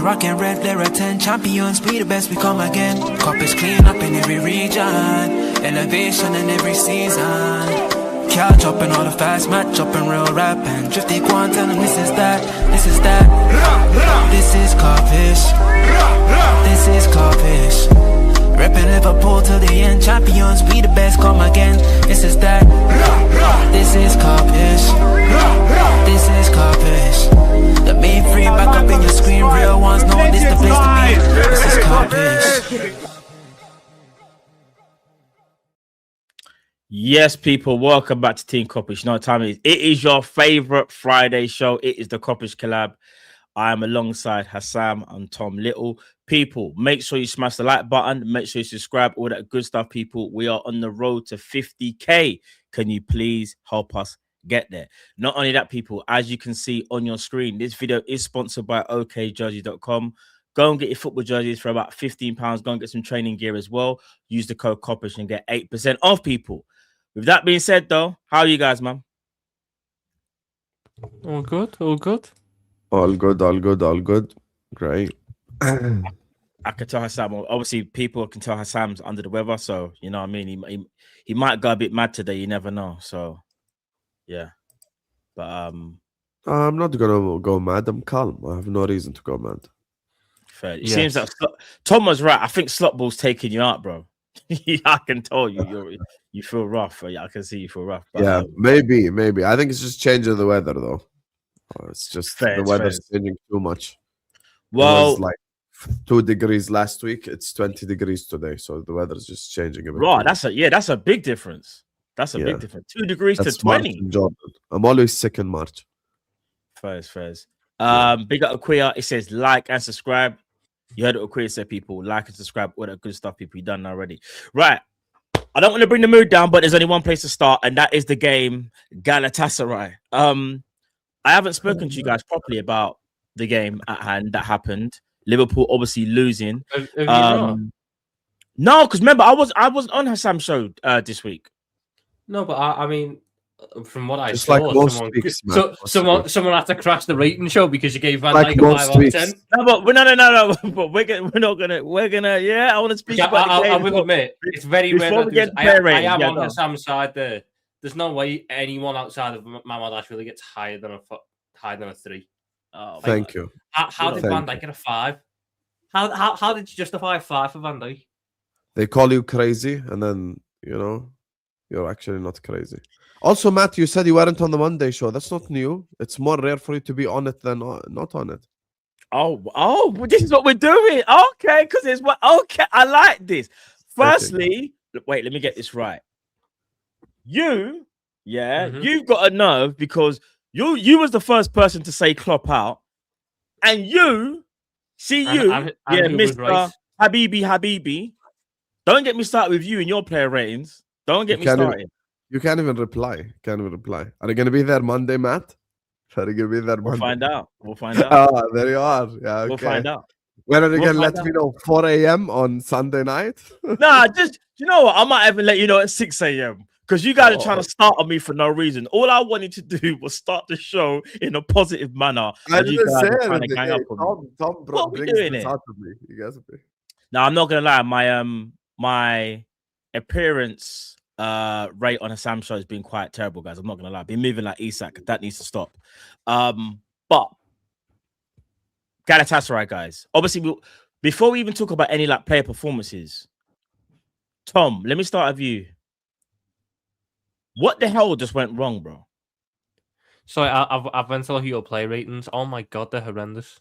rockin' red, they're a 10 champions, we the best, we come again. Kopish clean up in every region, elevation in every season. Catch up in all the fast match up in real rap and drifty quan, tell them this is that, this is that. This is Kopish, this is Kopish. Reppin' Liverpool till the end, champions, we the best, come again. This is that, this is Kopish, this is Kopish. The main free back up in your screen, real ones know this the place to be. This is Kopish. Yes, people, welcome back to Team Kopish. No time it is your favorite Friday show. It is the Kopish Collab. I am alongside Husam and Tom Little. People, make sure you smash the like button. Make sure you subscribe. All that good stuff, people. We are on the road to 50K. Can you please help us get there? Not only that, people, as you can see on your screen, this video is sponsored by okjersey.com. Go and get your football jerseys for about £15. Go and get some training gear as well. Use the code Kopish and get 8% off, people. With that being said, though, how are you guys, man? All good, all good. All good, all good, all good. Great. I can tell Husam, obviously, people can tell Hassam's under the weather, so, you know what I mean? He might go a bit mad today, you never know, so, yeah. But, I'm not going to go mad. I'm calm. I have no reason to go mad. Fair. It seems that Tom was right. I think Slotball's taking you out, bro. I can tell you feel rough. I can see you feel rough. But, yeah, maybe. I think it's just changing the weather, though. It's just the weather's changing too much. Well, it was like 2 degrees last week. It's 20 degrees today, so the weather's just changing a bit. Right, that's a big difference. That's a big difference. 2 degrees to 20. I'm always sick in March. Fairs. Big up Aquia. It says like and subscribe. You heard what Aquia said, people. Like and subscribe. All that good stuff, people. You done already. Right. I don't want to bring the mood down, but there's only one place to start, and that is the game Galatasaray. I haven't spoken to you guys properly about the game at hand that happened. Liverpool obviously losing. Have you not? No, because remember, I was on Hussam's show this week. No, but I mean, from what I just saw, like most weeks, someone had to crash the rating show because you gave Van like Dijk a 5 out of 10. No, but no. But we're gonna. Yeah, I want to speak about the game. I will admit, it's very rare. I am on Hussam's side there. There's no way anyone outside of Mamadash really gets higher than a 3. Oh, thank you. How did Van Dijk get a 5? How did you justify a 5 for Van Dijk? They call you crazy, and then you're actually not crazy. Also, Matt, you said you weren't on the Monday show. That's not new. It's more rare for you to be on it than not on it. Oh, well, this is what we're doing. Okay, because it's what. Okay, I like this. Firstly, wait, let me get this right. You've got a nerve because you was the first person to say Klopp out, and Mr. Right. Habibi. Don't get me started with you and your player ratings. Don't get me started. You can't even reply. Are you going to be there Monday, Matt? Are you going to be there Monday? We'll find out. There you are. Yeah, okay. We'll find out. When are you going to let me know? 4 a.m. on Sunday night? Nah, you know what? I might even let you know at 6 a.m. because you guys are trying to start on me for no reason. All I wanted to do was start the show in a positive manner. I didn't say anything. Tom brings this out of me. You guys are... Now, I'm not going to lie. My appearance rate on a Sam show has been quite terrible, guys. I'm not gonna lie. Been moving like Isak. That needs to stop. But Galatasaray, guys. Obviously, before we even talk about any like player performances, Tom, let me start with you. What the hell just went wrong, bro? Sorry, I've went to look at your play ratings. Oh my god, they're horrendous.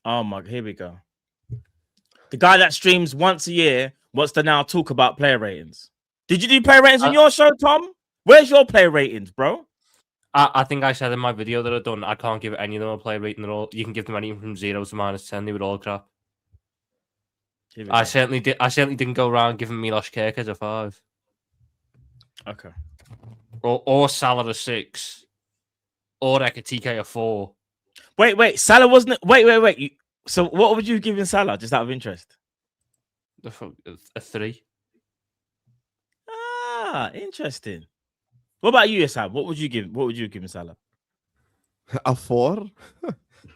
Oh my, here we go. The guy that streams once a year wants to now talk about player ratings. Did you do player ratings on your show, Tom? Where's your player ratings, bro? I think I said in my video that I've done, I can't give any of them a player rating at all. You can give them anything from 0 to -10. They were all crap. I certainly didn't go around giving Milos Kerkez a 5. Okay. Or Salah a 6. Or Ekatike a 4. Wait. Salah wasn't it? Wait. So what would you give in Salah, just out of interest? A 3. Ah, interesting. What about you, Sam? What would you give? What would you give in Salah? A 4?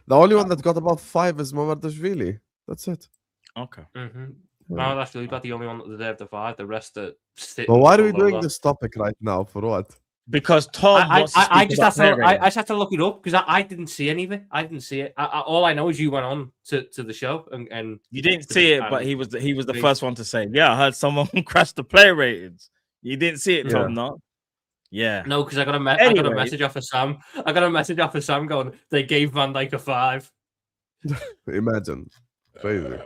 The only one that got above 5 is Mamardashvili. That's it. Okay. No, that's really about the only one that deserved the 5. The rest are sitting. But why are we below doing that. this topic right now? For what? Because Tom wants to speak I just about have to. player I ratings. just have to look it up because I didn't see any of it. I didn't see it. All I know is you went on to the show and You didn't see it, but he was the first one to say, "Yeah, I heard someone crash the player ratings." You didn't see it, Tom, no? Yeah. No, because I got a message off of Sam. I got a message off of Sam going, they gave Van Dijk a 5. Imagine. Crazy.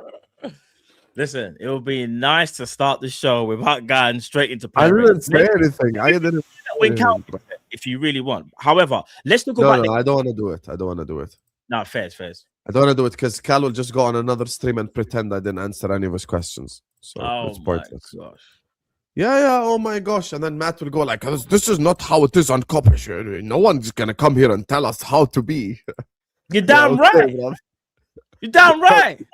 Listen, it would be nice to start the show without going straight into I player didn't ratings. say anything. I didn't. Win count if you really want. However, let's talk about. No, I don't want to do it. I don't want to do it. No, fair. I don't want to do it because Cal will just go on another stream and pretend I didn't answer any of his questions. So it's pointless. Gosh. Yeah. Oh my gosh. And then Matt will go like, "This is not how it is on Kopish. No one's gonna come here and tell us how to be." You're damn right. You're damn right.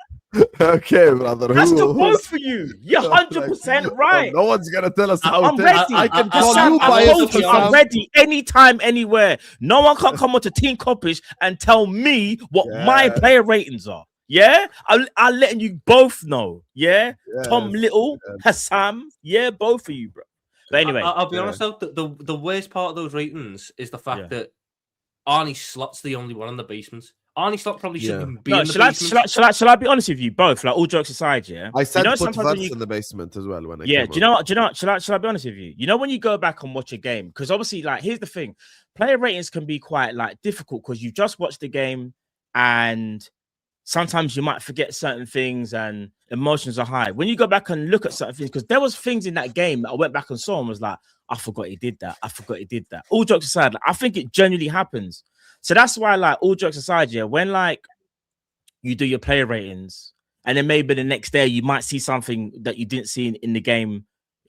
Okay, brother. That's the vote for you. You're 100% right. No one's gonna tell us how I'm it is. ready. I can call Sam, you I by told you, I'm it. ready anytime, anywhere. No one can come onto Team Kopish and tell me what my player ratings are. Yeah, I'll letting you both know. Yeah, yes. Tom Little, Husam. Yeah, both of you, bro. But anyway, I'll be honest though. The worst part of those ratings is the fact that Arnie Slot's the only one in the basement. Arnie Slot probably shouldn't be in the basement. Shall I be honest with you both? Like all jokes aside, yeah. I said put Wirtz in the basement as well when I do you know what? Shall I be honest with you? You know when you go back and watch a game, because obviously, like, here's the thing: player ratings can be quite like difficult because you just watched the game and sometimes you might forget certain things and emotions are high. When you go back and look at certain things, because there was things in that game that I went back and saw and was like, I forgot he did that. I forgot he did that. All jokes aside, like, I think it genuinely happens. So that's why, like, all jokes aside, yeah, when like you do your player ratings and then maybe the next day you might see something that you didn't see in the game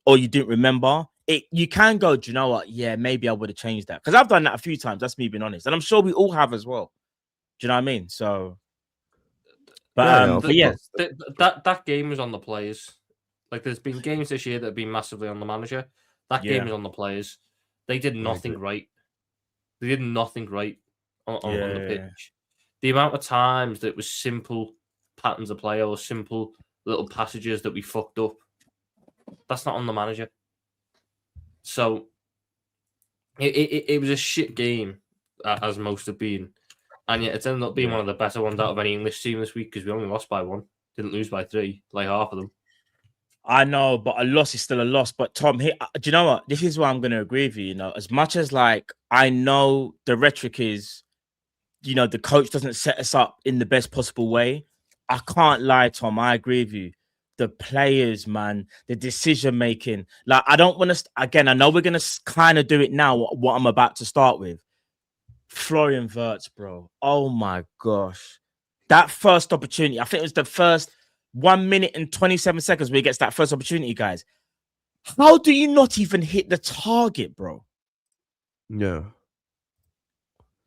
or you didn't remember, you can go, do you know what? Yeah, maybe I would have changed that. Because I've done that a few times. That's me being honest. And I'm sure we all have as well. Do you know what I mean? So, but yes, that game was on the players. Like, there's been games this year that have been massively on the manager. That game is on the players. They did nothing right. They did nothing right on the pitch. The amount of times that it was simple patterns of play or simple little passages that we fucked up, that's not on the manager. So it was a shit game, as most have been. And yet it's ended up being one of the better ones out of any English team this week because we only lost by 1. Didn't lose by 3, like half of them. I know, but a loss is still a loss. But Tom, do you know what? This is why I'm going to agree with you. You know, as much as like I know the rhetoric is, you know, the coach doesn't set us up in the best possible way. I can't lie, Tom. I agree with you. The players, man, the decision making. Like, I don't want to. Again, I know we're going to kind of do it now. What I'm about to start with, Florian Wirtz, bro. Oh my gosh, that first opportunity. I think it was the first 1 minute and 27 seconds where he gets that first opportunity, guys. How do you not even hit the target, bro? Yeah.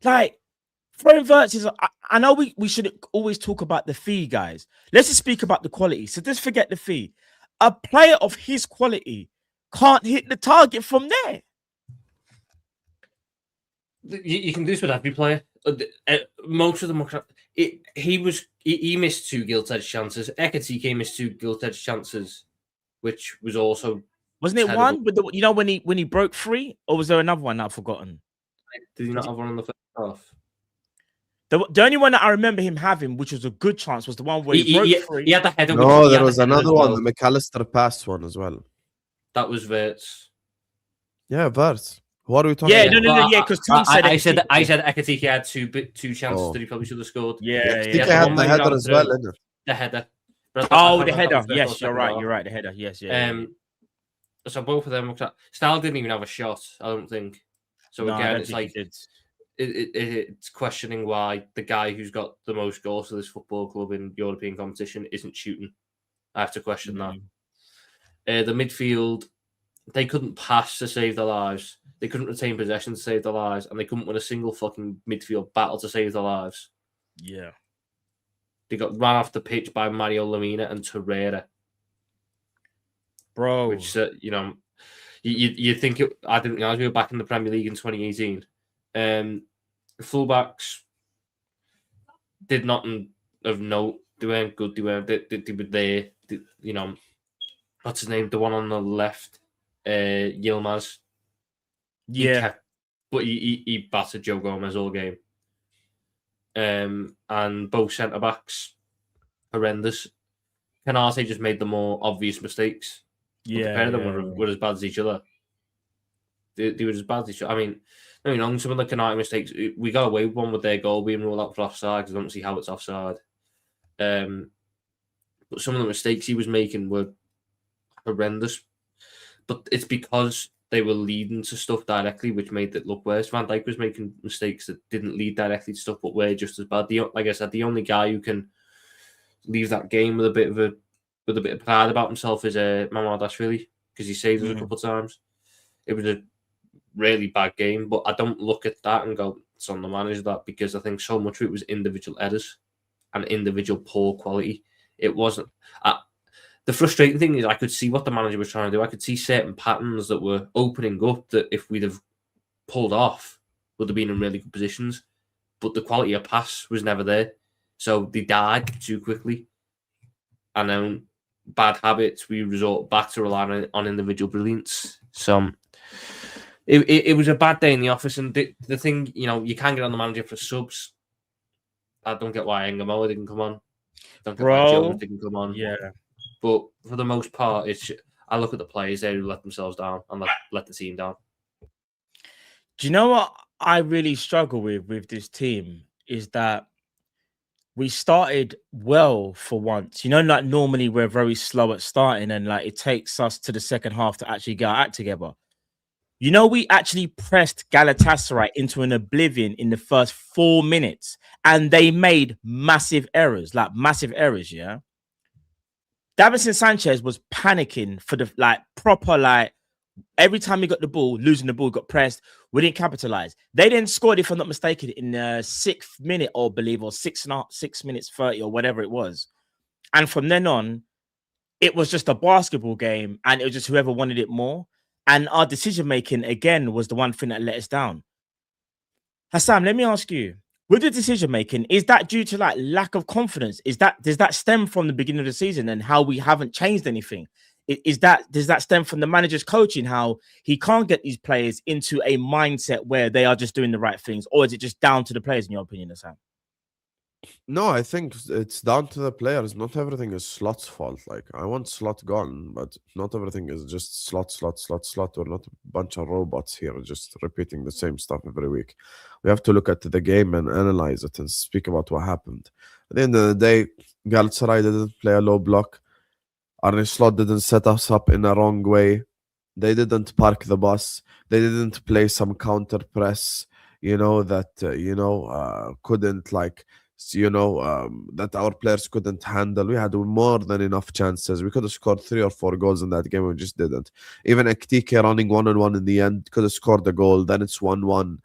Like, Florian Wirtz is... I know we should always talk about the fee, guys. Let's just speak about the quality. So just forget the fee. A player of his quality can't hit the target from there. You can do this with every player. Most of them... He missed 2 gilt-edged chances. Ekatike missed 2 gilt-edged chances, which was also... Wasn't it one? With you know, when he broke free? Or was there another one that I've forgotten? Did he not have one on the first half? The only one that I remember him having, which was a good chance, was the one where he broke free. He had the header. No, there was another one, the McAllister pass one as well. That was Wirtz. Yeah, Wirtz. What are we talking about? No, because Tom said I said Ekatike had 2 chances that he probably should have scored. Yeah. Ekatike had the header as well, isn't it? The header. The header. Yes, you're right. You're right. The header. Yes, yeah. So both of them. Style didn't even have a shot, I don't think. So again, it's like it's questioning why the guy who's got the most goals for this football club in European competition isn't shooting. I have to question that. The midfield, they couldn't pass to save their lives. They couldn't retain possession to save their lives, and they couldn't win a single fucking midfield battle to save their lives. Yeah. They got ran off the pitch by Mario Lemina and Torreira. Bro. Which, you know, you think it... I didn't realize we were back in the Premier League in 2018. Fullbacks, did nothing of note. They weren't good. They were there. You know, what's his name? The one on the left, Yilmaz. Yeah. He battered Joe Gomez all game. And both centre backs horrendous. Canate just made the more obvious mistakes. The pair of them were as bad as each other. They were as bad as each other. I mean, some of the Canate mistakes, we got away with one with their goal being ruled out for offside because I don't see how it's offside. But some of the mistakes he was making were horrendous. But it's because they were leading to stuff directly, which made it look worse. Van Dijk was making mistakes that didn't lead directly to stuff, but were just as bad. Like I said, the only guy who can leave that game with a bit of pride about himself is Mamardashvili, because he saved us a couple of times. It was a really bad game, but I don't look at that and go, it's on the manager, that, because I think so much of it was individual errors and individual poor quality. It wasn't. The frustrating thing is I could see what the manager was trying to do. I could see certain patterns that were opening up that if we'd have pulled off, would have been in really good positions. But the quality of pass was never there. So they died too quickly. And then bad habits, we resort back to relying on individual brilliance. So it was a bad day in the office. And the thing, you can't get on the manager for subs. I don't get why Engamoa didn't come on. Don't get why Jones didn't come on. Yeah. But for the most part, I look at the players there who let themselves down and let the team down. Do you know what I really struggle with this team is that we started well for once. Like normally we're very slow at starting and like it takes us to the second half to actually get our act together. We actually pressed Galatasaray into an oblivion in the first 4 minutes and they made massive errors, yeah? Davinson Sanchez was panicking for the proper every time he got the ball, losing the ball, got pressed. We didn't capitalize. They then scored, if I'm not mistaken, in the 6th minute, or 6 minutes 30 or whatever it was. And from then on, it was just a basketball game, and it was just whoever wanted it more. And our decision making again was the one thing that let us down. Husam, let me ask you. With the decision making, is that due to lack of confidence? Does that stem from the beginning of the season and how we haven't changed anything? Does that stem from the manager's coaching, how he can't get these players into a mindset where they are just doing the right things, or is it just down to the players in your opinion, Sam? No, I think it's down to the players. Not everything is Slot's fault. I want Slot gone, but not everything is just Slot. We're not a bunch of robots here just repeating the same stuff every week. We have to look at the game and analyze it and speak about what happened. At the end of the day, Galatasaray didn't play a low block. Arne Slot didn't set us up in a wrong way. They didn't park the bus. They didn't play some counter press, that, couldn't that our players couldn't handle. We had more than enough chances. We could have scored 3 or 4 goals in that game. We just didn't. Even Ektike running 1-on-1 in the end could have scored a goal. Then it's 1-1.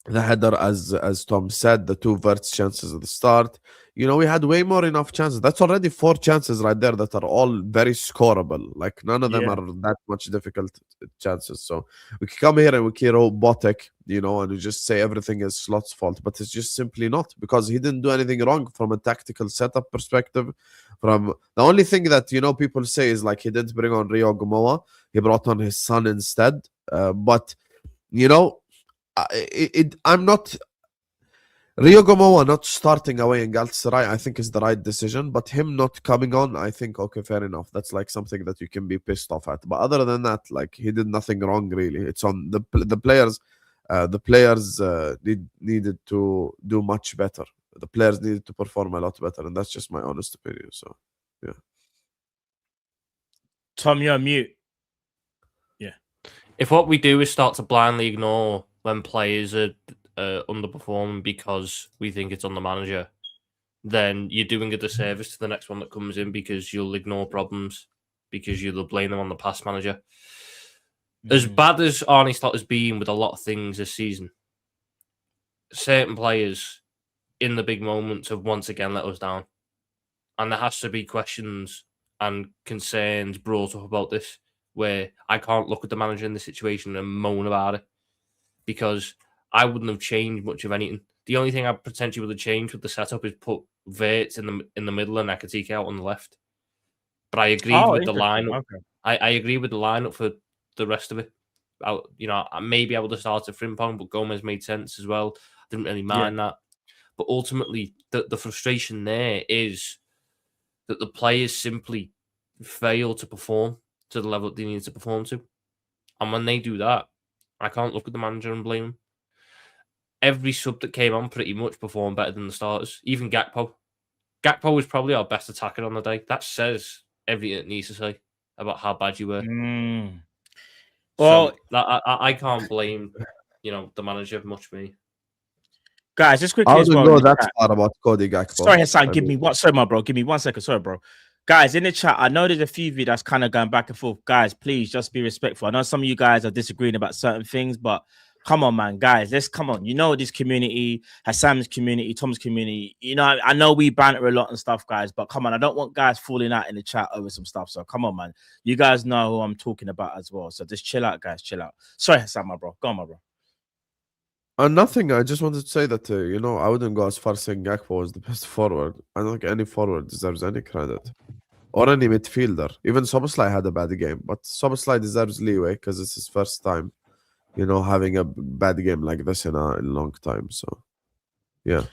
The header, as Tom said, the 2 Wirtz chances at the start. We had way more enough chances. That's already 4 chances right there that are all very scoreable. None of them are that much difficult chances. So we can come here and we can robotic, and we just say everything is Slot's fault, but it's just simply not, because he didn't do anything wrong from a tactical setup perspective. From the only thing that people say is he didn't bring on Rio Gamoa, he brought on his son instead. But I'm not. Rio Gamoa not starting away in Galatasaray, I think, is the right decision. But him not coming on, I think, okay, fair enough. That's something that you can be pissed off at. But other than that, he did nothing wrong, really. It's on the players. The players needed to do much better. The players needed to perform a lot better, and that's just my honest opinion. So, yeah. Tom, you're on mute. Yeah. If what we do is start to blindly ignore when players are underperforming because we think it's on the manager, then you're doing a disservice to the next one that comes in, because you'll ignore problems because you'll blame them on the past manager. As bad as Arne Slot has been with a lot of things this season, certain players in the big moments have once again let us down. And there has to be questions and concerns brought up about this, where I can't look at the manager in this situation and moan about it, because I wouldn't have changed much of anything. The only thing I potentially would have changed with the setup is put Wirtz in the middle and Ekatike out on the left. But I agreed with the lineup. Okay. I agree with the lineup for the rest of it. Maybe I would have started Frimpong, but Gomez made sense as well. I didn't really mind that. But ultimately, the frustration there is that the players simply fail to perform to the level that they need to perform to. And when they do that, I can't look at the manager and blame him. Every sub that came on pretty much performed better than the starters. Even Gakpo. Gakpo was probably our best attacker on the day. That says everything it needs to say about how bad you were. Well, so, I can't blame, the manager much, me. Guys, just quickly I as well. know that's part about Cody Gakpo. Sorry, Hassan, give me 1 second. Sorry, bro. Guys, in the chat, I know there's a few of you that's kind of going back and forth. Guys, please just be respectful. I know some of you guys are disagreeing about certain things, but come on, man. Guys, let's come on. You know this community, Hassan's community, Tom's community. I know we banter a lot and stuff, guys, but come on. I don't want guys falling out in the chat over some stuff. So come on, man. You guys know who I'm talking about as well. So just chill out, guys. Chill out. Sorry, Hassan, my bro. Go on, my bro. Nothing. I just wanted to say that, I wouldn't go as far as saying Gakpo was the best forward. I don't think any forward deserves any credit. Or any midfielder. Even Szoboszlai had a bad game. But Szoboszlai deserves leeway because it's his first time, having a bad game like this in a long time. So, yeah.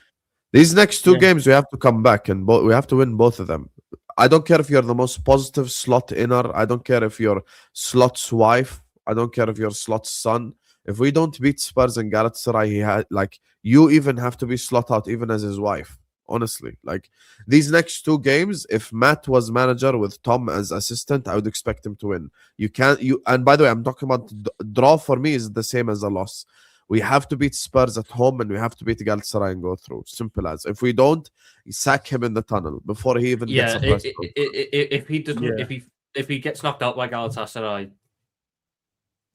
These next two games, we have to come back and we have to win both of them. I don't care if you're the most positive slot inner. I don't care if you're slot's wife. I don't care if you're slot's son. If we don't beat Spurs and Galatasaray, you even have to be slot out, even as his wife. Honestly, these next two games, if Matt was manager with Tom as assistant, I would expect him to win. And by the way, I'm talking about draw for me is the same as a loss. We have to beat Spurs at home and we have to beat Galatasaray and go through. Simple as. If we don't, sack him in the tunnel before he even gets a press. If he doesn't, if he gets knocked out by Galatasaray,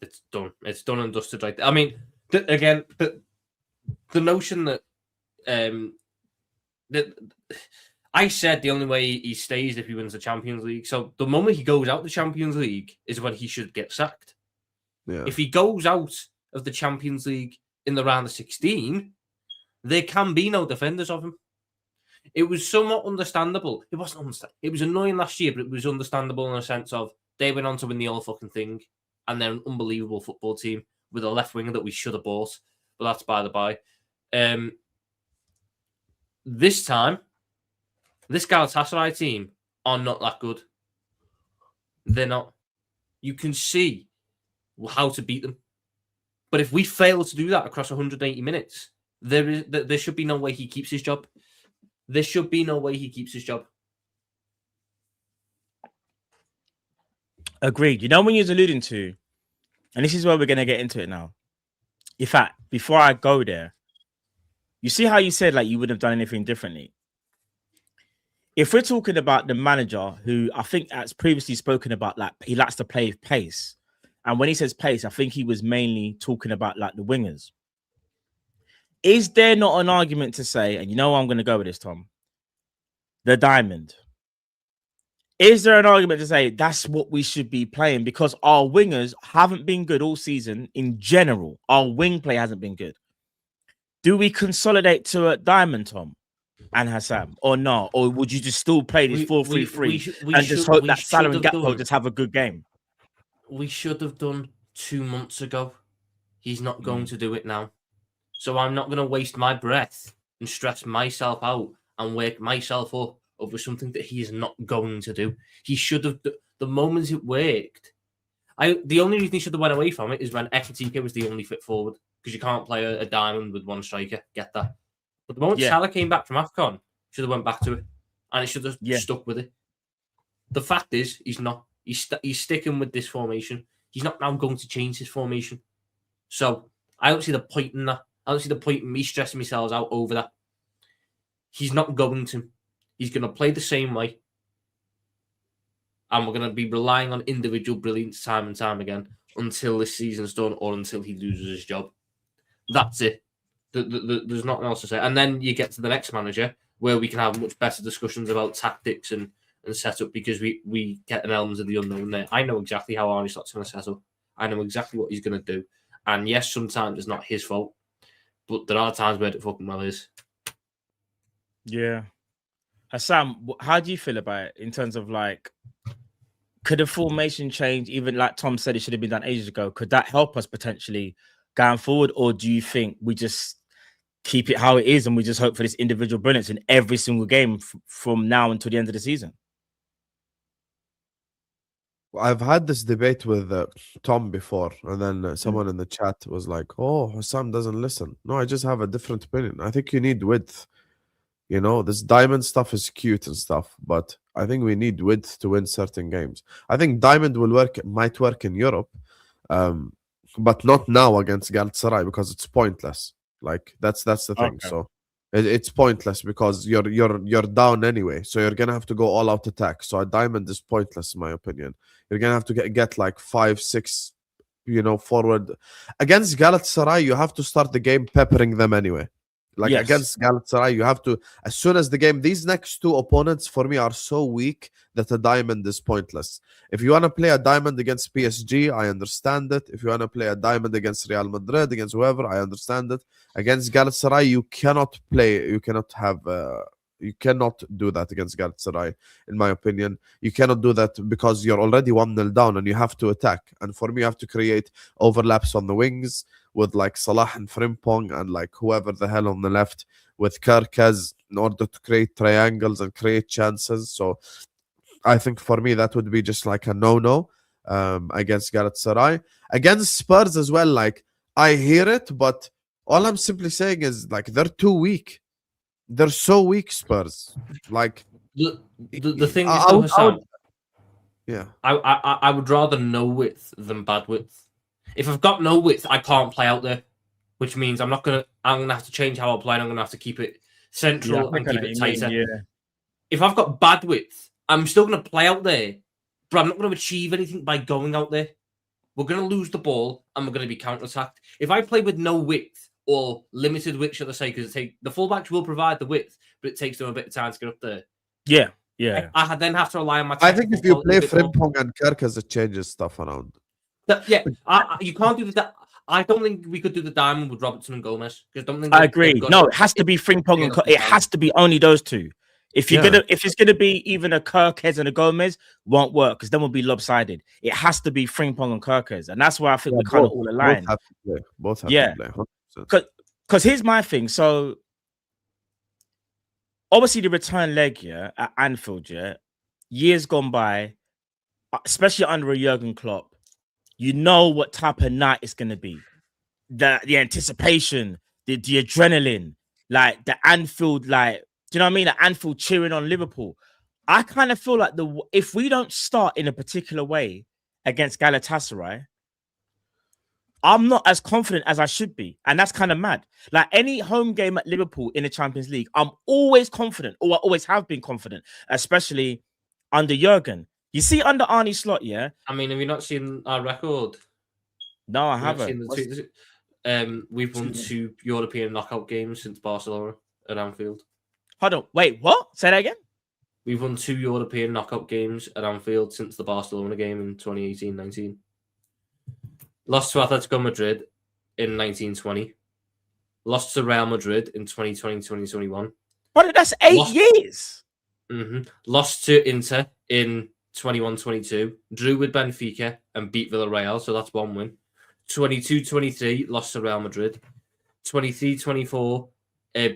it's done. It's done and dusted right there. I mean, the notion that I said the only way he stays if he wins the Champions League. So the moment he goes out the Champions League is when he should get sacked. Yeah. If he goes out of the Champions League in the round of 16, there can be no defenders of him. It was somewhat understandable. It wasn't understandable. It was annoying last year, but it was understandable in a sense of they went on to win the whole fucking thing. And they're an unbelievable football team with a left winger that we should have bought. But that's by the by. This time, this Galatasaray team are not that good. They're not. You can see how to beat them. But if we fail to do that across 180 minutes, there should be no way he keeps his job. There should be no way he keeps his job. Agreed. When you're alluding to, and this is where we're going to get into it now. In fact, before I go there, you see how you said you wouldn't have done anything differently. If we're talking about the manager who I think has previously spoken about he likes to play with pace. And when he says pace, I think he was mainly talking about the wingers. Is there not an argument to say, and I'm going to go with this, Tom, the diamond? Is there an argument to say that's what we should be playing? Because our wingers haven't been good all season in general. Our wing play hasn't been good. Do we consolidate to a diamond, Tom and Husam, or no? Or would you just still play this 4-3-3 and just hope that Salah and Gakpo just have a good game? We should have done 2 months ago. He's not going to do it now. So I'm not going to waste my breath and stress myself out and wake myself up over something that he is not going to do. He should have. The moment it worked, the only reason he should have went away from it is when Ekatike was the only fit forward, because you can't play a diamond with one striker. Get that? But the moment Salah came back from AFCON, should have went back to it, and he should have stuck with it. The fact is, he's not. He's sticking with this formation. He's not now going to change his formation. So I don't see the point in that. I don't see the point in me stressing myself out over that. He's not going to. He's going to play the same way. And we're going to be relying on individual brilliance time and time again until this season's done or until he loses his job. That's it. There's nothing else to say. And then you get to the next manager where we can have much better discussions about tactics and setup, because we get an element of the unknown there. I know exactly how Arne Slot's going to set up. I know exactly what he's going to do. And yes, sometimes it's not his fault. but there are times where it fucking well is. Yeah. Husam, how do you feel about it in terms of like, could a formation change, even like Tom said, it should have been done ages ago? Could that help us potentially going forward? Or do you think we just keep it how it is and we just hope for this individual brilliance in every single game from now until the end of the season? I've had this debate with Tom before, and then someone in the chat was like, "Oh, Husam doesn't listen." No, I just have a different opinion. I think you need width. You know, this diamond stuff is cute and stuff, but I think we need width to win certain games. I think diamond might work in Europe, but not now against Galatasaray because it's pointless. Like that's the thing. Okay. So it's pointless because you're down anyway. So you're gonna have to go all out attack. So a diamond is pointless in my opinion. You're gonna have to get like 5-6, forward. Against Galatasaray, you have to start the game peppering them anyway. Like against Galatasaray, you have to, as soon as the game, these next two opponents for me are so weak that a diamond is pointless. If you want to play a diamond against PSG, I understand it. If you want to play a diamond against Real Madrid, against whoever, I understand it. Against Galatasaray, you cannot do that against Galatasaray, in my opinion. You cannot do that because you're already 1-0 down and you have to attack. And for me, you have to create overlaps on the wings with like Salah and Frimpong and like whoever the hell on the left with Kerkez in order to create triangles and create chances. So I think for me, that would be just like a no-no against Galatasaray. Against Spurs as well, like I hear it, but all I'm simply saying is like they're too weak. They're so weak, Spurs. Like the thing is, though, Husam, yeah, I would rather no width than bad width. If I've got no width, I can't play out there, which means I'm gonna have to change how I play. And I'm gonna have to keep it central and keep it tighter. If I've got bad width, I'm still gonna play out there, but I'm not gonna achieve anything by going out there. We're gonna lose the ball and we're gonna be counter-attacked. If I play with no width or limited width, should I say, because the fullbacks will provide the width, but it takes them a bit of time to get up there. Yeah. I then have to rely on my. I think if you play Frimpong and Kerkez, it changes stuff around. You can't do that. I don't think we could do the diamond with Robertson and Gomez because I don't think. I agree. No, it has to be Frimpong and it has to be only those two. If it's gonna be even a Kerkez and a Gomez, won't work because then we'll be lopsided. It has to be Frimpong and Kerkez, and that's where I think we kind of all align. Both have to play. Because here's my thing. So obviously the return leg at Anfield, years gone by, especially under a Jurgen Klopp. You know what type of night it's going to be. The anticipation, the adrenaline, like the Anfield, like, do you know what I mean? The Anfield cheering on Liverpool. I kind of feel like if we don't start in a particular way against Galatasaray, I'm not as confident as I should be. And that's kind of mad. Like any home game at Liverpool in the Champions League, I'm always confident, or I always have been confident, especially under Jurgen. You see, under Arne Slot, I mean, have you not seen our record? No, I haven't. We've won 2 European knockout games since Barcelona at Anfield. Hold on. Wait, what? Say that again? We've won 2 European knockout games at Anfield since the Barcelona game in 2018-19. Lost to Atletico Madrid in 1920. Lost to Real Madrid in 2020-2021. But that's 8 years. Mm-hmm. Lost to Inter in 21-22, drew with Benfica and beat Villarreal, so that's 1 win. 22-23, lost to Real Madrid. 23-24,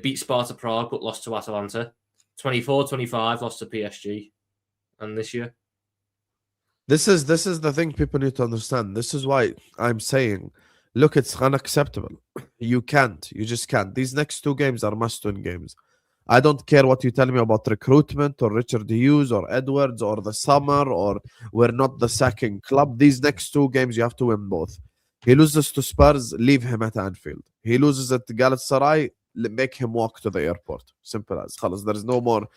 beat Sparta Prague but lost to Atalanta. 24-25, lost to PSG. And this year, this is the thing people need to understand. This is why I'm saying, look, it's unacceptable. You just can't. These next 2 games are must-win games. I don't care what you tell me about recruitment or Richard Hughes or Edwards or the summer or we're not the second club. These next 2 games, you have to win both. He loses to Spurs, leave him at Anfield. He loses at Galatasaray, make him walk to the airport. Simple as. There's no more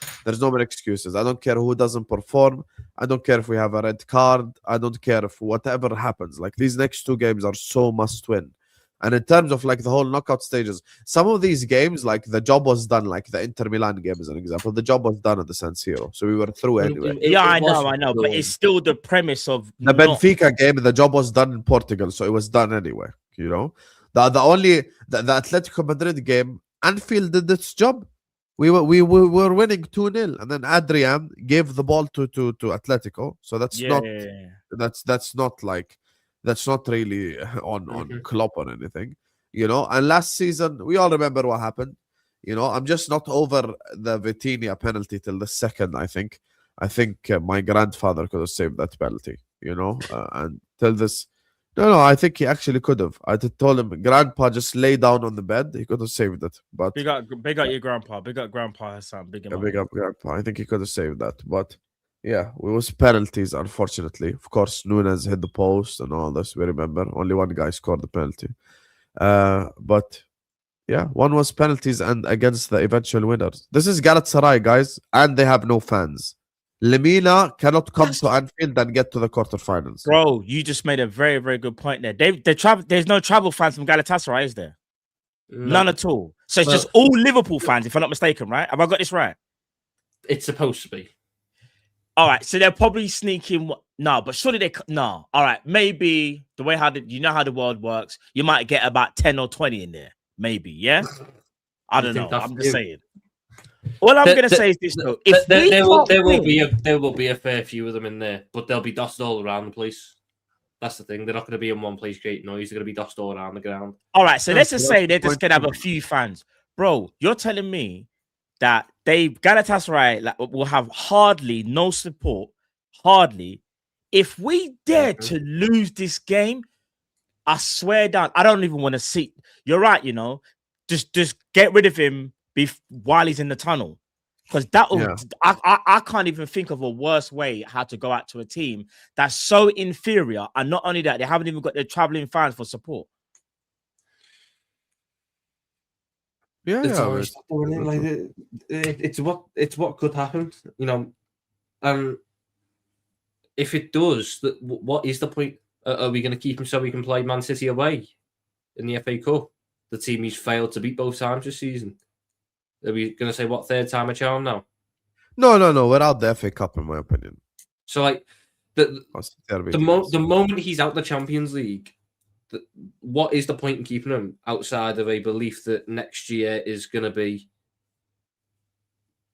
excuses. I don't care who doesn't perform. I don't care if we have a red card. I don't care if whatever happens. Like these next 2 games are so must win. And in terms of like the whole knockout stages, some of these games, like the job was done, like the Inter Milan game as an example, the job was done at the San Siro. So we were through anyway. I know. But it's still the premise of the Benfica game, the job was done in Portugal. So it was done anyway, The Atletico Madrid game, Anfield did its job. We were winning 2-0, and then Adrian gave the ball to Atletico. So that's not really on Klopp or anything, And last season, we all remember what happened. I'm just not over the Vitinha penalty till the second. I think my grandfather could have saved that penalty. And till this. No, I think he actually could have. I told him, Grandpa, just lay down on the bed. He could have saved it. But big up your grandpa. Big up Grandpa Husam. Big up Grandpa. I think he could have saved that. But yeah, it was penalties, unfortunately. Of course, Nunes hit the post and all this. We remember only one guy scored the penalty. But yeah, one was penalties and against the eventual winners. This is Galatasaray, guys, and they have no fans. Lemina cannot come to Anfield and get to the quarterfinals. Bro, you just made a very, very good point there. There's no travel fans from Galatasaray, is there? No. None at all. So it's just all Liverpool fans, if I'm not mistaken, right? Have I got this right? It's supposed to be. All right, so they're probably sneaking. No, but surely no. All right, maybe the way how the world works, you might get about 10 or 20 in there. Maybe, yeah? I don't know. I'm just saying. All I'm going to say is this, though. If there will be a fair few of them in there, but they'll be dusted all around the place. That's the thing. They're not going to be in one place creating noise. They're going to be dusted all around the ground. All right, so let's just say they're just going to have a few fans. Bro, you're telling me that Galatasaray will have hardly no support, hardly. If we dare to lose this game, I swear down, I don't even want to see. You're right, just get rid of him while he's in the tunnel, because I can't even think of a worse way how to go out to a team that's so inferior, and not only that, they haven't even got their traveling fans for support. It's what could happen, if it does, what is the point? Are we going to keep him so we can play Man City away in the FA Cup, the team he's failed to beat both times this season? Are we going to say what, third time a charm now? No. We're out the FA Cup, in my opinion. So, the moment he's out the Champions League, what is the point in keeping him outside of a belief that next year is going to be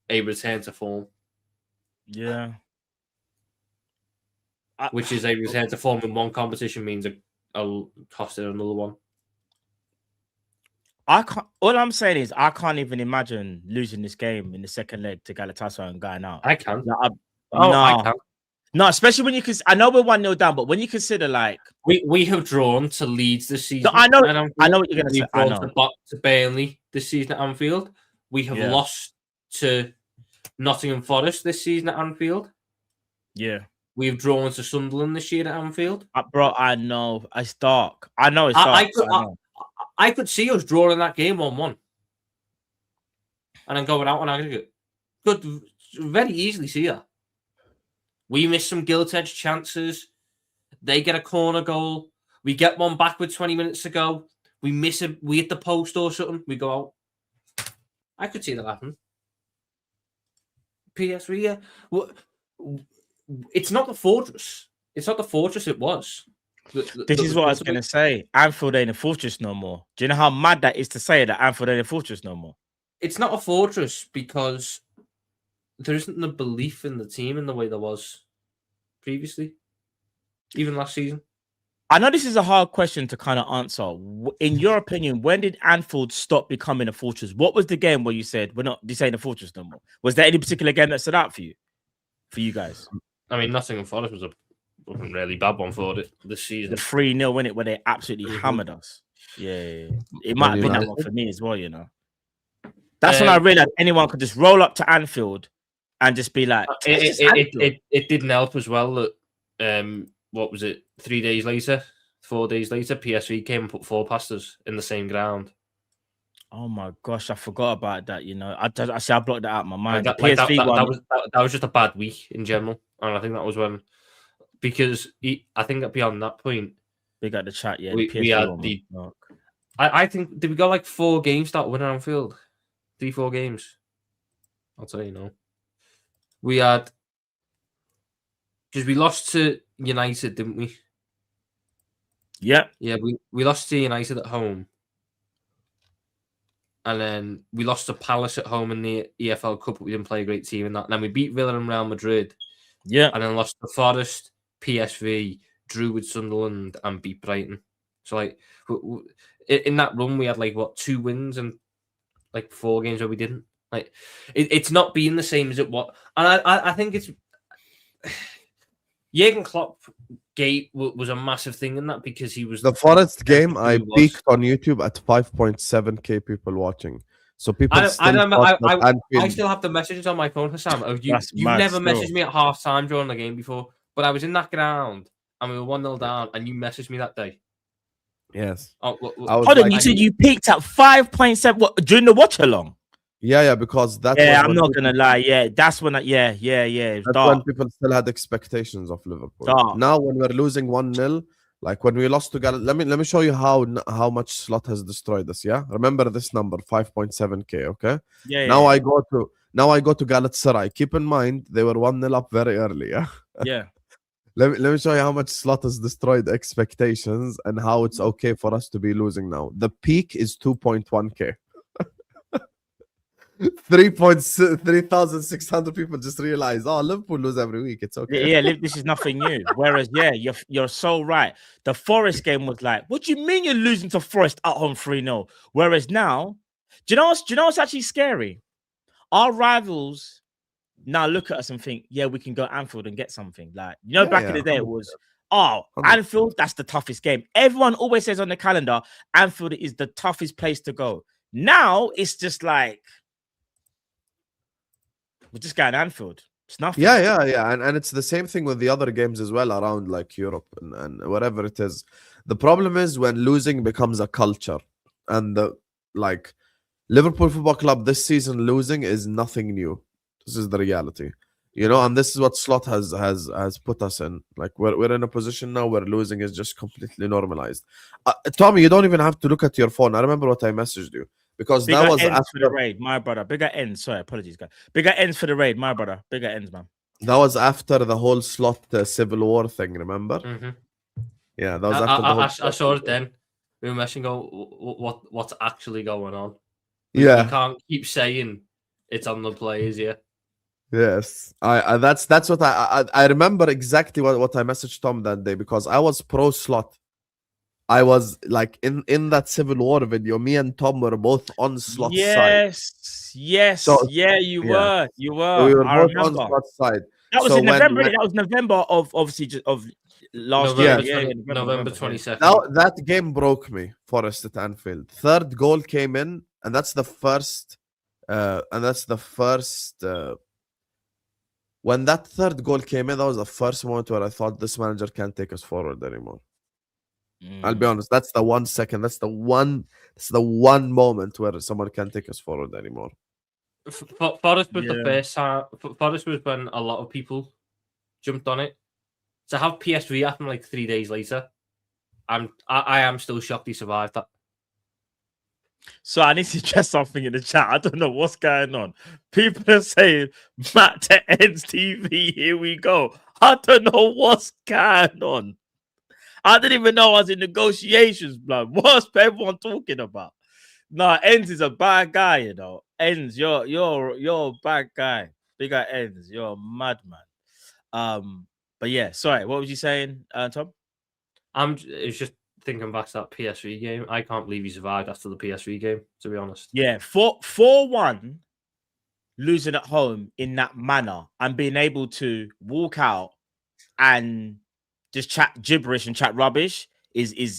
a return to form? Yeah. Which is a return to form in one competition means a cost in another one. All I'm saying is I can't even imagine losing this game in the second leg to Galatasaray and going out. I can. I can. No, especially when I know we're 1-0 down, but when you consider we have drawn to Leeds this season. No, I know what you're going to say. We've drawn to Burnley this season at Anfield. We have lost to Nottingham Forest this season at Anfield. Yeah. We've drawn to Sunderland this year at Anfield. Bro, I know. It's dark. I know it's dark. I could see us drawing that game 1-1. And then going out on aggregate. Could very easily see that. We miss some gilt-edged chances. They get a corner goal. We get one back with 20 minutes to go. We miss it. We hit the post or something. We go out. I could see that happen. PSV, yeah. Well, it's not the fortress. It's not the fortress it was. This is what I was going to say. Anfield ain't a fortress no more. Do you know how mad that is to say that Anfield ain't a fortress no more? It's not a fortress because there isn't the belief in the team in the way there was previously, even last season. I know this is a hard question to kind of answer. In your opinion, when did Anfield stop becoming a fortress? What was the game where you said, this ain't a fortress no more? Was there any particular game that stood out for you guys? I mean, Nottingham Forest was a really bad one for it this season. The 3-0 in it where they absolutely hammered us. Yeah. It might have been that one for me as well, That's when I realized anyone could just roll up to Anfield and just be like, it didn't help as well that what was it, 4 days later, PSV came and put 4 past us in the same ground. Oh my gosh, I forgot about that. I blocked that out of my mind. That was just a bad week in general, and I think that was when, because I think that beyond that point, we got the chat. Yeah, we had the. I think did we go like 4 games start winning Anfield, 3-4 games. I'll tell you now. We had because we lost to United, didn't we? Yeah. Yeah, we lost to United at home. And then we lost to Palace at home in the EFL Cup, but we didn't play a great team in that. And then we beat Villa and Real Madrid. Yeah. And then lost to Forest, PSV, drew with Sunderland, and beat Brighton. So, like, in that run, we had, like, 2 wins and, like, 4 games where we didn't. Like, it's not being the same as it was. And I think it's... Jurgen Klopp gate was a massive thing in that because he was... The Forest game, I peaked on YouTube at 5.7k people watching. So people I Anfield... still have the messages on my phone, Husam. You never messaged me at half time during the game before, but I was in that ground and we were 1-0 down, and you messaged me that day. Yes. Hold on, you said you peaked at 5.7 during the watch along. Yeah, because that's... Yeah, I'm not gonna lie. Yeah, that's when yeah. That's when people still had expectations of Liverpool. Dark. Now, when we're losing 1-0, like when we lost to Galatasaray, let me show you how much Slot has destroyed us. Yeah, remember this number, 5.7k. Okay. Yeah. Now I go to Galatasaray. Keep in mind they were 1-0 up very early. Yeah. Yeah. Let me show you how much Slot has destroyed expectations and how it's okay for us to be losing now. The peak is 2.1k. 3,600 people just realized, Liverpool lose every week. It's okay. Yeah, this is nothing new. Whereas, you're so right. The Forest game was like, what do you mean you're losing to Forest at home 3-0? Whereas now, do you know what's actually scary? Our rivals now look at us and think, yeah, we can go Anfield and get something. Like, back in the day, it was, 100%. Anfield, that's the toughest game. Everyone always says on the calendar, Anfield is the toughest place to go. Now it's just like, we're just going Anfield. It's nothing. Yeah. And it's the same thing with the other games as well around like Europe and whatever it is. The problem is when losing becomes a culture. And Liverpool Football Club this season losing is nothing new. This is the reality. And this is what Slot has put us in. Like we're in a position now where losing is just completely normalized. Tommy, you don't even have to look at your phone. I remember what I messaged you. Because bigger that was ends after for the raid, my brother. Bigger ends. Sorry, apologies, guys. Bigger ends for the raid, my brother. Bigger ends, man. That was after the whole Slot civil war thing. Remember? Mm-hmm. Yeah, that was after I saw it then. We were messing. What's actually going on? Yeah, you can't keep saying it's on the players. Yeah. Yes, I that's what I remember exactly what I messaged Tom that day because I was pro Slot. I was like in that Civil War video. Me and Tom were both on Slot's side. Yes. So, you were. So we were both on Slot's side. That was in November. That was November of obviously of last year. November 22nd. Now that game broke me. Forest at Anfield. Third goal came in, and that's the first. When that third goal came in, that was the first moment where I thought this manager can't take us forward anymore. I'll be honest. That's the 1 second. That's the one moment where someone can't take us forward anymore. Forest was the first time. Forest was when a lot of people jumped on it. To have PSV happen like 3 days later, I am still shocked he survived that. So I need to address something in the chat. I don't know what's going on. People are saying Matt to Ends TV. Here we go. I don't know what's going on. I didn't even know I was in negotiations, blood. What's everyone talking about? Nah, Ends is a bad guy, Ends, you're a bad guy. Bigger Ends, you're a madman. But yeah, sorry, what was you saying, Tom? It's just thinking back to that PSV game. I can't believe he survived after the PSV game, to be honest. Yeah, 4-1 losing at home in that manner and being able to walk out and just chat gibberish and chat rubbish is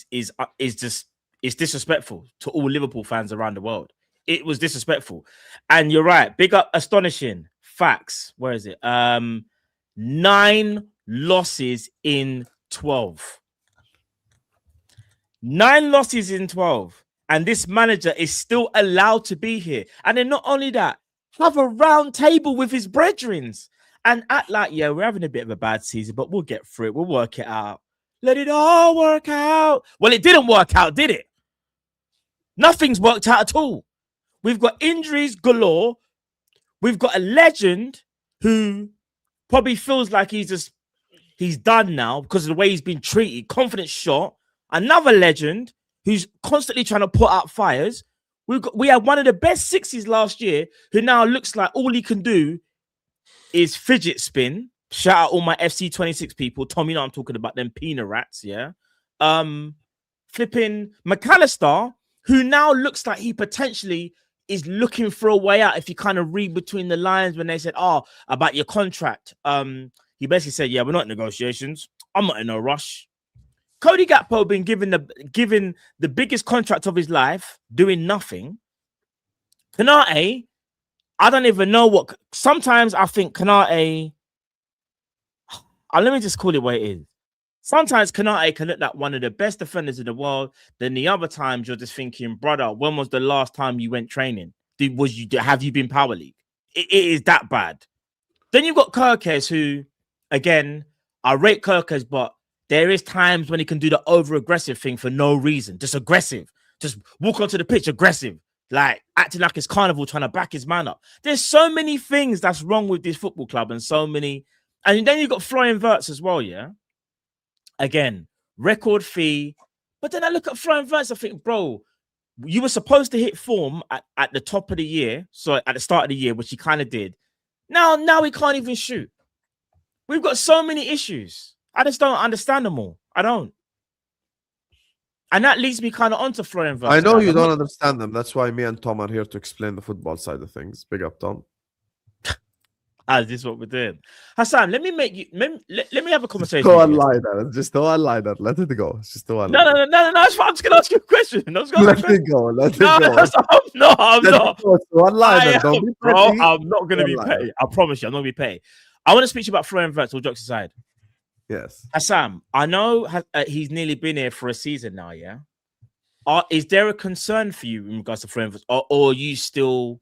disrespectful to all Liverpool fans around the world. It was disrespectful. And you're right. Big up, astonishing facts. Where is it? 9 losses in 12. 9 losses in 12. And this manager is still allowed to be here. And then not only that, have a round table with his brethrens and act like, we're having a bit of a bad season, but we'll get through it. We'll work it out. Let it all work out. Well, it didn't work out, did it? Nothing's worked out at all. We've got injuries galore. We've got a legend who probably feels like he's done now because of the way he's been treated. Confidence shot. another legend who's constantly trying to put out fires. We had one of the best 60s last year who now looks like all he can do is fidget spin. Shout out all my FC 26 people. Tom, you know I'm talking about them peanut rats, yeah? Flipping McAllister, who now looks like he potentially is looking for a way out. If you kind of read between the lines when they said, about your contract, he basically said, yeah, we're not in negotiations. I'm not in no rush. Cody Gakpo been given the biggest contract of his life, doing nothing. Kanate, I don't even know what. Sometimes I think Kanate. Let me just call it what it is. Sometimes Kanate can look like one of the best defenders in the world. Then the other times you're just thinking, brother, when was the last time you went training? Have you been Power League? It is that bad. Then you've got Kirkes, who, again, I rate Kirkes, but there is times when he can do the over-aggressive thing for no reason. Just aggressive. Just walk onto the pitch aggressive. Like acting like it's carnival, trying to back his man up. There's so many things that's wrong with this football club and so many. And then you've got Florian Wirtz as well, yeah? Again, record fee. But then I look at Florian Wirtz, I think, bro, you were supposed to hit form at the top of the year. So at the start of the year, which he kind of did. Now he can't even shoot. We've got so many issues. I just don't understand them all. I don't. And that leads me kind of onto Florian Wirtz. I know you don't understand them. That's why me and Tom are here to explain the football side of things. Big up, Tom. This is what we're doing. Hassan, let me have a conversation. Just don't lie that. Just don't lie that. Let it go. It's just don't No. I'm just going to ask you a question. Let it go. Let it go. I'm not. One line. Don't be petty. I'm not going to be petty. I promise you, I'm not going to be petty. I want to speak to you about Florian Wirtz, all jokes aside. Yes. Hassan, I know he's nearly been here for a season now, yeah? Is there a concern for you in regards to Florian Wirtz, or are you still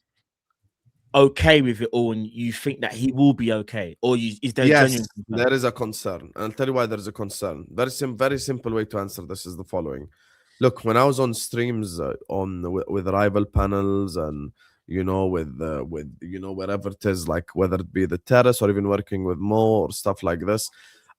okay with it all and you think that he will be okay? Or is there yes, genuine concern? There is a concern. I'll tell you why there is a concern. Very simple way to answer this is the following. Look, when I was on streams with rival panels and with wherever it is, like whether it be the terrace or even working with Mo or stuff like this,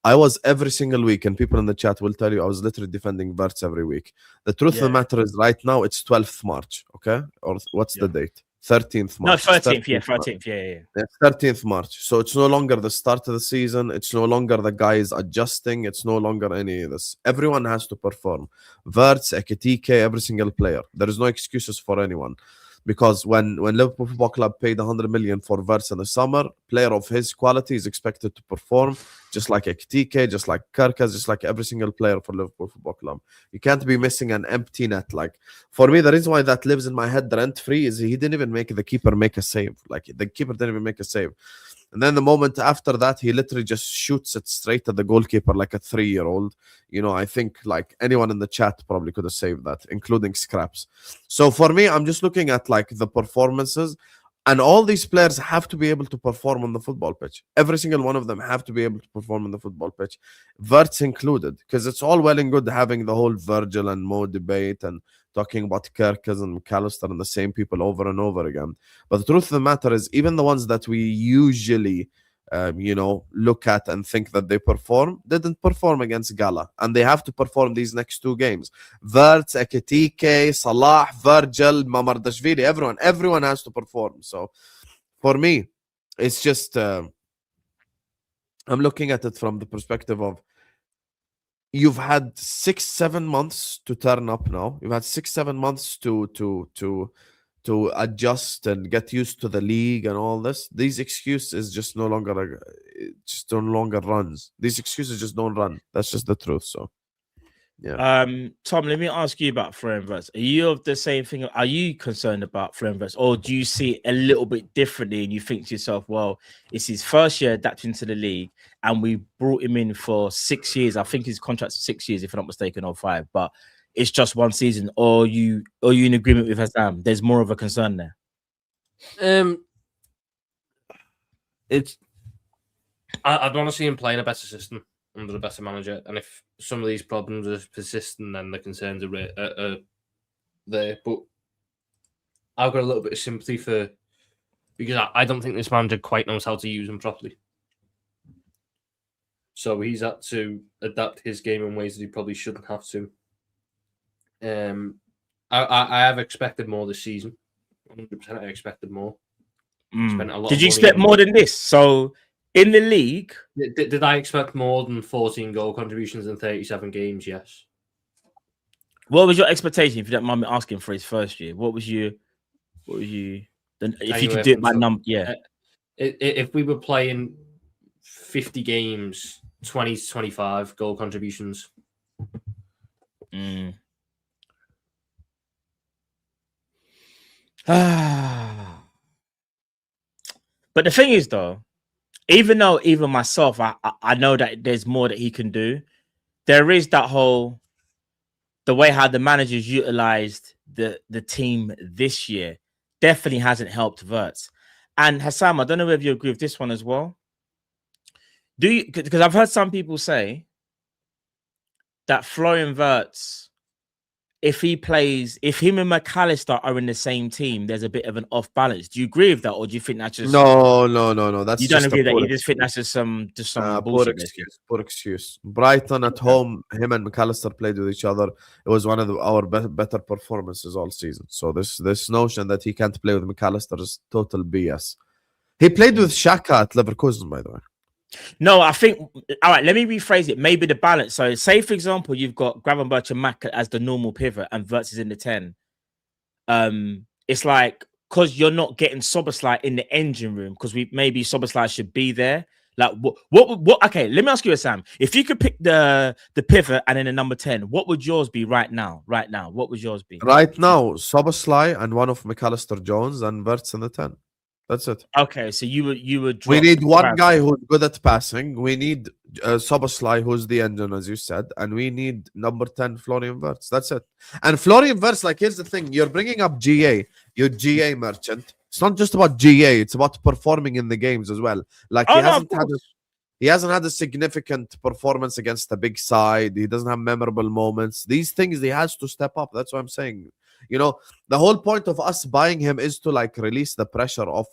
I was every single week, and people in the chat will tell you I was literally defending Wirtz every week. The truth of the matter is right now it's 12th March, okay? Or what's the date? 13th March. No, 13th, 13th, yeah. 13th March. So it's no longer the start of the season. It's no longer the guys adjusting. It's no longer any of this. Everyone has to perform. Wirtz, Ekitike, every single player. There is no excuses for anyone. Because when Liverpool Football Club paid 100 million for Wirtz in the summer, player of his quality is expected to perform, just like Ekitike, just like Kirkes, just like every single player for Liverpool Football Club. You can't be missing an empty net. Like, for me, the reason why that lives in my head rent-free is he didn't even make the keeper make a save. Like, the keeper didn't even make a save. And then the moment after that, he literally just shoots it straight at the goalkeeper like a 3-year-old. I think like anyone in the chat probably could have saved that, including Scraps. So for me, I'm just looking at like the performances, and all these players have to be able to perform on the football pitch. Every single one of them have to be able to perform on the football pitch, Wirtz included, because it's all well and good having the whole Virgil and Mo debate and talking about Kirkes and McAllister and the same people over and over again. But the truth of the matter is, even the ones that we usually, look at and think that they perform, didn't perform against Gala. And they have to perform these next two games. Wirtz, Ekitike, Salah, Virgil, Mamardashvili, everyone has to perform. So for me, it's just, I'm looking at it from the perspective of, you've had 6-7 months to turn up now. You've had 6-7 months to adjust and get used to the league and all this. These excuses just no longer runs. These excuses just don't run. That's just the truth. So yeah. Tom, let me ask you about Florian Wirtz. Are you of the same thing? Are you concerned about Florian Wirtz, or do you see it a little bit differently and you think to yourself, well, it's his first year adapting to the league and we brought him in for 6 years. I think his contract's 6 years, if I'm not mistaken, or 5, but it's just one season. Or are you in agreement with Husam? There's more of a concern there. I'd want to see him playing a better system under a better manager, and if some of these problems are persistent, then the concerns are there. But I've got a little bit of sympathy because I don't think this manager quite knows how to use them properly. So he's had to adapt his game in ways that he probably shouldn't have to. I have expected more this season. 100% I expected more. Spent a lot Did of you money expect on more than this? So in the league, did I expect more than 14 goal contributions in 37 games? Yes. what was your expectation? If you don't mind me asking, for his first year, what was you? Then if you could do it by number, yeah. If we were playing 50 games, 20 to 25 goal contributions. But the thing is, though, even though even myself, I know that there's more that he can do. There is that whole the way how the managers utilized the team this year definitely hasn't helped Wirtz. And Husam, I don't know if you agree with this one as well. Do you? Because I've heard some people say that Florian Wirtz, if him and McAllister are in the same team, there's a bit of an off balance. Do you agree with that, or do you think that's just no? That's you don't just agree that you excuse. just think that's just some Poor bullshit? excuse. Poor excuse. Brighton at home, him and McAllister played with each other. It was one of our better performances all season. So this notion that he can't play with McAllister is total BS. He played with Xhaka at Leverkusen, by the way. No, I think all right. Let me rephrase it. Maybe the balance. So, say for example, you've got Gravenberch and Mack as the normal pivot, and Wirtz is in the 10. It's like because you're not getting Soboslai in the engine room because maybe Soboslai should be there. Like what? Okay, let me ask you, Sam. If you could pick the pivot and then the number 10, what would yours be right now? Right now, what would yours be? Right now, Soboslai and one of McAllister Jones and Wirtz in the 10. That's it. Okay, so you would. We need one guy who's good at passing. We need Soboslai, who's the engine, as you said, and we need number 10 Florian Wirtz. That's it. And Florian Wirtz, like, here's the thing: you're bringing up GA, your GA merchant. It's not just about GA; it's about performing in the games as well. Like he hasn't had a significant performance against a big side. He doesn't have memorable moments. These things he has to step up. That's what I'm saying. You know, the whole point of us buying him is to like release the pressure of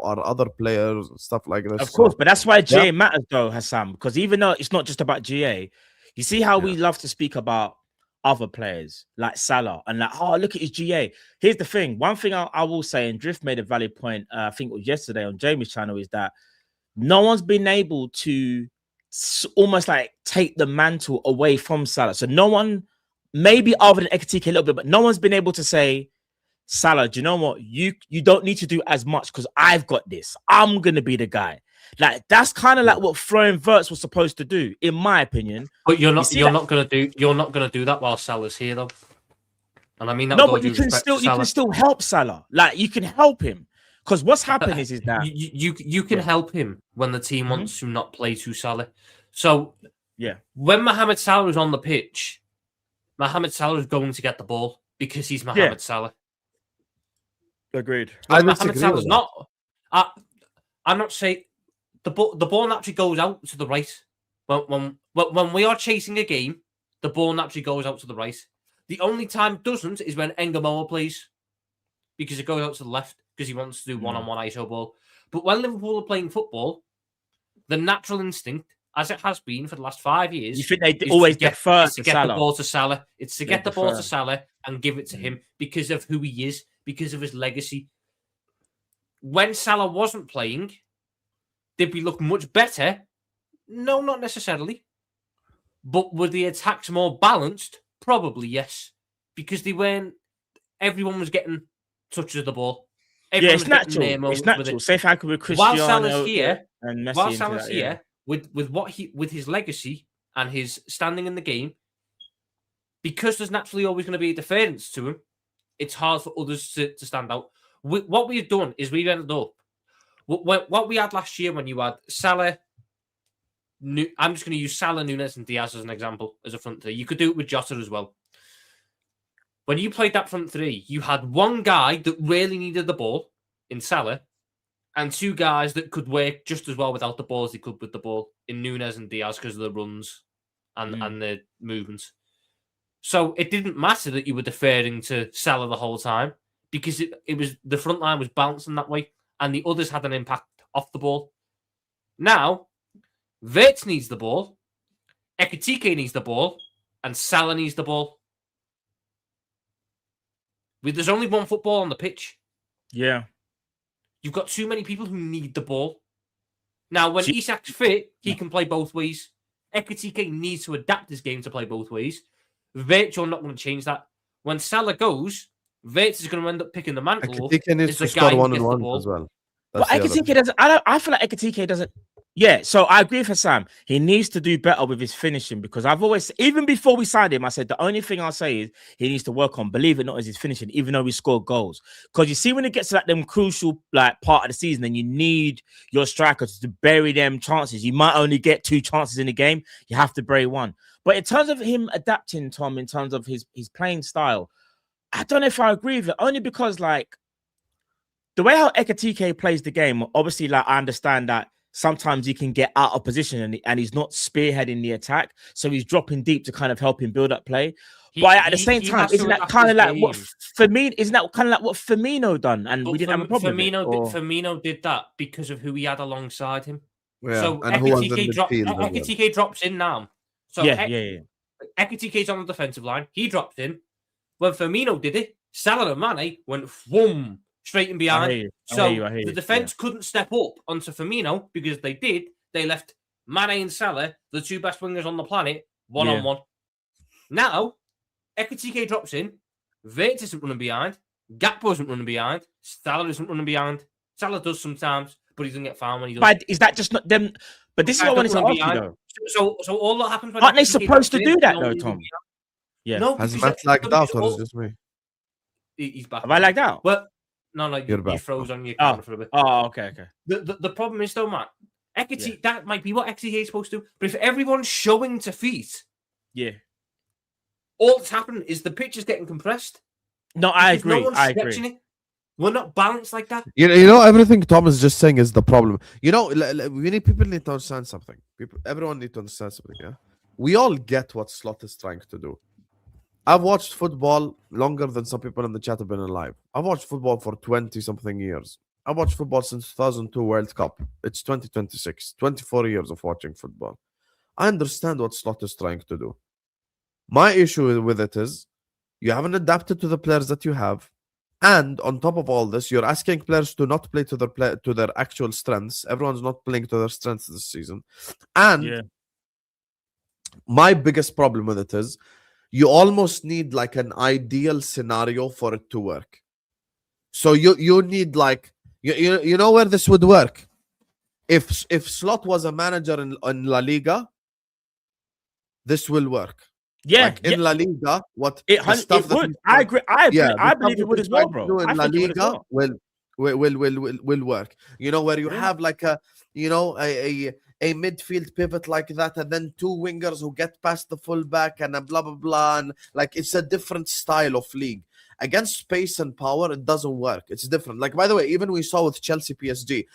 our other players and stuff like this. Of course, but that's why GA matters though, Husam, because even though it's not just about GA, you see how we love to speak about other players like Salah and like, oh, look at his GA. Here's the thing. One thing I will say, and Drift made a valid point, I think it was yesterday on Jamie's channel, is that no one's been able to almost like take the mantle away from Salah. So no one, maybe other than Ekitike a little bit, but no one's been able to say, Salah, do you know what? You don't need to do as much because I've got this. I'm gonna be the guy. Like that's kind of like what Florian Wirtz was supposed to do, in my opinion. But you're not gonna do that while Salah's here, though. And I mean that. No, but you can still help Salah. Like you can help him because what's happened is that you can help him when the team wants to not play to Salah. So yeah, when Mohamed Salah is on the pitch, Mohamed Salah is going to get the ball because he's Mohamed Salah. Agreed. Mohamed Salah's not. I'm not saying the ball naturally goes out to the right. When we are chasing a game, the ball naturally goes out to the right. The only time it doesn't is when Engamoa plays, because it goes out to the left because he wants to do one-on-one ISO ball. But when Liverpool are playing football, the natural instinct, as it has been for the last 5 years, you think they always defer to get Salah. The ball to Salah. It's to get the ball to Salah and give it to him because of who he is, because of his legacy. When Salah wasn't playing, did we look much better? No, not necessarily. But were the attacks more balanced? Probably yes, because they weren't. Everyone was getting touches of the ball. Everyone it's natural. It's natural. Say if I could with Cristiano while Salah's here, and Messi while Salah's here, with his legacy and his standing in the game, because there's naturally always going to be a defence to him. It's hard for others to stand out. What we've done is we've ended up what we had last year when you had Salah. I'm just going to use Salah, Núñez, and Diaz as an example as a front three. You could do it with Jota as well. When you played that front three, you had one guy that really needed the ball in Salah, and two guys that could work just as well without the ball as they could with the ball in Núñez and Diaz because of the runs and the movements. So it didn't matter that you were deferring to Salah the whole time because it was the front line was balancing that way, and the others had an impact off the ball. Now, Wirtz needs the ball, Ekitike needs the ball, and Salah needs the ball. There's only one football on the pitch. Yeah. You've got too many people who need the ball. Now, when Isak's fit, he can play both ways. Ekitike needs to adapt his game to play both ways. Wirtz, you're not going to change that. When Salah goes, Wirtz is going to end up picking the mantle up. Ekitike needs to score 1-on-1 as well. But Ekitike doesn't. I feel like Ekitike doesn't. Yeah, so I agree with Husam. He needs to do better with his finishing because I've always, even before we signed him, I said the only thing I'll say is he needs to work on, believe it or not, is his finishing, even though he scored goals. Because you see, when it gets to like them crucial like part of the season, and you need your strikers to bury them chances. You might only get 2 chances in a game. You have to bury 1. But in terms of him adapting, Tom, in terms of his playing style, I don't know if I agree with it. Only because like the way how Ekitike plays the game, obviously, like I understand that. Sometimes he can get out of position and he's not spearheading the attack. So he's dropping deep to kind of help him build up play. But at the same time, isn't that kind of like what Firmino done? And we didn't have a problem with it, Firmino did that because of who he had alongside him. Yeah, so Ekitike drops in now. So Ekitike's on the defensive line. He dropped in. When Firmino did it, Salah and Mane went whoom, straight in behind. The defense couldn't step up onto Firmino because they left Mane and Salah, the 2 best wingers on the planet, 1-on-1. Now, Ekitike drops in. Wirtz isn't running behind. Gakpo isn't running behind. Salah isn't running behind. Salah does sometimes, but he doesn't get found when he does. But is that just not them? But this is what I wanted to ask you, though. So all that happens when aren't they supposed to do that, though, Tom? Yeah. No, has Matt lagged out or is this me? He's back. Have I lagged out? Well, no, you froze on your camera for a bit. Oh, okay. The problem is, though, Matt, Ekitike, that might be what Ekitike is supposed to do. But if everyone's showing to feet, all that's happening is the pitch is getting compressed. No, I agree. I agree. We're not balanced like that. You know, everything Tom is just saying is the problem. You know, people need to understand something. Everyone needs to understand something, yeah? We all get what Slot is trying to do. I've watched football longer than some people in the chat have been alive. I've watched football for 20-something years. I've watched football since 2002 World Cup. It's 2026. 24 years of watching football. I understand what Slot is trying to do. My issue with it is you haven't adapted to the players that you have. And on top of all this, you're asking players to not play to their actual strengths. Everyone's not playing to their strengths this season. And my biggest problem with it is you almost need like an ideal scenario for it to work. So you need like you know where this would work. If Slot was a manager in La Liga, this will work. Yeah, like in La Liga, it would. I agree. I believe it would as well, bro. In La Liga will work. You know, where you have like a midfield pivot like that, and then 2 wingers who get past the fullback and blah blah blah, and like it's a different style of league. Against space and power, it doesn't work. It's different. Like, by the way, even we saw with Chelsea PSG,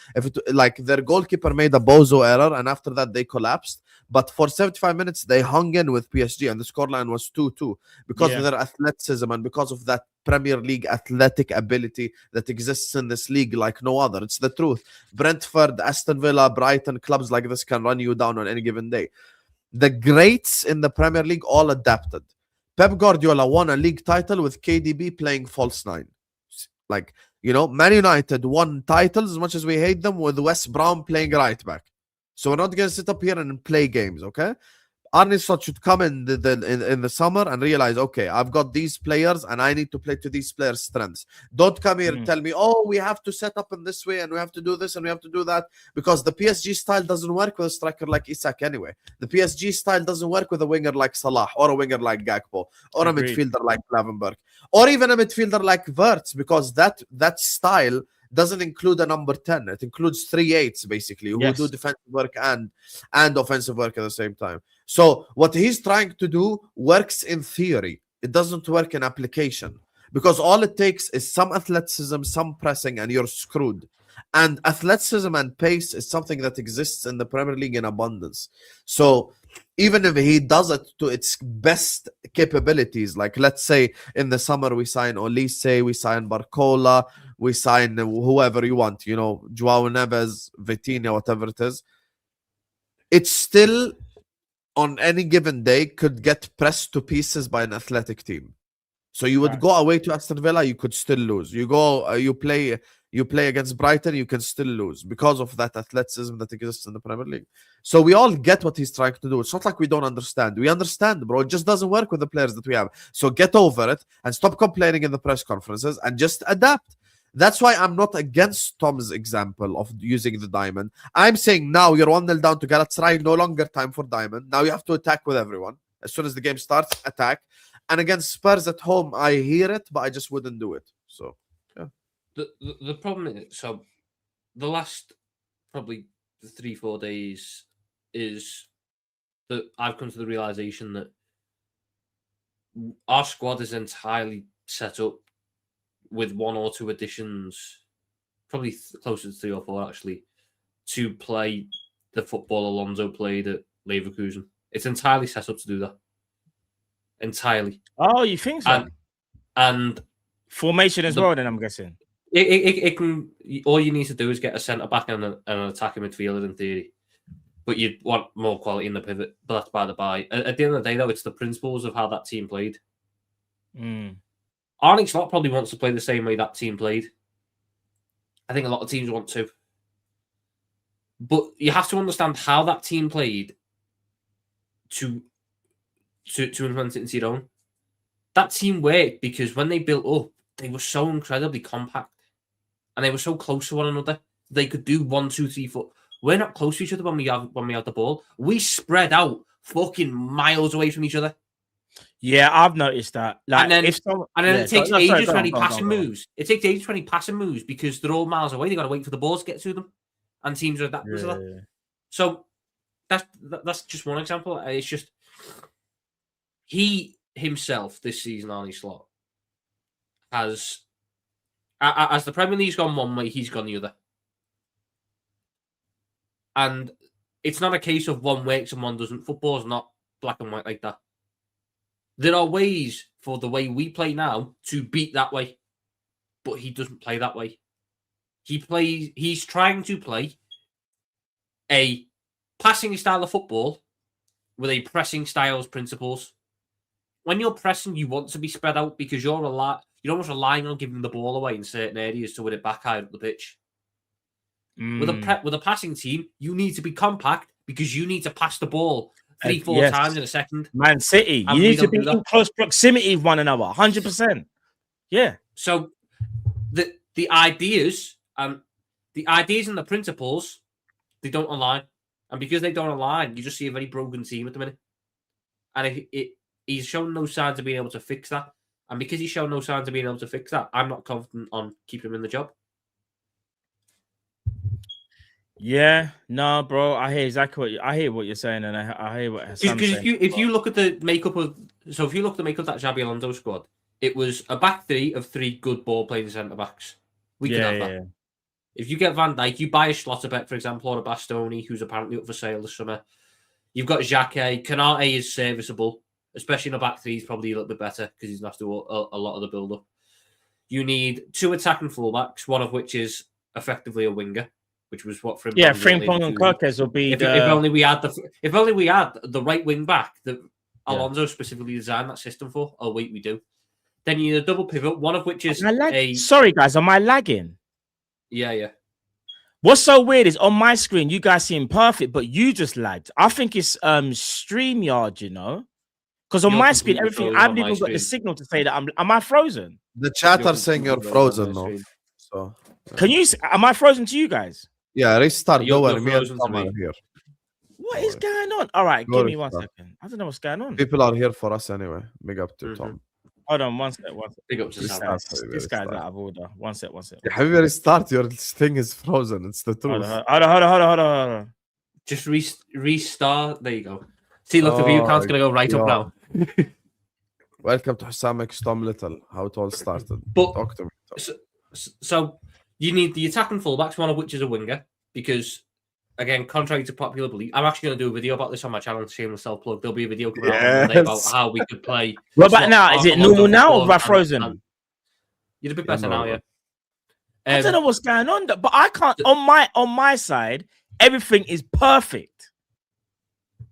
their goalkeeper made a bozo error, and after that they collapsed. But for 75 minutes, they hung in with PSG, and the scoreline was 2-2 because of their athleticism and because of that Premier League athletic ability that exists in this league like no other. It's the truth. Brentford, Aston Villa, Brighton, clubs like this can run you down on any given day. The greats in the Premier League all adapted. Pep Guardiola won a league title with KDB playing false 9. Like, Man United won titles as much as we hate them with West Brom playing right back. So we're not going to sit up here and play games, okay? Arne Slot should come in the summer and realize, okay, I've got these players and I need to play to these players' strengths. Don't come here and tell me, we have to set up in this way and we have to do this and we have to do that, because the PSG style doesn't work with a striker like Isak anyway. The PSG style doesn't work with a winger like Salah or a winger like Gakpo or a midfielder like Klavenberg or even a midfielder like Wirtz, because that style doesn't include a number 10. It includes 3/8 basically who do defensive work and offensive work at the same time. So what he's trying to do works in theory. It doesn't work in application, because all it takes is some athleticism, some pressing, and you're screwed. And athleticism and pace is something that exists in the Premier League in abundance. So even if he does it to its best capabilities, like let's say in the summer we sign Olise, we sign Barcola, we sign whoever you want, Joao Neves, Vitinha, whatever it is, it's still on any given day could get pressed to pieces by an athletic team. So you would go away to Aston Villa, you could still lose. You go, you play against Brighton, you can still lose because of that athleticism that exists in the Premier League. So we all get what he's trying to do. It's not like we don't understand. We understand, bro. It just doesn't work with the players that we have. So get over it and stop complaining in the press conferences and just adapt. That's why I'm not against Tom's example of using the diamond. I'm saying now you're 1-0 down to Galatasaray, no longer time for diamond. Now you have to attack with everyone. As soon as the game starts, attack. And against Spurs at home, I hear it, but I just wouldn't do it. So, yeah. The problem is, so the last probably 3-4 days is that I've come to the realization that our squad is entirely set up with 1 or 2 additions, probably closer to 3 or 4 actually, to play the football Alonso played at Leverkusen. It's entirely set up to do that. Entirely. Oh, you think so? And formation as well, then I'm guessing. It can. All you need to do is get a centre back and an attacking midfielder in theory, but you'd want more quality in the pivot. But that's by the by. At the end of the day, though, it's the principles of how that team played. Arne Slot probably wants to play the same way that team played. I think a lot of teams want to, but you have to understand how that team played to implement it into your own. That team worked because when they built up, they were so incredibly compact and they were so close to one another. They could do 1, 2, 3, 4. We're not close to each other when we have the ball. We spread out fucking miles away from each other. Yeah, I've noticed that. Like, and then it takes ages for any passing moves. It takes ages for any passing moves because they're all miles away. They got to wait for the ball to get to them, and teams are adapting to that. Yeah. So that's just one example. It's just he himself this season, Arne Slot, has as the Premier League's gone one way, he's gone the other, and it's not a case of one works and one doesn't. Football's not black and white like that. There are ways for the way we play now to beat that way, but he doesn't play that way. He's trying to play a passing style of football with a pressing styles principles. When you're pressing, you want to be spread out because you're almost relying on giving the ball away in certain areas to win it back high up the pitch. With a passing team, you need to be compact because you need to pass the ball 3-4 times in a second. Man City, you need to be in close proximity with one another, 100%. Yeah. So the ideas and the principles, they don't align, and because they don't align, you just see a very broken team at the minute. And he's shown no signs of being able to fix that, and because he's shown no signs of being able to fix that, I'm not confident on keeping him in the job. Yeah, no, bro. I hear exactly what you're saying, and I hear what Hasam's saying. If you look at the makeup of that Xabi Alonso squad, it was a back three of 3 good ball playing centre backs. We can have that. Yeah. If you get Van Dijk, you buy a Schlotterbeck, for example, or a Bastoni, who's apparently up for sale this summer. You've got Xhaka. Konate is serviceable, especially in a back three. He's probably a little bit better because he's not to do a lot of the build up. You need 2 attacking fullbacks, one of which is effectively a winger. Which was what Frimpong. Yeah, Frimpong and Kirkes will be. If only we had the right wing back that Alonso specifically designed that system for. Oh wait, we do. Then you need a double pivot, one of which is Sorry guys, am I lagging? Yeah. What's so weird is on my screen you guys seem perfect, but you just lagged. I think it's StreamYard, you know, because on my screen everything. I haven't even got the signal to say that am I frozen? The chat are saying you're frozen now. So can you? Am I frozen to you guys? Yeah, restart. Go on. Here. What is going on? All right, give me 1 second. I don't know what's going on. People are here for us anyway. Big up to Tom. Hold on, one sec. Big up to this guy's out of order. One sec. Have you restart? Your thing is frozen. It's the truth. Hold on. Just restart. There you go. See, look, the view count's gonna go right up now. Welcome to Husam X Tom Little. How it all started. But talk to me. So you need the attacking fullbacks, one of which is a winger, because, again, contrary to popular belief, I'm actually going to do a video about this on my channel, shameless self-plug. There'll be a video coming out about how we could play. What about now? Is it normal now or have I frozen? You're a bit better now, yeah. I don't know what's going on, but I can't. On my side, everything is perfect,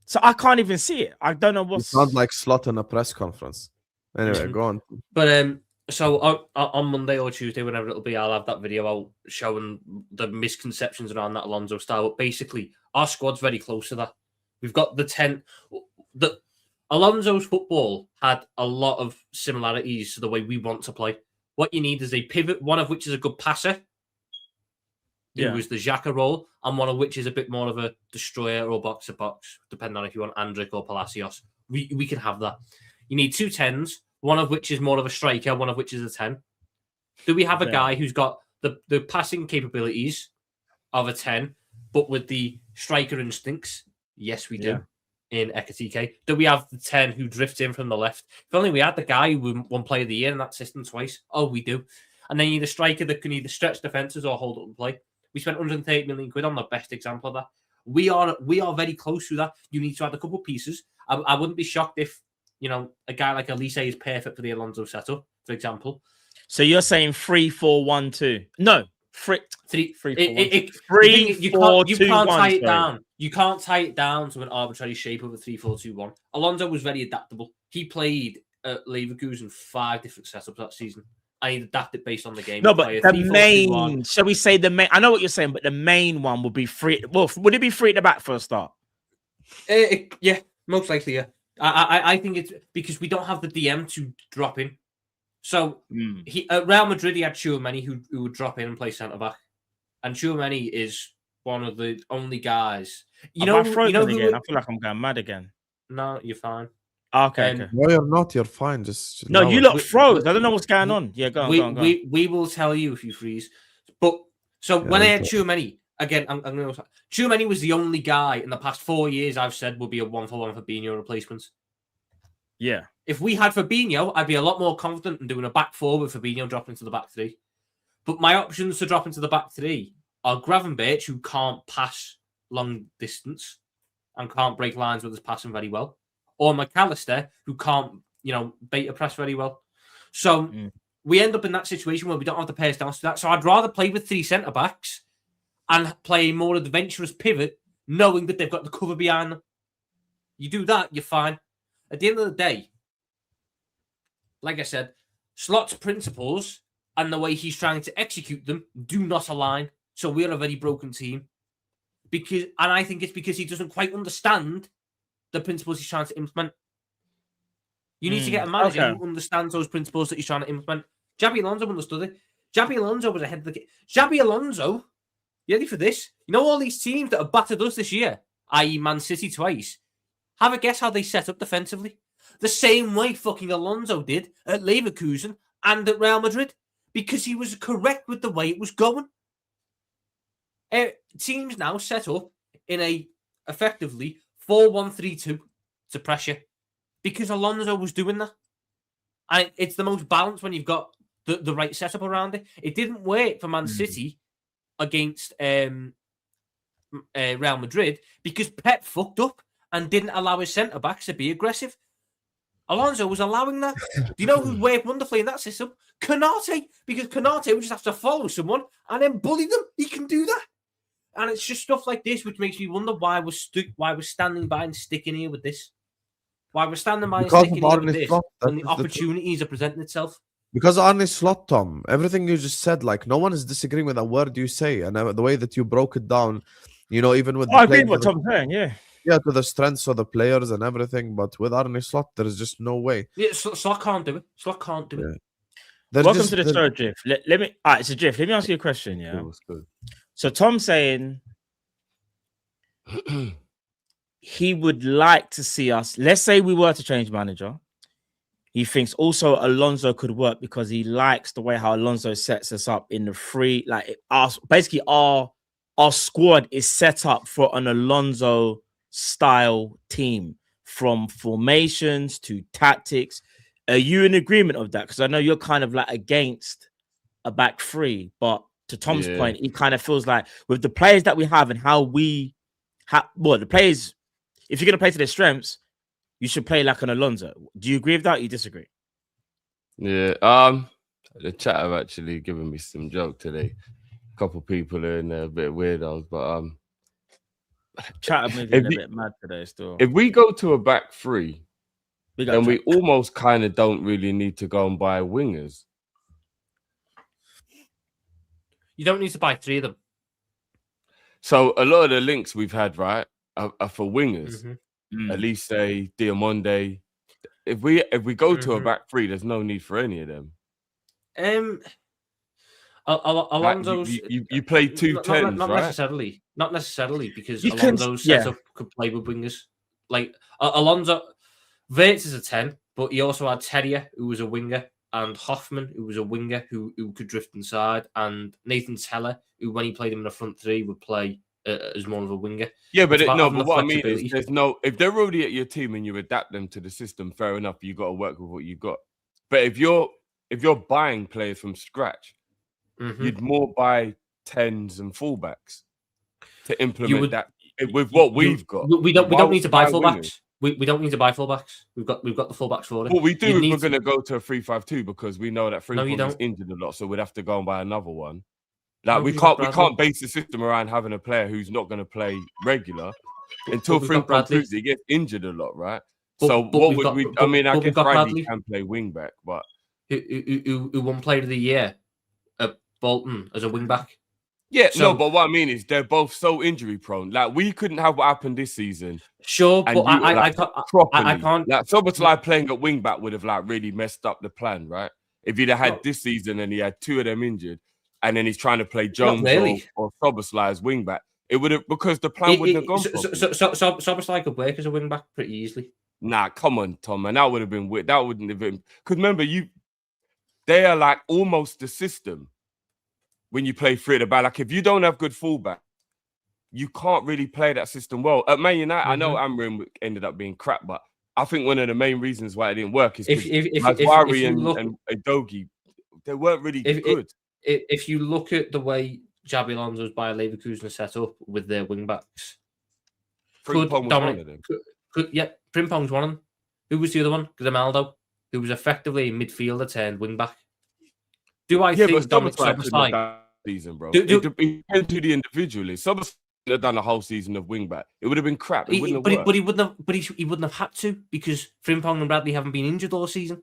so I can't even see it. I don't know what's. It sounds like Slot in a press conference. Anyway, go on. But so on Monday or Tuesday, whenever it'll be, I'll have that video out showing the misconceptions around that Alonso style. But basically, our squad's very close to that. We've got the 10. Alonso's football had a lot of similarities to the way we want to play. What you need is a pivot, one of which is a good passer, who is the Xhaka role, and one of which is a bit more of a destroyer or box-to-box, depending on if you want Andric or Palacios. We can have that. You need 2 10s, one of which is more of a striker, one of which is a 10. Do we have a guy who's got the passing capabilities of a 10, but with the striker instincts? Yes, we do. Yeah. In Ekatike. Do we have the 10 who drifts in from the left? If only we had the guy who won Player of the Year in that system twice. Oh, we do. And then you need a striker that can either stretch defences or hold up and play. We spent 130 million quid on the best example of that. We are very close to that. You need to add a couple of pieces. I wouldn't be shocked if, a guy like Elise is perfect for the Alonso setup, for example. So you're saying 3-4-1-2? No. 3-4-1. You can't tie it down. You can't tie it down to an arbitrary shape of a 3-4-2-1. Alonso was very adaptable. He played at Leverkusen 5 different setups that season. And he adapted based on the game. No, but the main, shall we say the main? I know what you're saying, but the main one would be free. Well, would it be free at the back for a start? Yeah, most likely. Yeah, I think it's because we don't have the DM to drop in. So he at Real Madrid, he had Tchouaméni who would drop in and play centre back, and Tchouaméni is one of the only guys. I feel like I'm going mad again. No, you're fine. Okay. No, you're not. You're fine. Just no, you look froze. I don't know what's going on. Yeah, go on. We will tell you if you freeze. But when I had Tchouaméni, again, I'm going to. Tchouaméni was the only guy in the past 4 years I've said would be a 1-for-1 Fabinho replacement. Yeah. If we had Fabinho, I'd be a lot more confident in doing a back 4 with Fabinho dropping into the back 3. But my options to drop into the back 3 are Gravenberch, who can't pass long distance and can't break lines with his passing very well, or McAllister, who can't, beta press very well. So we end up in that situation where we don't have the players down to that. So I'd rather play with 3 centre-backs and play a more adventurous pivot, knowing that they've got the cover behind them. You do that, you're fine. At the end of the day, like I said, Slot's principles and the way he's trying to execute them do not align. So we're a very broken team. And I think it's because he doesn't quite understand the principles he's trying to implement. You need to get a manager who understands those principles that he's trying to implement. Xabi Alonso understood it. Xabi Alonso was ahead of the game. Xabi Alonso, you ready for this? You know all these teams that have battered us this year, i.e. Man City twice, have a guess how they set up defensively? The same way fucking Alonso did at Leverkusen and at Real Madrid, because he was correct with the way it was going. Teams now set up in a effectively 4-1-3-2 to pressure because Alonso was doing that. And it's the most balanced when you've got the right setup around it. It didn't work for Man City against Real Madrid because Pep fucked up and didn't allow his centre-backs to be aggressive. Alonso was allowing that. Do you know who worked wonderfully in that system? Konate. Because Konate would just have to follow someone and then bully them. He can do that. And it's just stuff like this which makes me wonder why we're standing by and sticking here with this. Why we're standing by and sticking here with this when the opportunities are presenting itself. Because Arne Slot, Tom, everything you just said, like, no one is disagreeing with a word you say. And the way that you broke it down, even with I agree with what Tom's saying, yeah. Yeah, to the strengths of the players and everything. But with Arne Slot, there's just no way. Yeah, Slot can't do it. Slot can't do it. Welcome to the show, Jiff. Let me. All right, so Jiff, let me ask you a question. Yeah. Cool. So Tom's saying he would like to see us. Let's say we were to change manager. He thinks also Alonso could work because he likes the way how Alonso sets us up in the free. Like basically our squad is set up for an Alonso style team, from formations to tactics. Are you in agreement of that? Because I know you're kind of like against a back 3, but to Tom's point, he kind of feels like with the players that we have and how we have, the players, if you're going to play to their strengths, you should play like an Alonso. Do you agree with that or you disagree? Yeah. The chat have actually given me some joke today. A couple people are in there a bit weirdos, but chat have made me a bit mad today still. If we go to a back 3, then we almost kind of don't really need to go and buy wingers. You don't need to buy 3 of them. So a lot of the links we've had, right, are for wingers. Mm-hmm. At least say Diamonde. If we go to a back 3, there's no need for any of them. Alonso's you play 2 10s, not right? Not necessarily, because Alonso's setup could play with wingers. Like Alonso, Wirtz is a 10, but he also had Terrier, who was a winger, and Hoffman, who was a winger who could drift inside, and Nathan Teller, who when he played him in the front 3 would play as more of a winger. Yeah, but what I mean is, there's no, if they're already at your team and you adapt them to the system, fair enough. You got to work with what you got. But if you're buying players from scratch, you'd more buy 10s and fullbacks to implement that with what we've got. We don't need to buy fullbacks. We don't need to buy fullbacks. We've got the fullbacks for it. What we do if we're going to go to a 3-5-2, because we know that Frimpong is injured a lot, so we'd have to go and buy another one. Like we can't base the system around having a player who's not going to play regular until Frimpong proves he gets injured a lot, right? So what would we? I mean, I guess Bradley can play wing back, but who won Player of the Year at Bolton as a wing back? Yeah, no, but what I mean is they're both so injury prone. Like we couldn't have what happened this season. Sure, but I can't. Like Szoboszlai playing at wing back would have like really messed up the plan, right? If he'd have had this season and he had 2 of them injured, and then he's trying to play Jones or Szoboszlai as wing back, it would have, because the plan wouldn't have gone. Szoboszlai could work as a wing back pretty easily. Nah, come on, Tom, and that would have been weird. That wouldn't have been, because remember, they are like almost the system when you play 3 at the back. Like if you don't have good fullback, you can't really play that system well. At Man United, I know Amrin ended up being crap, but I think one of the main reasons why it didn't work is because Mazwari and Udogie, they weren't really good. If you look at the way Xabi Alonso's Bayer Leverkusen are set up with their wing backs, Frimpong was one of them. Frimpong's one of them. Who was the other one? Grimaldo, who was effectively a midfielder turned wing back. Do I think Dominic Szoboszlai season, bro? It depends to the individually. Szoboszlai had done a whole season of wing back. It would have been crap. It wouldn't have worked. But he wouldn't have. But he wouldn't have had to, because Frimpong and Bradley haven't been injured all season.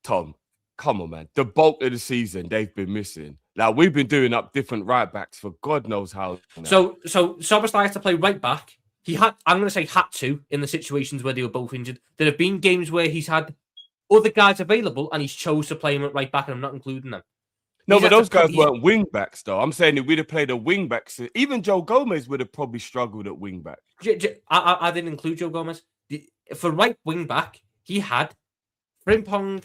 Tom, come on, man. The bulk of the season they've been missing. Like we've been doing up different right backs for God knows how. So Szoboszlai has to play right back. He had. I'm going to say had to in the situations where they were both injured. There have been games where he's had other guys available and he's chose to play him at right back, and I'm not including them. No, but those guys weren't wing backs, though. I'm saying if we'd have played a wing back, even Joe Gomez would have probably struggled at wing back. I didn't include Joe Gomez. For right wing back, he had Frimpong,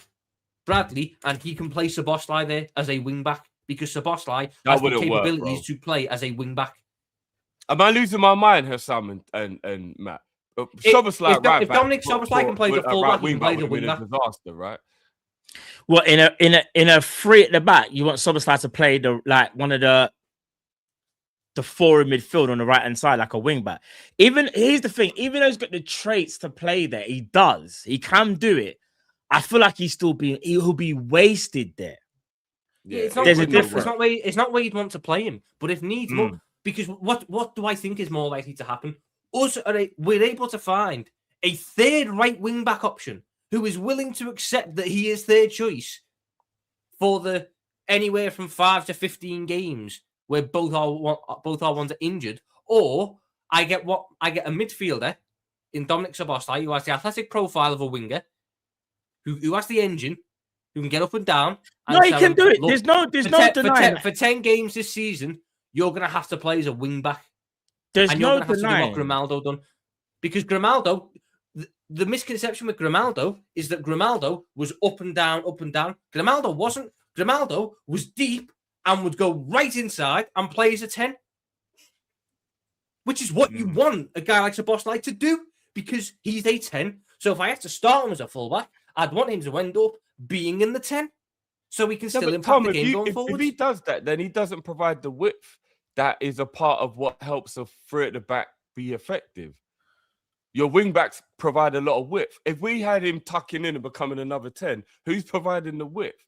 Bradley, and he can play Szoboszlai there as a wing back, because Szoboszlai has the capabilities to play as a wing back. Am I losing my mind, Husam and Matt? Szoboszlai if Dominic Szoboszlai can play the full back, he can play the wing back. Disaster, right? Well, in a 3 at the back, you want Szoboszlai to play one of the 4 in midfield on the right hand side, like a wing back. Here's the thing: even though he's got the traits to play there, he can do it. I feel like he'll be wasted there. Yeah, there's a difference. It's not where you'd want to play him, but if needs more, because what do I think is more likely to happen? Also, we're able to find a 3rd right wing back option who is willing to accept that he is 3rd choice for the anywhere from 5 to 15 games where both our ones are injured, or I get a midfielder in Dominic Szoboszlai who has the athletic profile of a winger, who has the engine, who can get up and down. No, he can do it. There's no denying. For 10 games this season, you're going to have to play as a wing back. There's and you're going to have to do what Grimaldo done. Because Grimaldo, the misconception with Grimaldo is that Grimaldo was up and down, up and down. Grimaldo wasn't. Grimaldo was deep and would go right inside and play as a 10. Which is what you want a guy like Szoboszlai to do, because he's a 10. So if I had to start him as a fullback, I'd want him to end up being in the 10. So we can still impact the game going forward. If he does that, then he doesn't provide the width that is a part of what helps a 3 at the back be effective. Your wing backs provide a lot of width. If we had him tucking in and becoming another 10, who's providing the width?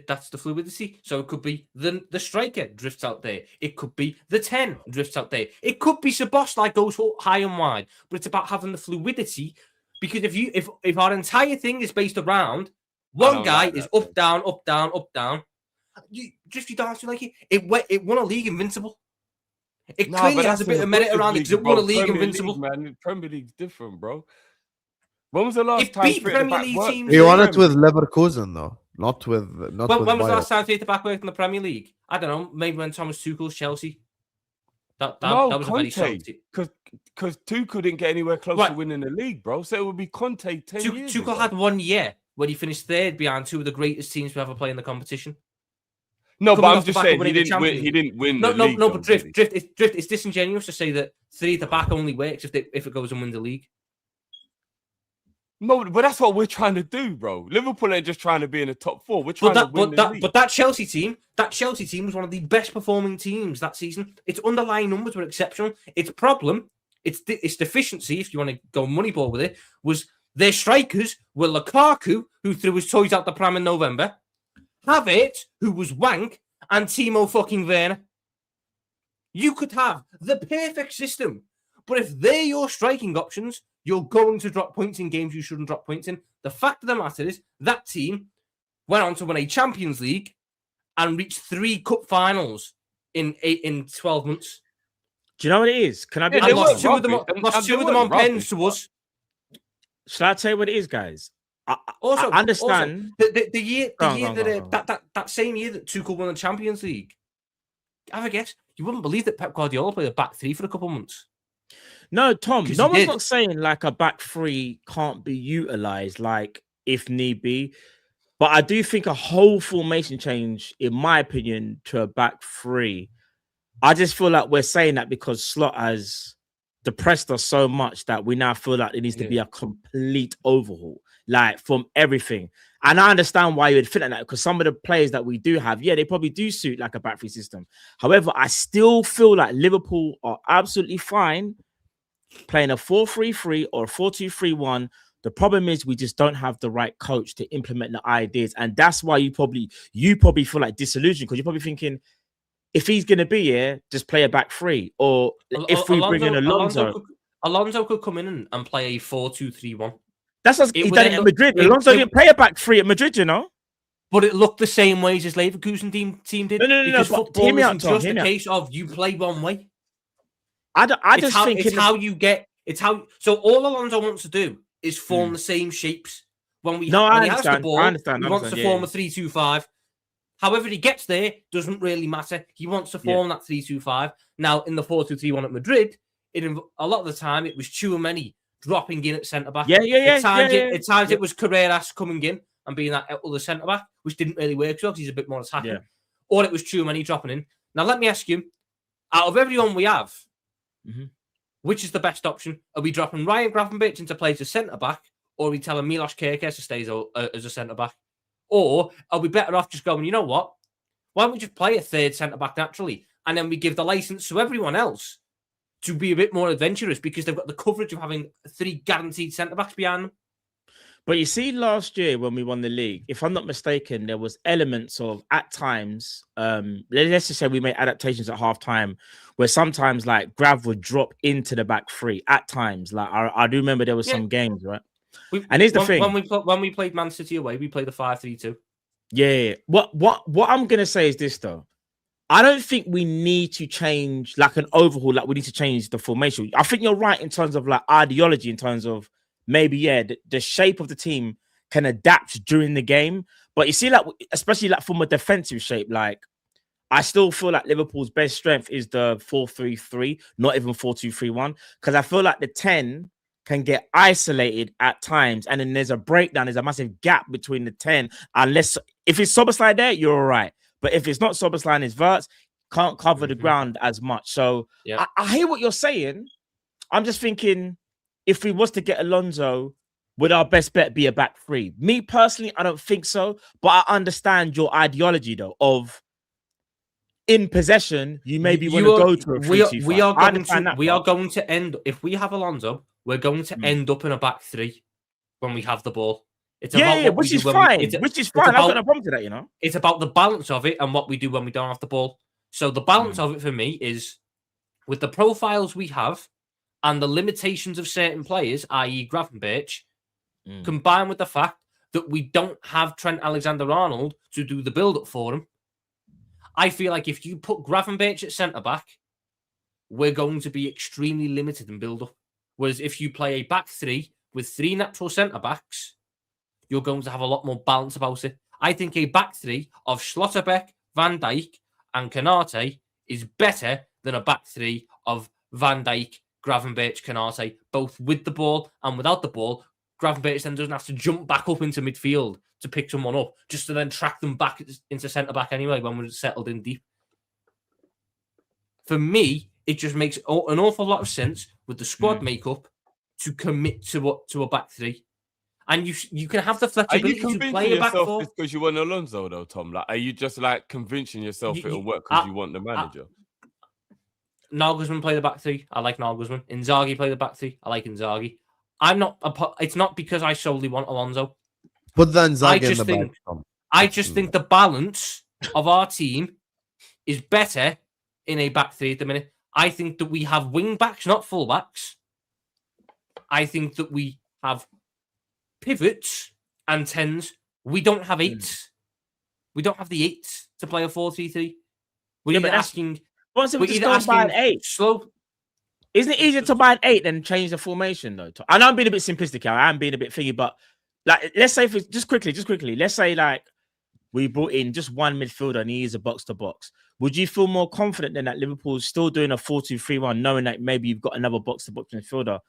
That's the fluidity. So it could be the striker drifts out there. It could be the 10 drifts out there. It could be Szoboszlai goes high and wide. But it's about having the fluidity Because if our entire thing is based around one guy is up, down, up, down, up, down, you don't have to like it. It won a league invincible. It clearly has a bit of merit around it because it won a league invincible. Man, Premier League's different, bro. When was the last time beat Premier League teams? He won it with Leverkusen, though. Not with. When was the last time he hit the back work in the Premier League? I don't know. Maybe when Thomas Tuchel's Chelsea. That was a very solid team. Because Tuchel didn't get anywhere close to winning the league, bro. So it would be Conte 10 years Tuchel ago. had 1 year when he finished third behind two of the greatest teams to ever play in the competition. No, but I'm just saying he didn't win. No, but Drift. It's disingenuous to say that 3 at the back only works if it goes and wins the league. No, but that's what we're trying to do, bro. Liverpool ain't just trying to be in the top 4. We're trying to win the league. But that Chelsea team was one of the best performing teams that season. Its underlying numbers were exceptional. Its problem, its deficiency, if you want to go Moneyball with it, was their strikers were Lukaku, who threw his toys out the pram in November, Havertz, who was wank, and Timo fucking Werner. You could have the perfect system, but if they're your striking options, you're going to drop points in games you shouldn't drop points in. The fact of the matter is that team went on to win a Champions League and reached 3 cup finals in 12 months. Do you know what it is? Can I be lost two of them on pens to us? Shall I tell you what it is, guys? I understand. That same year that Tuchel won the Champions League, have a guess. You wouldn't believe that Pep Guardiola played a back 3 for a couple of months. No, Tom, no one's not saying like a back 3 can't be utilized, like if need be. But I do think a whole formation change, in my opinion, to a back 3. I just feel like we're saying that because Slot has depressed us so much that we now feel like it needs to be a complete overhaul, like from everything. And I understand why you would fit like that, because some of the players that we do have, they probably do suit like a back 3 system. However, I still feel like Liverpool are absolutely fine playing a 4-3-3 or a 4-2-3-1. The problem is we just don't have the right coach to implement the ideas, and that's why you probably feel like disillusioned, because you're probably thinking, if he's going to be here, just play a back 3, or if we bring in Alonso could come in and play a 4-2-3-1. That's what he done it at Madrid. Alonso didn't play a back 3 at Madrid, you know. But it looked the same way as his Leverkusen team did. No. Because football isn't just a case of you play one way. So all Alonso wants to do is form the same shapes. When he has the ball, he wants to form a 3-2-5. However he gets there doesn't really matter. He wants to form that 3-2-5. Now, in the 4-2-3-1 at Madrid, a lot of the time it was Tchouaméni dropping in at centre-back. At times it was Carreras coming in and being that other centre-back, which didn't really work because he's a bit more attacking. Or it was Tchouaméni dropping in. Now, let me ask you, out of everyone we have, which is the best option? Are we dropping Ryan Gravenberch into play as a centre-back, or are we telling Milos Kerkez to stay as a centre-back? Or are we better off just going, you know what? Why don't we just play a third centre-back naturally, and then we give the licence to everyone else to be a bit more adventurous because they've got the coverage of having 3 guaranteed centre-backs behind them? But you see, last year when we won the league, if I'm not mistaken, there was elements of, at times, let's just say we made adaptations at half-time, where sometimes like Grav would drop into the back 3 at times. Like I do remember there was some games, right? And here's the thing: when we played Man City away, we played the 5-3-2. Yeah. What I'm gonna say is this though: I don't think we need to change like an overhaul. Like we need to change the formation. I think you're right in terms of like ideology, in terms of maybe the shape of the team can adapt during the game. But you see, like especially like from a defensive shape, like I still feel like Liverpool's best strength is the 4-3-3, not even 4-2-3-1, because I feel like the 10 can get isolated at times, and then there's a breakdown, there's a massive gap between the 10. Unless if it's Soboslai there, you're all right. But if it's not Soboslai and it's Wirtz, can't cover the ground as much. So I hear what you're saying. I'm just thinking, if we was to get Alonso, would our best bet be a back 3? Me personally, I don't think so. But I understand your ideology though of in possession, you maybe want to go to a 3-2-5. We are going to end, if we have Alonso, we're going to end up in a back 3 when we have the ball. It's which is fine. I've got no problem to that, you know. It's about the balance of it and what we do when we don't have the ball. So the balance of it for me is with the profiles we have and the limitations of certain players, i.e. Gravenberch, combined with the fact that we don't have Trent Alexander-Arnold to do the build-up for him, I feel like if you put Gravenberch at centre-back, we're going to be extremely limited in build-up. Whereas if you play a back three with 3 natural centre-backs, you're going to have a lot more balance about it. I think a back three of Schlotterbeck, Van Dijk, and Konate is better than a back three of Van Dijk, Gravenberch, Konate, both with the ball and without the ball. Gravenberch then doesn't have to jump back up into midfield to pick someone up, just to then track them back into centre-back anyway when we're settled in deep. For me, it just makes an awful lot of sense with the squad makeup to commit to a back three. And you can have the flexibility to play a back four. Because you want Alonso, though, Tom? Like, are you just like convincing yourself it'll work because you want the manager? Nagelsmann play the back three. I like Nagelsmann. Inzaghi play the back three. I like Inzaghi. It's not because I solely want Alonso. Put the Inzaghi in the back. I just think the balance of our team is better in a back three at the minute. I think that we have wing backs, not full backs. I think that we have pivots and 10s. We don't have 8s. We don't have the 8s to play a 4-3-3. We're either asking. Once we just buy an 8, slow. Isn't it easier to buy an 8 than change the formation though? I know I'm being a bit simplistic here. I'm being a bit thingy, but like, let's say just quickly. Let's say like we brought in just one midfielder and he is a box to box. Would you feel more confident than that Liverpool's still doing a 4-2-3-1, knowing that maybe you've got another box to box midfielder,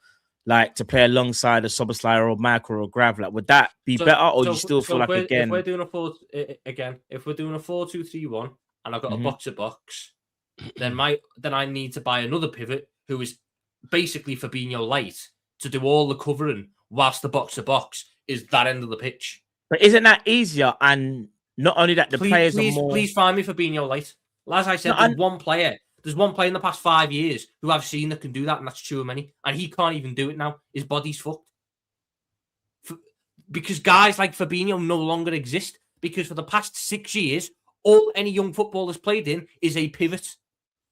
like to play alongside a Soboslai or Michael or Grav? Like, would that be better, or you still feel like again? If we're doing a 4-2-3-1, and I've got a box to box, then I need to buy another pivot who is basically Fabinho light to do all the covering whilst the box to box is that end of the pitch. But isn't that easier? And not only that, players are more. Please find me Fabinho light. As I said, there's one player in the past 5 years who I've seen that can do that, and that's Tchouaméni. And he can't even do it now. His body's fucked. Because guys like Fabinho no longer exist. Because for the past 6 years, all any young footballer's played in is a pivot.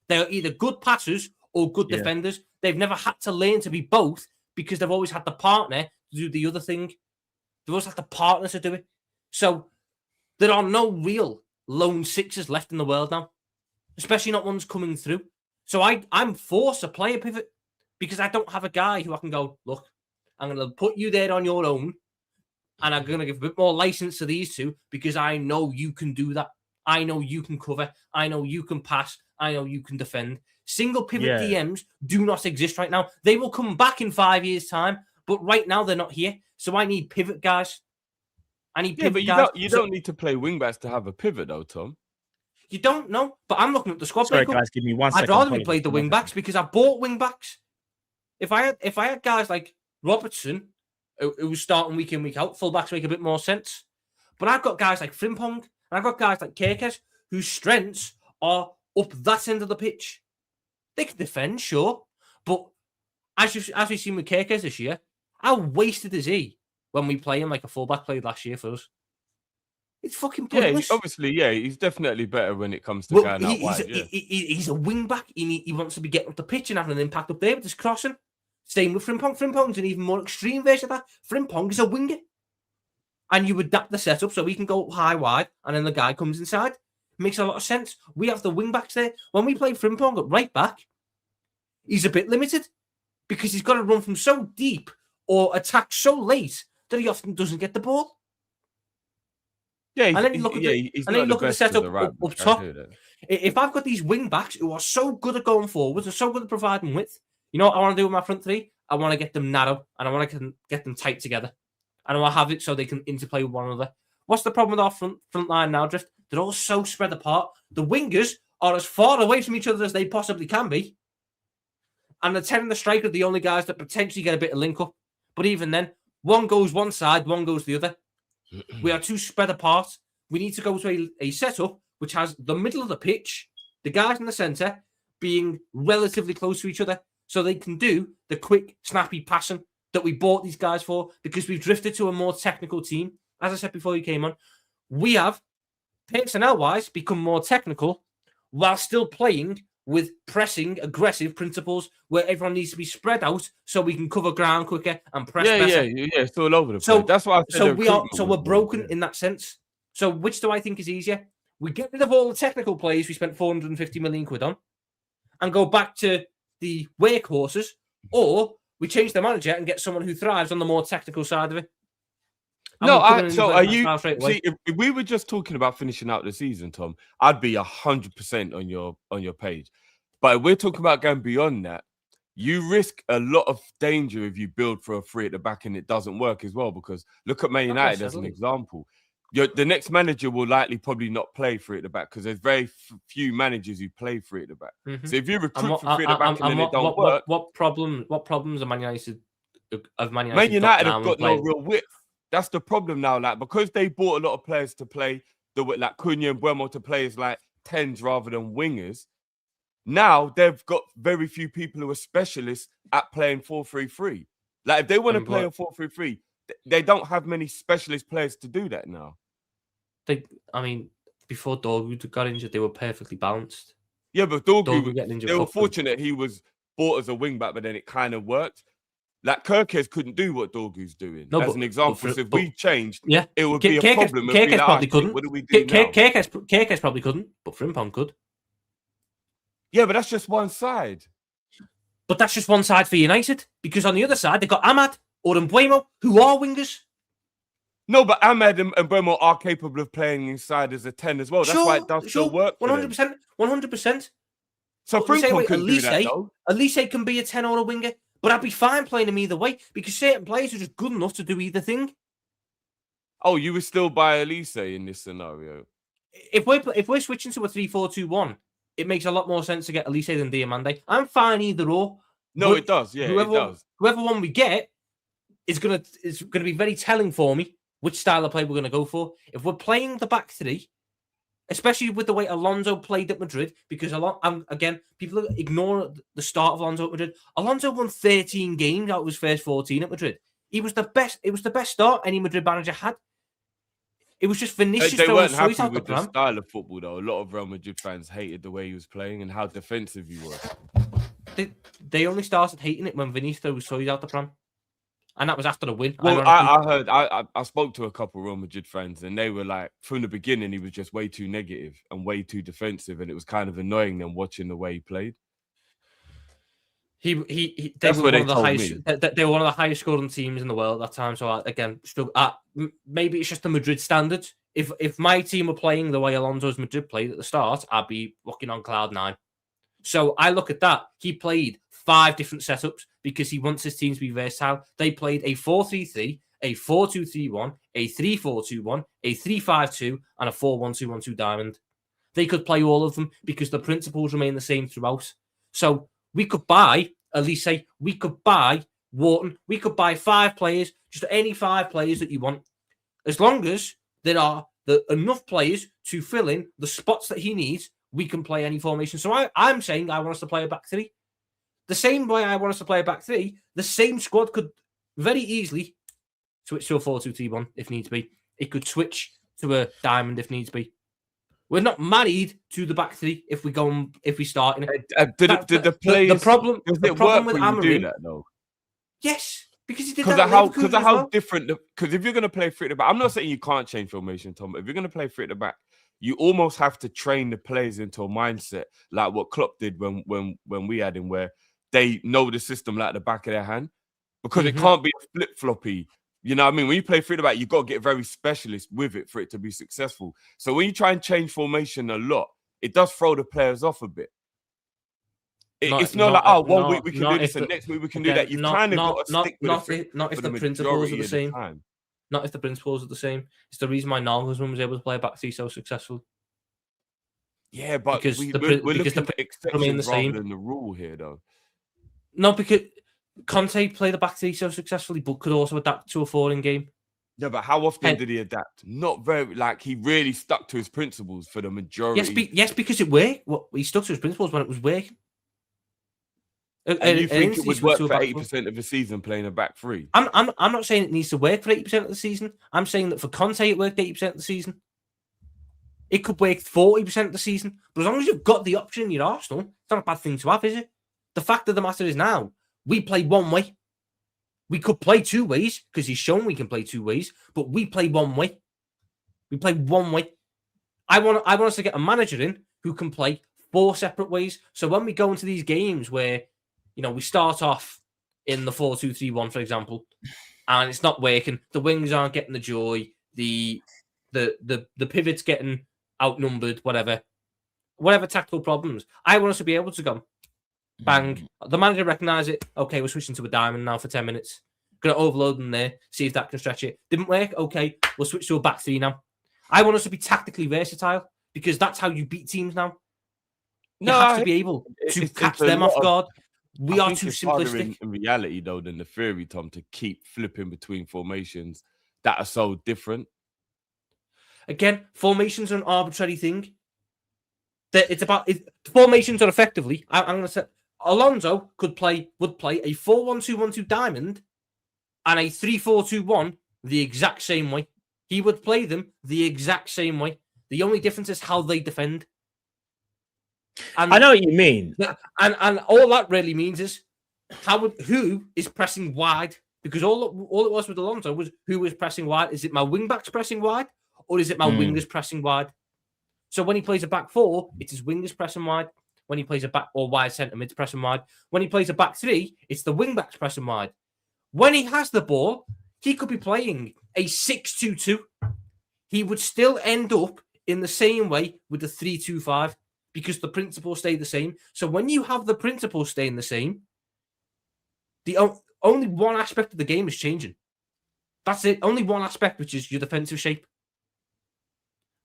They're either good passers or good defenders. They've never had to learn to be both because they've always had the partner to do the other thing. They've always had the partner to do it. So there are no real lone sixes left in the world now, especially not ones coming through. So I'm forced to play a pivot because I don't have a guy who I can go, look, I'm going to put you there on your own and I'm going to give a bit more license to these two because I know you can do that. I know you can cover. I know you can pass. I know you can defend. Single pivot DMs do not exist right now. They will come back in 5 years' time, but right now they're not here. So I need pivot guys. I need pivot guys. You don't need to play wingbacks to have a pivot, though, Tom. You don't know, but I'm looking at the squad. Sorry, guys, give me 1 second. I'd rather we played the wing backs because I bought wing backs. If I had guys like Robertson, who was starting week in, week out, fullbacks make a bit more sense. But I've got guys like Frimpong and I've got guys like Kerkez whose strengths are up that end of the pitch. They can defend, sure, but as we've seen with Kerkez this year, how wasted is he when we play him like a fullback played last year for us? It's fucking pointless. He's definitely better when it comes to going out wide. He's a wing back. He wants to be getting up the pitch and having an impact up there with his crossing. Same with Frimpong. Frimpong's an even more extreme version of that. Frimpong is a winger. And you adapt the setup so he can go high wide and then the guy comes inside. Makes a lot of sense. We have the wing backs there. When we play Frimpong at right back, he's a bit limited because he's got to run from so deep or attack so late that he often doesn't get the ball. Yeah, and then you look at the setup up top. If I've got these wing backs who are so good at going forwards and so good at providing width, you know what I want to do with my front three? I want to get them narrow and I want to get them tight together. And I want to have it so they can interplay with one another. What's the problem with our front line now, Drift? They're all so spread apart. The wingers are as far away from each other as they possibly can be. And the 10 and the striker are the only guys that potentially get a bit of link up. But even then, one goes one side, one goes the other. We are too spread apart. We need to go to a setup which has the middle of the pitch, the guys in the centre being relatively close to each other so they can do the quick, snappy passing that we bought these guys for because we've drifted to a more technical team. As I said before you came on, we have, personnel-wise, become more technical while still playing with pressing, aggressive principles where everyone needs to be spread out so we can cover ground quicker and press better. Yeah. It's all over the place. That's why I said we're broken in that sense. So which do I think is easier? We get rid of all the technical players we spent 450 million quid on and go back to the workhorses, or we change the manager and get someone who thrives on the more technical side of it. So are you? See, if we were just talking about finishing out the season, Tom, I'd be 100% on your page. But if we're talking about going beyond that, you risk a lot of danger if you build for a three at the back and it doesn't work as well. Because look at Man United as an example. The next manager will likely probably not play three at the back because there's very few managers who play three at the back. Mm-hmm. So if you recruit for three at the back and then it don't work, what problems are Man United? Man United have got no real width. That's the problem now. Like, because they bought a lot of players to play like Cunha and Buemo to play as like 10s rather than wingers. Now they've got very few people who are specialists at playing 4-3-3. Like, if they want to play a 4-3-3, they don't have many specialist players to do that now. Before Dorgu got injured, they were perfectly balanced. Yeah, but Dorgu getting injured. They were fortunate he was bought as a wing back, but then it kind of worked. Like, Kirkes couldn't do what Dorgu's doing. As an example, so if we changed, it would be a problem. Kirkes probably couldn't. What do we do now? Kirkes probably couldn't, but Frimpong could. Yeah, but that's just one side. But that's just one side for United, because on the other side, they've got Ahmad or Mbeumo, who are wingers. No, but Ahmad and Mbeumo are capable of playing inside as a 10 as well. That's why it does still work. 100%. 100%. So Frimpong can do that, though. Elise can be a 10 or a winger, but I'd be fine playing him either way, because certain players are just good enough to do either thing. Oh, you would still buy Elise in this scenario? If we're switching to a 3-4-2-1, it makes a lot more sense to get Elise than Diamande. I'm fine either or. No, it does. Yeah, it does. Whoever one we get is gonna be very telling for me which style of play we're gonna go for. If we're playing the back three, especially with the way Alonso played at Madrid, because again, people ignore the start of Alonso at Madrid. Alonso won 13 games out of his first 14 at Madrid. He was the best. It was the best start any Madrid manager had. It was just Vinicius. They weren't happy with the style of football, though. A lot of Real Madrid fans hated the way he was playing and how defensive he was. They only started hating it when Vinicius threw Soyuz out the pram. And that was after the win. Well, I spoke to a couple of Real Madrid fans, and they were like, from the beginning, he was just way too negative and way too defensive, and it was kind of annoying them watching the way he played. They were one of the highest scoring teams in the world at that time. So again, maybe it's just the Madrid standards. If my team were playing the way Alonso's Madrid played at the start, I'd be walking on cloud 9. So I look at that. He played 5 different setups because he wants his team to be versatile. They played a 4-3-3, a 4-2-3-1, a 3-4-2-1, a 3-5-2, and a 4-1-2-1-2 diamond. They could play all of them because the principles remain the same throughout. So we could buy Elise, we could buy Wharton, we could buy 5 players, just any 5 players that you want. As long as there are enough players to fill in the spots that he needs, we can play any formation. So I'm saying I want us to play a back 3. The same way I want us to play a back 3, the same squad could very easily switch to a 4-2-3-1 if needs be. It could switch to a diamond if needs be. We're not married to the back 3 if we start in it. The players? The problem with Amorim, that though. Yes, because he did that. Because of how different. Because if you're going to play 3 at the back, I'm not saying you can't change formation, Tom. But if you're going to play 3 at the back, you almost have to train the players into a mindset like what Klopp did when we had him, where they know the system like the back of their hand. Because it can't be a flip-floppy. You know what I mean? When you play 3 at the back, you've got to get very specialist with it for it to be successful. So when you try and change formation a lot, it does throw the players off a bit. It's not like, 1 week we can do this and next week we can do that. You've kind of got to stick with it. Not if the principles are the same. Not if the principles are the same. It's the reason why Nagelsmann was able to play a back 3 so successful. Yeah, but we're looking at exceptions rather than the rule here, though. No, because Conte played the back 3 so successfully, but could also adapt to a 4-in game. Yeah, but how often did he adapt? Not very. Like, he really stuck to his principles for the majority. Yes, because it worked. He stuck to his principles when it was working. And you think it would work for 80% of the season playing a back 3? I'm not saying it needs to work for 80% of the season. I'm saying that for Conte it worked 80% of the season. It could work 40% of the season. But as long as you've got the option in your arsenal, it's not a bad thing to have, is it? The fact of the matter is now, we play one way. We could play two ways because he's shown we can play two ways, but we play one way. We play one way. I want us to get a manager in who can play 4 separate ways. So when we go into these games where, we start off in the 4-2-3-1, for example, and it's not working, the wings aren't getting the joy, the pivot's getting outnumbered, whatever tactical problems. I want us to be able to go, bang, the manager recognise it. Okay, we're switching to a diamond now for 10 minutes. Going to overload them there, see if that can stretch it. Didn't work? Okay, we'll switch to a back 3 now. I want us to be tactically versatile because that's how you beat teams now. You have to be able to catch them off guard. We are too simplistic. In reality, though, than the theory, Tom, to keep flipping between formations that are so different. Again, formations are an arbitrary thing. Formations are effectively. I'm going to say Alonso would play a 4-1-2-1-2 diamond and a 3-4-2-1 the exact same way. He would play them the exact same way. The only difference is how they defend. And, I know what you mean. And all that really means is who is pressing wide. Because all it was with Alonso was who was pressing wide. Is it my wing-backs pressing wide? Or is it my wingers pressing wide? So when he plays a back 4, it's his wingers pressing wide. When he plays a back or wide centre mids pressing wide. When he plays a back 3, it's the wing-backs pressing wide. When he has the ball, he could be playing a 6-2-2. He would still end up in the same way with the 3-2-5 because the principles stay the same. So when you have the principles staying the same, the only one aspect of the game is changing. That's it. Only one aspect, which is your defensive shape.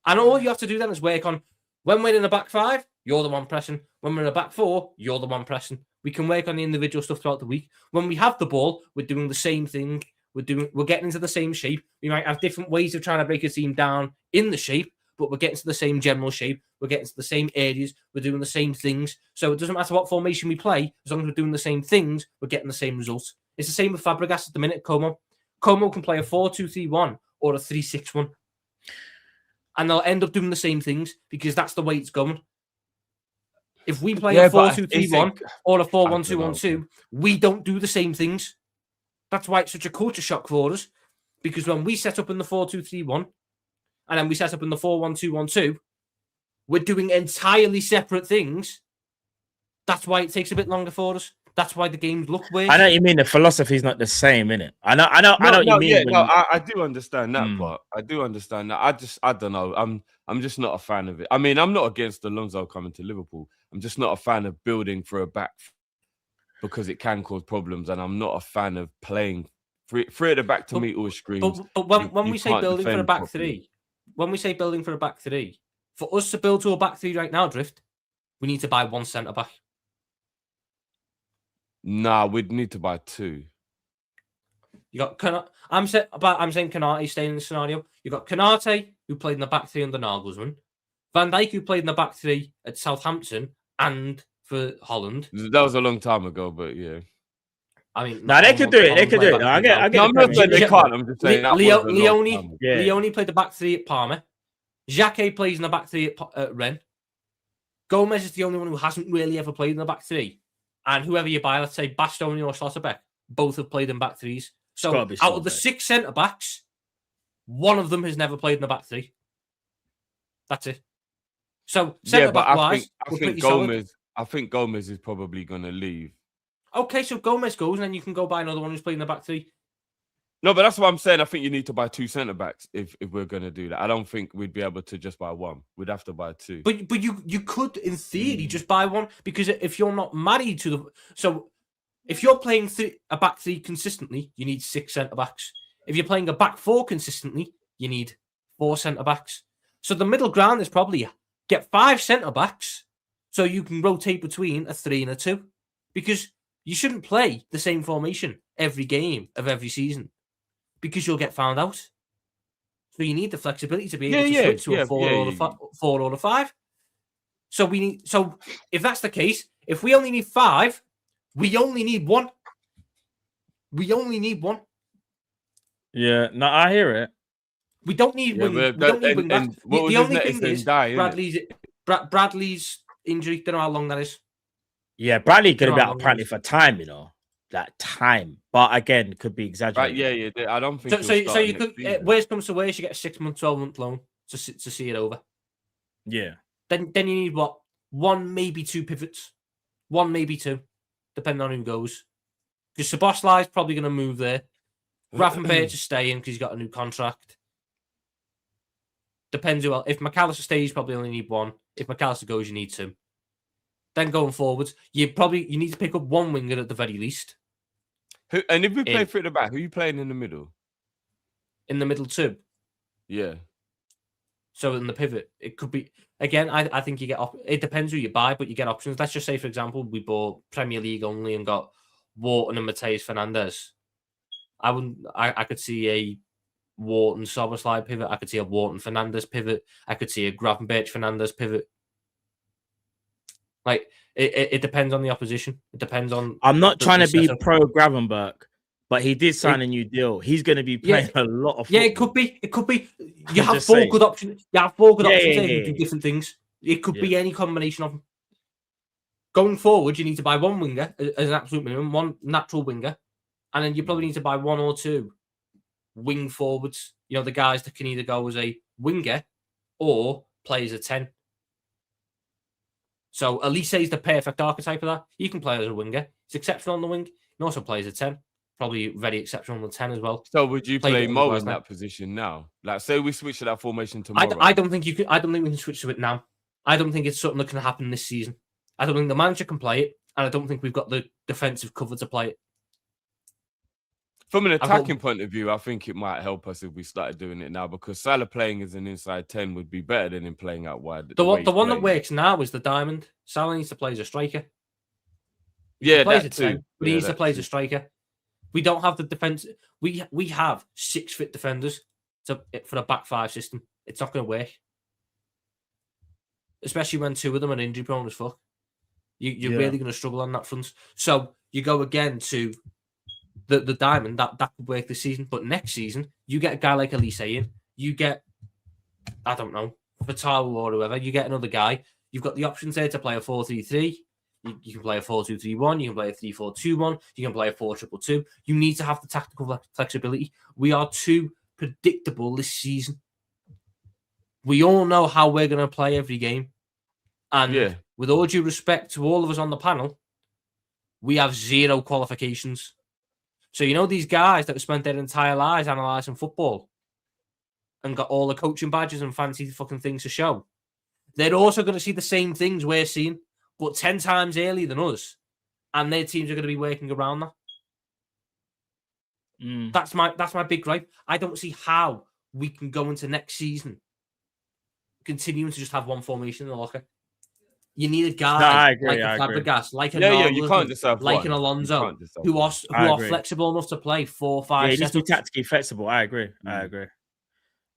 And all you have to do then is work on when we're in a back 5, you're the one pressing. When we're in a back 4, you're the one pressing. We can work on the individual stuff throughout the week. When we have the ball, we're doing the same thing. We're getting into the same shape. We might have different ways of trying to break a team down in the shape, but we're getting to the same general shape. We're getting to the same areas. We're doing the same things. So it doesn't matter what formation we play, as long as we're doing the same things, we're getting the same results. It's the same with Fabregas at the minute, Como. Como can play a 4-2-3-1 or a 3-6-1. And they'll end up doing the same things because that's the way it's going. If we play a 4-2-3-1 or a 4-1-2-1-2, we don't do the same things. That's why it's such a culture shock for us. Because when we set up in the 4-2-3-1 and then we set up in the 4-1-2-1-2, we're doing entirely separate things. That's why it takes a bit longer for us. That's why the games look weird. I know what you mean. The philosophy is not the same, innit? I know what you mean. Yeah, I do understand that part. I do understand that. I don't know. I'm just not a fan of it. I mean, I'm not against Alonso coming to Liverpool. I'm just not a fan of building for a back because it can cause problems, and I'm not a fan of playing three at the back. To me, all screams. But when we say building for a back 3, for us to build to a back 3 right now, Drift, we need to buy 1 centre back. Nah, we'd need to buy 2. You got I'm saying Konate staying in the scenario. You got Konate, who played in the back 3 under Nagelsmann, Van Dijk, who played in the back 3 at Southampton and for Holland. That was a long time ago, but yeah. I mean, they could do it. They could do it. I get. I'm not saying they can't. I'm just saying Leone played the back 3 at Parma. Xhaka plays in the back 3 at Rennes. Gomez is the only one who hasn't really ever played in the back 3. And whoever you buy, let's say Bastoni or Schlotterbeck, both have played in back 3s. So out of the 6 centre-backs, one of them has never played in the back 3. That's it. So centre-back-wise, I think Gomez is probably going to leave. Okay, so Gomez goes, and then you can go buy another one who's playing in the back 3. No, but that's what I'm saying. I think you need to buy 2 centre-backs if we're going to do that. I don't think we'd be able to just buy 1. We'd have to buy 2. But you could, in theory, just buy 1, because if you're not married to the... So if you're playing a back 3 consistently, you need 6 centre-backs. If you're playing a back 4 consistently, you need 4 centre-backs. So the middle ground is probably get 5 centre-backs so you can rotate between a 3 and a 2. Because you shouldn't play the same formation every game of every season, because you'll get found out. So you need the flexibility to be able to switch to a 4 or a 5. So if that's the case, if we only need 5, we only need 1. We only need 1. Yeah, no, I hear it. We don't need wing. We don't need wing backs. The only thing is Bradley's injury. Don't know how long that is. Yeah, Bradley's going to be out apparently for time, you know. That time. But again, could be exaggerated. Right, yeah. I don't think so you could worst comes to worst, you get a 6-month, 12-month loan to see it over. Yeah. Then you need what? 1, maybe 2 pivots. 1, maybe 2, depending on who goes. Because Szoboszlai is probably going to move there. Gravenberch is staying because he's got a new contract. Depends who else. If McAllister stays, you probably only need 1. If McAllister goes, you need 2. Then going forwards, you need to pick up 1 winger at the very least. And if we play through the back, who are you playing in the middle? In the middle 2. Yeah. So in the pivot, it could be again. I think you get it depends who you buy, but you get options. Let's just say, for example, we bought Premier League only and got Wharton and Mateus Fernandes. I could see a Wharton Szoboszlai pivot. I could see a Wharton Fernandes pivot. I could see a Gravenberch Fernandes pivot. Like it depends on the opposition. It depends on. I'm not trying to be pro Gravenberch, but he did sign a new deal. He's going to be playing a lot of football. Yeah, it could be. It could be. You have 4 good options. You have 4 good options there who do different things. It could be any combination of them. Going forward, you need to buy 1 winger as an absolute minimum, 1 natural winger, and then you probably need to buy 1 or 2 wing forwards. You know, the guys that can either go as a winger or play as a 10. So Elise is the perfect archetype of that. You can play as a winger. He's exceptional on the wing. He can also play as a 10. Probably very exceptional on the 10 as well. So would you play Mo in that position now? Like, say we switch to that formation tomorrow. I don't think you can. I don't think we can switch to it now. I don't think it's something that can happen this season. I don't think the manager can play it, and I don't think we've got the defensive cover to play it. From an attacking point of view, I think it might help us if we started doing it now, because Salah playing as an inside 10 would be better than him playing out wide. The one that works now is the diamond. Salah needs to play as a striker. Yeah, that too. But he needs to play as a striker. We don't have the defense. We have 6 fit defenders for a back 5 system. It's not going to work, especially when 2 of them are injury prone as fuck. You're really going to struggle on that front. So you go again to the diamond that could work this season, but next season you get a guy like Elise in. You get, I don't know, Vital or whoever. You get another guy. You've got the options there to play a 4-3-3. You can play a 4-2-3-1. You can play a 3-4-2-1. You can play a 4-2-2. You need to have the tactical flexibility. We are too predictable this season. We all know how we're going to play every game. And with all due respect to all of us on the panel, we have 0 qualifications. So, you know, these guys that have spent their entire lives analysing football and got all the coaching badges and fancy fucking things to show, they're also going to see the same things we're seeing, but 10 times earlier than us, and their teams are going to be working around that. That's my big gripe. I don't see how we can go into next season continuing to just have 1 formation in the locker. You need a guy like a Fabregas, like a you can't just have like an Alonso, who are flexible enough to play 4-5. Yeah, you need to be tactically flexible. I agree. All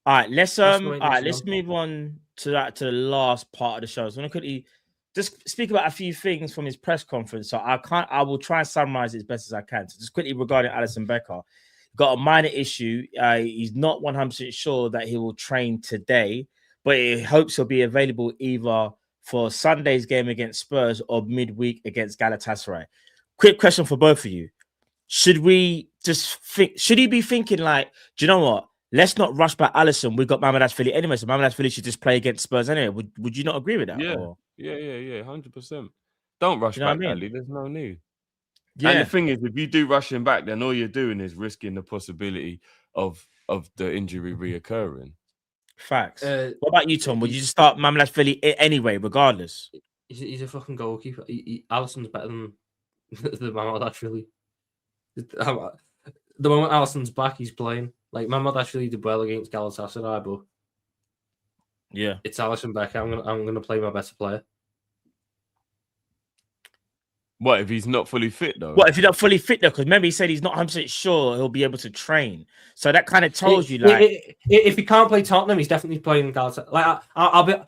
right, let's move on to the last part of the show. So I'm gonna quickly just speak about a few things from his press conference. So I will try and summarize it as best as I can. So just quickly regarding Alisson Becker, got a minor issue. He's not 100% sure that he will train today, but he hopes he'll be available either for Sunday's game against Spurs or midweek against Galatasaray. Quick question for both of you. Should he be thinking like, do you know what? Let's not rush back Alisson. We've got Manhunt anyway, so Manhunt should just play against Spurs anyway. Would you not agree with that? Yeah, 100%. Don't rush back, Ali. There's no need. Yeah. And the thing is, if you do rush him back, then all you're doing is risking the possibility of the injury reoccurring. Facts. What about you, Tom? Would you just start Manhunt anyway, regardless? He's a fucking goalkeeper. Alisson's better than the Manhunt. The moment Alisson's back, he's playing. Like, Manhunt did well against Galatasaray, but it's Alisson Becker. I'm gonna play my better player. What if he's not fully fit though? What if he's not fully fit though? Because remember, he said he's not 100% sure he'll be able to train. So that kind of tells you, like, if he can't play Tottenham, he's definitely playing Galatasaray. Like, I'll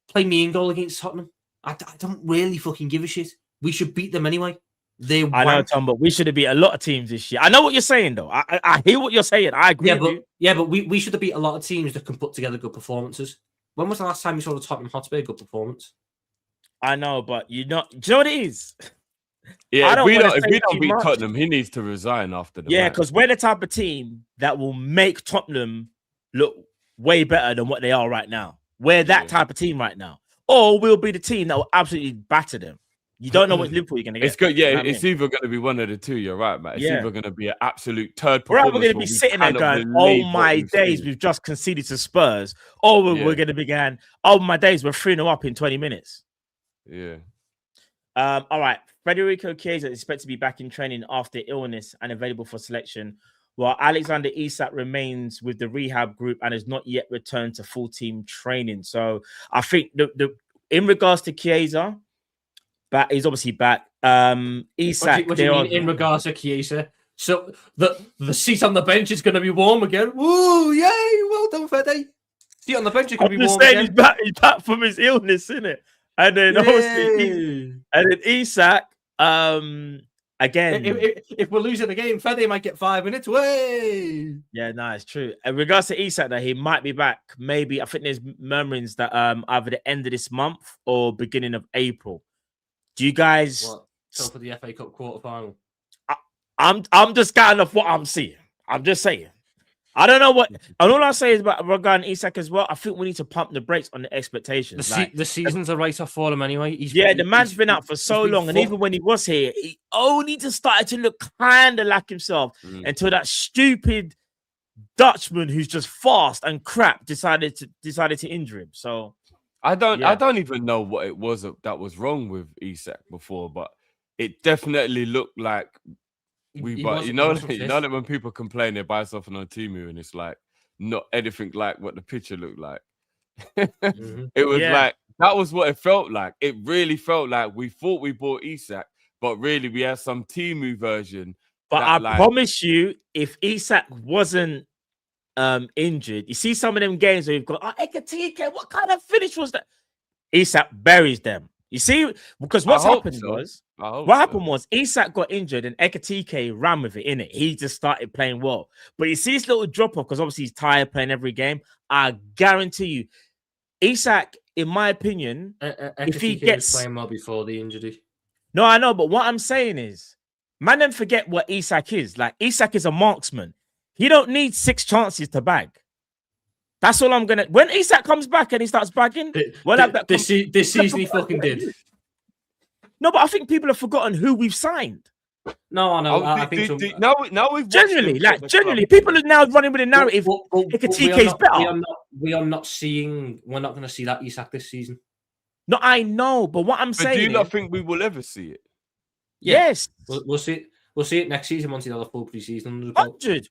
play me in goal against Tottenham. I don't really fucking give a shit. We should beat them anyway. I know, Tom, but we should have beat a lot of teams this year. I know what you're saying, though. I hear what you're saying. I agree with you. Yeah, but we should have beat a lot of teams that can put together good performances. When was the last time you saw the Tottenham Hotspur good performance? I know, but do you know what it is? Yeah, if we don't beat Tottenham, he needs to resign after the match. Because we're the type of team that will make Tottenham look way better than what they are right now. We're that type of team right now. Or we'll be the team that will absolutely batter them. You don't know what Liverpool you're going to get. It's good. Yeah, it's either going to be one of the two. You're right, Matt. It's either going to be an absolute third performance. We're either going to be sitting there going, oh my days, we've just conceded to Spurs. Or we're going to be going, oh my days, we're 3-0 up in 20 minutes. Yeah. All right. Federico Chiesa is expected to be back in training after illness and available for selection, while Alexander Isak remains with the rehab group and has not yet returned to full team training. So I think in regards to Chiesa, but he's obviously back. Isak, what do you mean in regards to Chiesa? So the seat on the bench is going to be warm again. Woo! Yay! Well done, Fede. Seat on the bench is going to be warm again. He's back from his illness, isn't it? And then obviously, Isak, again. If we're losing the game, Fede might get 5 minutes. Way. Yeah, no, it's true. In regards to Isak, though, he might be back. Maybe I think there's murmurings that either the end of this month or beginning of April. Do you guys? So for the FA Cup quarterfinal? I'm just going off what I'm seeing. I'm just saying. I don't know what. And all I say is about regarding Isak as well. I think we need to pump the brakes on the expectations. The season's a write-off for him anyway. The man's been out for so long, and even when he was here, he only just started to look kind of like himself until that stupid Dutchman who's just fast and crap decided to injure him. So I don't even know what it was that was wrong with Isak before, but it definitely looked like. You know that when people complain they buy something on Temu and it's like not anything like what the picture looked like. It was like that was what it felt like. It really felt like we thought we bought Isak, but really we had some Temu version. But I promise you, if Isak wasn't injured, you see some of them games where you've got Ekatike, what kind of finish was that? Isak buries them. You see, because what happened was Isak got injured and Ekatike ran with it, innit? He just started playing well. But you see this little drop off because obviously he's tired playing every game. I guarantee you, Isak, in my opinion, if he gets playing well before the injury. No, I know, but what I'm saying is, man, don't forget what Isak is. Like, Isak is a marksman. He don't need 6 chances to bag. That's all I'm gonna. When Isak comes back and he starts bagging, this season he fucking did. No, but I think people have forgotten who we've signed. No, I know. I think so. Now we've generally, people are now running with the narrative. Ekatike is better. We're not going to see that Isak this season. No, I know, but what I'm saying. Do you not think we will ever see it? Yes, we'll see it. We'll see it next season once he does a full preseason. 100.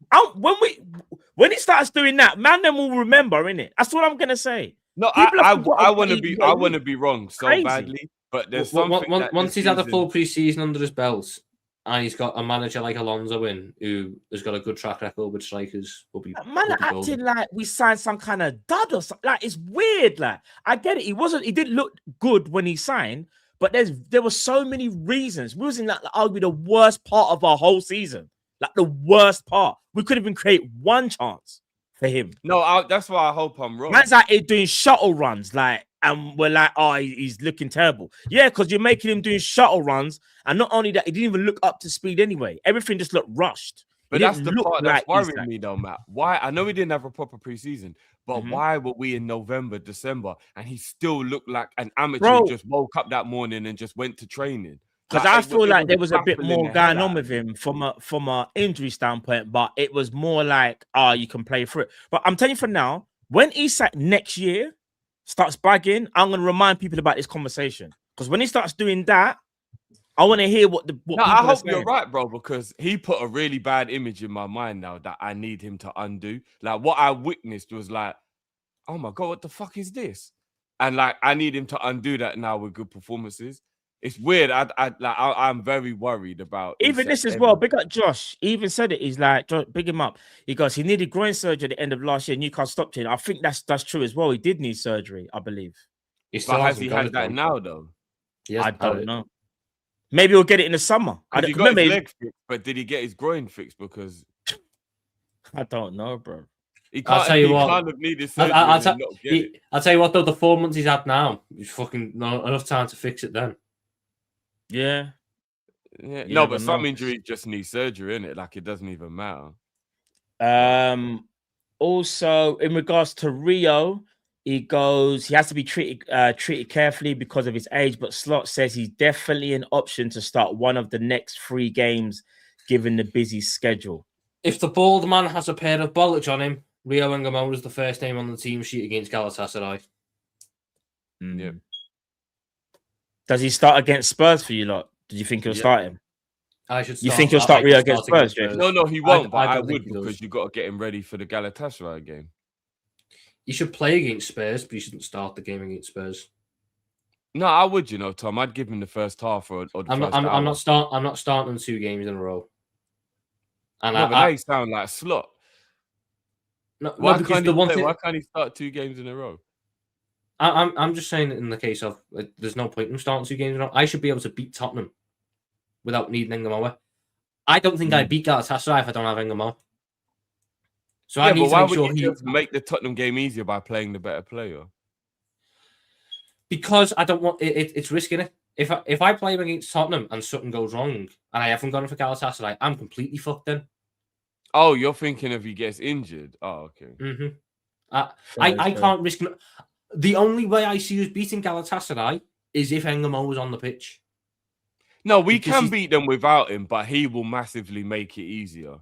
When he starts doing that, man, then we'll remember, innit? That's what I'm gonna say. No, I want to be wrong so badly, but there's something. Once he's had a full preseason under his belt, and he's got a manager like Alonso who has got a good track record with strikers, will be. Man, acting like we signed some kind of dud or something. Like, it's weird. Like, I get it. He didn't look good when he signed. But there were so many reasons. We was in arguably the worst part of our whole season. Like the worst part. We could even create one chance for him. No, that's why I hope I'm wrong. Man's like doing shuttle runs, and we're like, oh, he's looking terrible. Yeah, because you're making him doing shuttle runs, and not only that, he didn't even look up to speed anyway. Everything just looked rushed. But that's the part that's worrying me, though, Matt. Why? I know we didn't have a proper preseason, but why were we in November, December, and he still looked like an amateur who just woke up that morning and just went to training? Because I feel like there was a bit more going on with him from a injury standpoint, but it was more like, you can play through it. But I'm telling you for now, when Isak next year starts bagging, I'm going to remind people about this conversation. Because when he starts doing that, I want to hear what I hope you're right, bro, because he put a really bad image in my mind now that I need him to undo. Like, what I witnessed was like, oh my God, what the fuck is this? And like, I need him to undo that now with good performances. It's weird. I'm very worried about even this as well. Big up Josh. He even said it. He's like, big him up. He goes, he needed groin surgery at the end of last year. Newcastle stopped him. I think that's true as well. He did need surgery, I believe. But has he had that now though? I don't know. Maybe he'll get it in the summer. He got his leg fixed, but did he get his groin fixed? Because I don't know, bro. I'll tell you what. Kind of needed surgery I'll tell you what, though, the 4 months he's had now, he's fucking not enough time to fix it then. Yeah. No, but some injuries just need surgery, innit? Like, it doesn't even matter. Also, in regards to Rio, he has to be treated carefully because of his age, but Slot says he's definitely an option to start one of the next 3 games, given the busy schedule. If the bald man has a pair of bollocks on him, Rio Ngamoura is the first name on the team sheet against Galatasaray. Yeah. Does he start against Spurs for you lot? Did you think he'll start him? You think he'll start Rio against Spurs, Jay? No, he won't, but I would, because you've got to get him ready for the Galatasaray game. He should play against Spurs, but he shouldn't start the game against Spurs. No, I would, Tom. I'd give him the first half or the I'm not starting 2 games in a row. And but now you sound like Slot. Why can't he start 2 games in a row? I'm just saying, in the case of there's no point in starting 2 games in a row. I should be able to beat Tottenham without needing Ngamoura. I don't think I beat Galatasaray if I don't have Ngamoura. So I need to make sure he make the Tottenham game easier by playing the better player. Because I don't want it's risking it. If I play him against Tottenham and something goes wrong and I haven't gone for Galatasaray, I'm completely fucked then. Oh, you're thinking if he gets injured? Oh, okay. Mm-hmm. I can't risk. The only way I see us beating Galatasaray is if Ngamoura was on the pitch. No, we can beat them without him, but he will massively make it easier.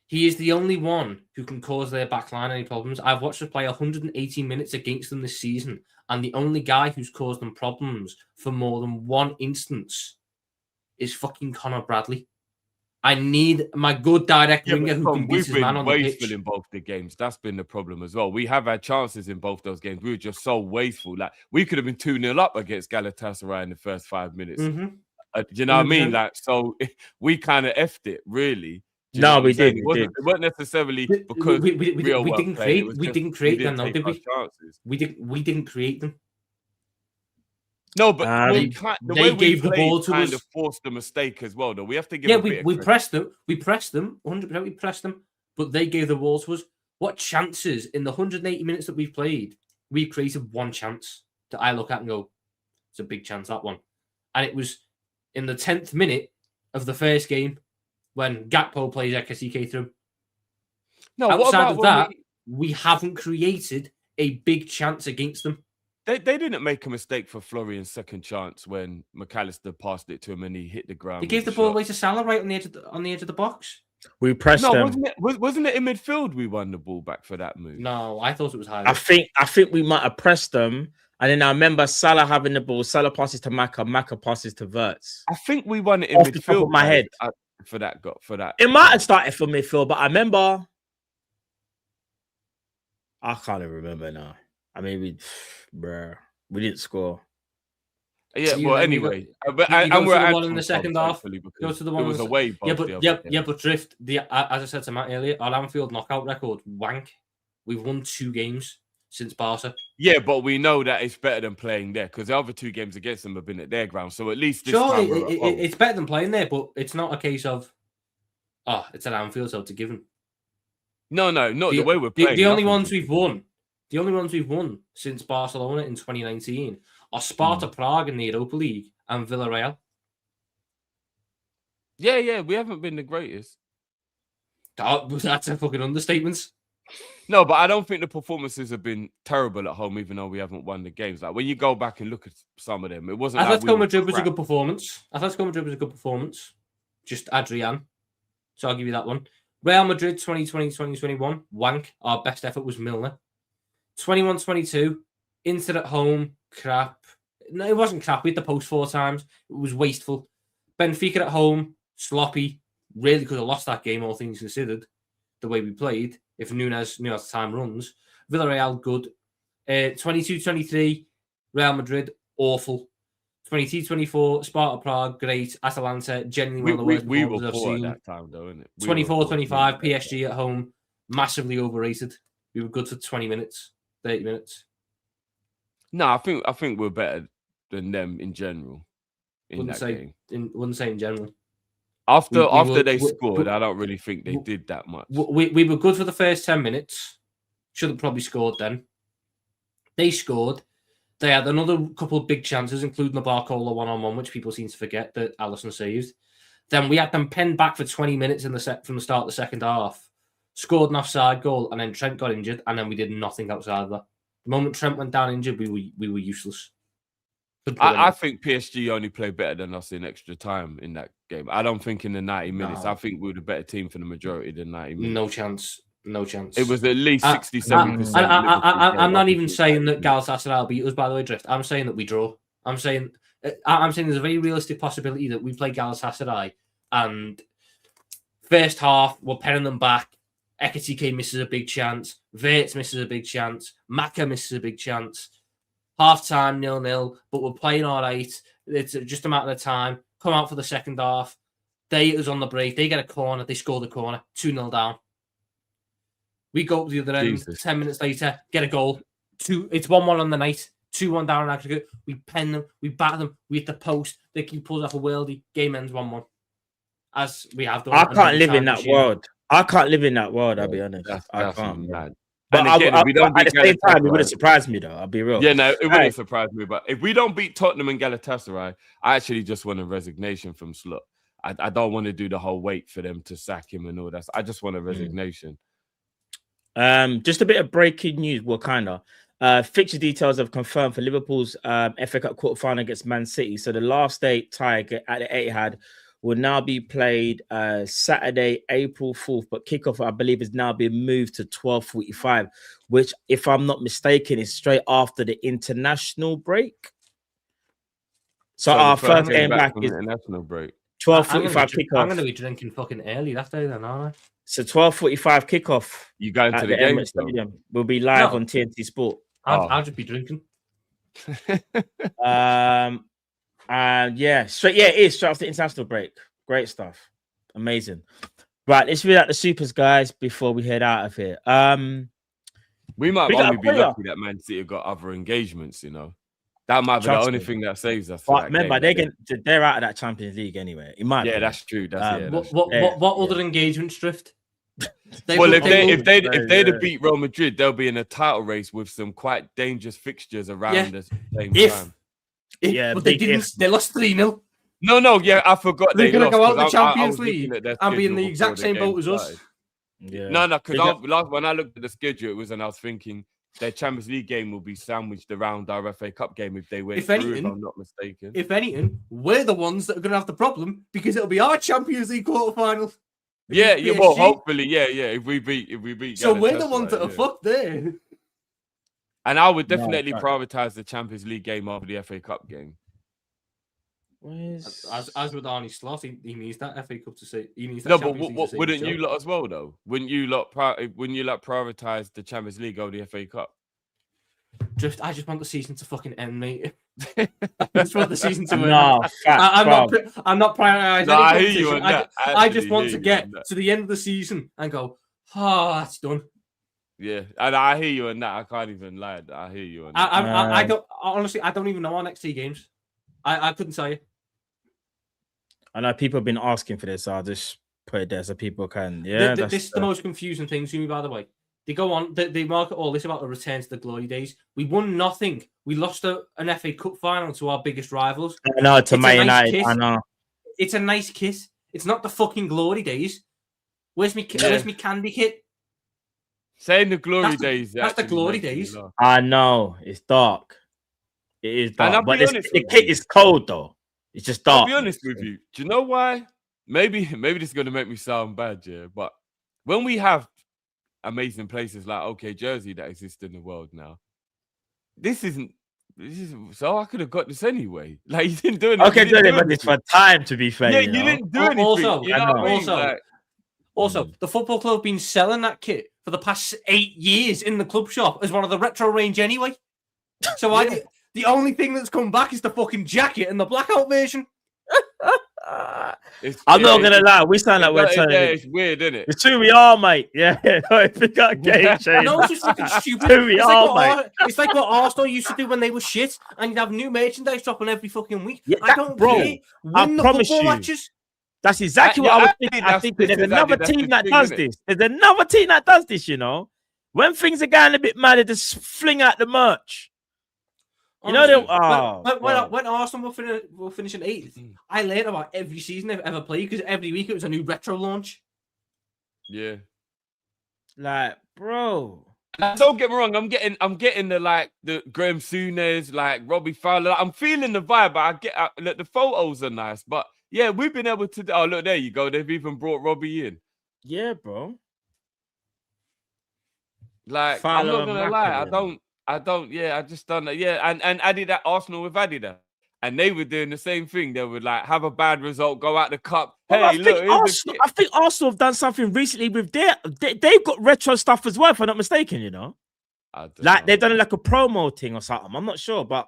He is the only one who can cause their backline any problems. I've watched us play 180 minutes against them this season, and the only guy who's caused them problems for more than one instance is fucking Conor Bradley. I need my good direct winger who can beat his man on the pitch. We've been wasteful in both the games. That's been the problem as well. We have had chances in both those games. We were just so wasteful. Like, we could have been 2-0 up against Galatasaray in the first 5 minutes. Mm-hmm. Do you know what I mean? Like, so we kind of effed it, really. No, we did. It weren't necessarily because we didn't create them, though, did we? We didn't create them. No, but the way gave the ball to us. Kind of forced the mistake as well, though. We have to give. We pressed them. We pressed them 100%. We pressed them, but they gave the ball to us. What chances in the 180 minutes that we've played? We created one chance that I look at and go, "It's a big chance, that one." And it was in the 10th minute of the first game when Gakpo plays Ekatike through. No, outside of that, we haven't created a big chance against them. They didn't make a mistake for Florian's second chance when McAllister passed it to him and he hit the ground. They gave the ball away to Salah right on the edge of the box. We pressed them. Wasn't it in midfield we won the ball back for that move? No, I thought it was high. I think we might have pressed them, and then I remember Salah having the ball. Salah passes to Maka passes to Wirtz. I think we won it in off midfield. The top of my head for that. It might have started for midfield, but I remember. I can't even remember now. I mean, we didn't score. Yeah, well, anyway, and we're at one in the second half. Go to the one. It was away. But Drift. As I said to Matt earlier, our Anfield knockout record wank. We've won 2 games since Barca. Yeah, but we know that it's better than playing there because the other 2 games against them have been at their ground. So at least this time it's better than playing there, but it's not a case of it's an Anfield, so it's a given. No, not the way we're playing. The only ones we've won since Barcelona in 2019 are Sparta Prague in the Europa League and Villarreal. Yeah, we haven't been the greatest. That's a fucking understatement. No, but I don't think the performances have been terrible at home, even though we haven't won the games. Like when you go back and look at some of them, it wasn't. Atletico Madrid was a good performance. Just Adrian. So I'll give you that one. Real Madrid 2020-2021, wank. Our best effort was Milner. 21-22, Inter at home, crap. No, it wasn't crap. We had the post 4 times. It was wasteful. Benfica at home, sloppy. Really could have lost that game, all things considered, the way we played, if Nunes knew how time runs. Villarreal, good. 22-23, Real Madrid, awful. 22-24, Sparta Prague, great. Atalanta, genuinely one of the worst performances I've seen. At that time, though, isn't it? 24-25, PSG at home, massively overrated. We were good for 20 minutes, 30 minutes. No, I think we're better than them in general. in that game. Wouldn't say in general. After they scored, I don't really think they did that much. We were good for the first 10 minutes. Should have probably scored then. They scored. They had another couple of big chances, including the Barcola one-on-one, which people seem to forget that Alisson saved. Then we had them penned back for 20 minutes from the start of the second half. Scored an offside goal, and then Trent got injured, and then we did nothing outside of that. The moment Trent went down injured, we were useless. I think PSG only played better than us in extra time in that game. I don't think in the 90 minutes. I think we were the better team for the majority of the 90 minutes. No chance. It was at least 67%. I'm not even saying that Galatasaray beat us, by the way, Drift. I'm saying that we draw. I'm saying there's a very realistic possibility that we play Galatasaray and first half, we're penning them back. Ekitike misses a big chance. Wirtz misses a big chance. Maka misses a big chance. Half time, 0-0, but we're playing all right. It's just a matter of time. Come out for the second half. They hit us on the break. They get a corner. They score the corner. 2-0 down. We go up the other end. 10 minutes later, get a goal. It's 1-1 on the night. 2-1 down in aggregate. We pen them. We batter them. We hit the post. They keep pulls off a worldie. Game ends 1-1. As we have done. I can't live in that world. I'll be honest. I can't. Mad. But again, at the same time, it would have surprised me, though. I'll be real. Yeah, no, it would have surprised me. But if we don't beat Tottenham and Galatasaray, I actually just want a resignation from Slot. I don't want to do the whole wait for them to sack him and all that. I just want a resignation. Just a bit of breaking news. Well, kind of. Fixture details have confirmed for Liverpool's FA Cup quarterfinal against Man City. So the last day tie at the Etihad will now be played Saturday, April 4th, but kickoff, I believe, is now being moved to 12:45, which, if I'm not mistaken, is straight after the international break. So our first game back is international break. 12:45 kickoff. I'm going to be drinking fucking early that day, then, aren't I? So 12:45 kickoff. You going to the game? Stadium. We'll be live on TNT Sport. I'll just be drinking. And it is straight after the international break. Great stuff. Amazing. Right, let's read out the supers, guys, before we head out of here. We might only be lucky that Man City have got other engagements, you know. That might be the only thing that saves us. But remember, they're out of that Champions League anyway. It might be. That's true. What other engagements, Drift? If they'd have beat Real Madrid, they'll be in a title race with some quite dangerous fixtures around the same time. But they didn't. They lost 3-0. No, I forgot they're going to go out the Champions League and be in the exact same boat as us. Yeah. No, because when I looked at the schedule, it was, and I was thinking their Champions League game will be sandwiched around our FA Cup game if they win through, if I'm not mistaken. If anything, we're the ones that are going to have the problem because it'll be our Champions League quarterfinals. Yeah. Well, hopefully, If we beat. So we're the ones that are fucked there. And I would definitely prioritize the Champions League game over the FA Cup game. As with Arnie Slot, he needs that FA Cup to say. He needs that. No, but wouldn't you lot as well though? Wouldn't you lot prioritize the Champions League over the FA Cup? I just want the season to fucking end, mate. I just want the season to end. I'm not prioritizing. No, I hear you on that. I just want to get to the end of the season and go, that's done. Yeah, and I hear you on that. I can't even lie. I hear you on that. I don't honestly. I don't even know our next 3 games. I couldn't tell you. I know people have been asking for this, so I'll just put it there so people can. This is the most confusing thing to me, by the way. They go on. They market all this about a return to the glory days. We won nothing. We lost an FA Cup final to our biggest rivals. I know, to Man United. I know. It's a nice kiss. It's not the fucking glory days. Where's me candy kit? Saying the glory days. That's the glory days. I know. It's dark. It is dark. But the kit is cold, though. It's just dark. I'll be honest with you. Do you know why? Maybe this is going to make me sound bad, yeah. But when we have amazing places like OK Jersey that exist in the world now, this is so I could have got this anyway. Like, you didn't do anything. Okay, but it's for time, to be fair. Yeah, you didn't do anything. Also, the football club have been selling that kit for the past 8 years in the club shop as one of the retro range anyway. So the only thing that's come back is the fucking jacket and the blackout version. I'm not gonna lie, we sound like we're turning. It's weird, isn't it? It's who we are, mate. Yeah, if we got game change. No, it's just fucking stupid. Who we are, mate. It's like what Arsenal used to do when they were shit, and you'd have new merchandise dropping every fucking week. Yeah, I don't bro, care. I Win the promise football you. matches. That's exactly what I was thinking. I think there's another team that does this. There's another team that does this, you know. When things are going a bit mad, they just fling out the merch. You know, when Arsenal were finishing 8th, I learned about every season they've ever played because every week it was a new retro launch. Yeah. Like, bro. Don't get me wrong, I'm getting the Graham Souness, like Robbie Fowler. I'm feeling the vibe, but look, the photos are nice, but yeah, we've been able to. Oh, look, there you go. They've even brought Robbie in. Yeah, bro. Like, Fowler, I'm not gonna lie, I don't. Yeah, I just don't know. Yeah, and added that Arsenal with Adidas, and they were doing the same thing. They would like have a bad result, go out the cup. Well, Hey, I think Arsenal have done something recently with they've got retro stuff as well, if I'm not mistaken. You know, like they've done like a promo thing or something. I'm not sure, but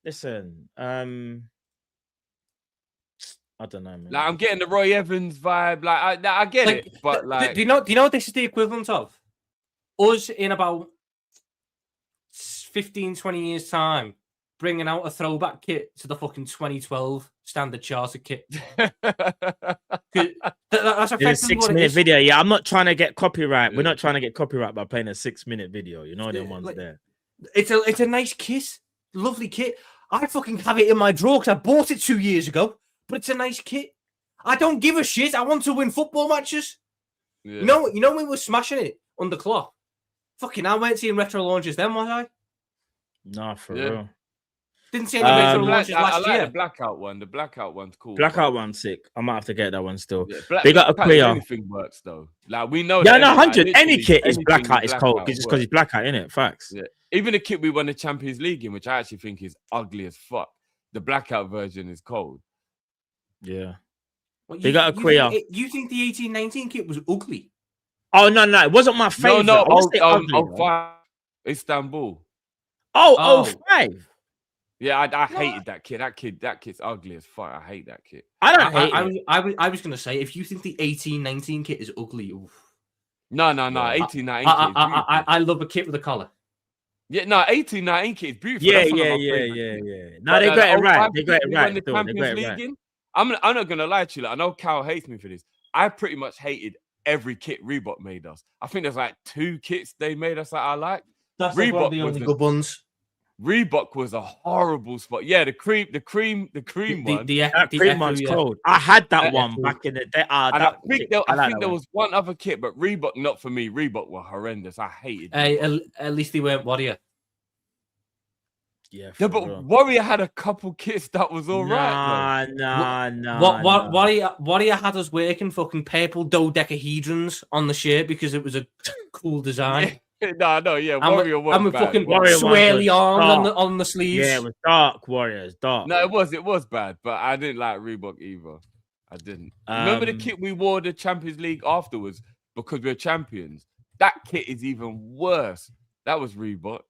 listen, I don't know, man. Like I'm getting the Roy Evans vibe. Like I get it, but like, do you know what this is the equivalent of? Us in about 15, 20 years time, bringing out a throwback kit to the fucking 2012 standard charter kit. That's a 6-minute video. Yeah, I'm not trying to get copyright. Yeah. We're not trying to get copyright by playing a 6-minute video. You know, them ones like, there. It's a nice kit, lovely kit. I fucking have it in my drawer because I bought it 2 years ago. But it's a nice kit. I don't give a shit. I want to win football matches. Yeah. You know when we were smashing it under Klopp. Fucking, I weren't seeing retro launches then, was I? Nah, for real. Didn't see any retro launches last year. The blackout one. The blackout one's cool. Blackout one's sick. I might have to get that one still. Yeah, they got a clear. Anything works though. Like we know. Yeah, no, 100. Any kit is blackout. It's cold because it's blackout, innit? Facts. Yeah. Even the kit we won the Champions League in, which I actually think is ugly as fuck. The blackout version is cold. Yeah. They got a queer. You think the 18-19 kit was ugly? Oh, no. It wasn't my favorite. No. Istanbul. Oh, 05. Yeah, I hated that kit. That kit's ugly as fuck. I hate that kit. I don't hate it. I was going to say, if you think the 18-19 kit is ugly. Oof. No. 18-19 kit. I love a kit with a collar. Yeah, no, 18-19 kit is beautiful. Yeah. No, they got it right. They got it right. I'm not gonna lie to you. Like, I know Cal hates me for this. I pretty much hated every kit Reebok made us. I think there's like 2 kits they made us that I like. That's Reebok like the only good ones. Reebok was a horrible spot. Yeah, the cream one. The cream one's cold. I had that one back in the day. I think there was one other kit, but Reebok not for me. Reebok were horrendous. I hated. Hey, at least they weren't Warrior. Yeah, but real. Warrior had a couple kits that was all right. Warrior had us working fucking purple dodecahedrons on the shirt because it was a cool design. Warrior was bad. Fucking swirly arms on the sleeves. Yeah, it was dark. Warrior, it's dark. No, it was bad, but I didn't like Reebok either. I didn't. Remember the kit we wore the Champions League afterwards because we were champions? That kit is even worse. That was Reebok.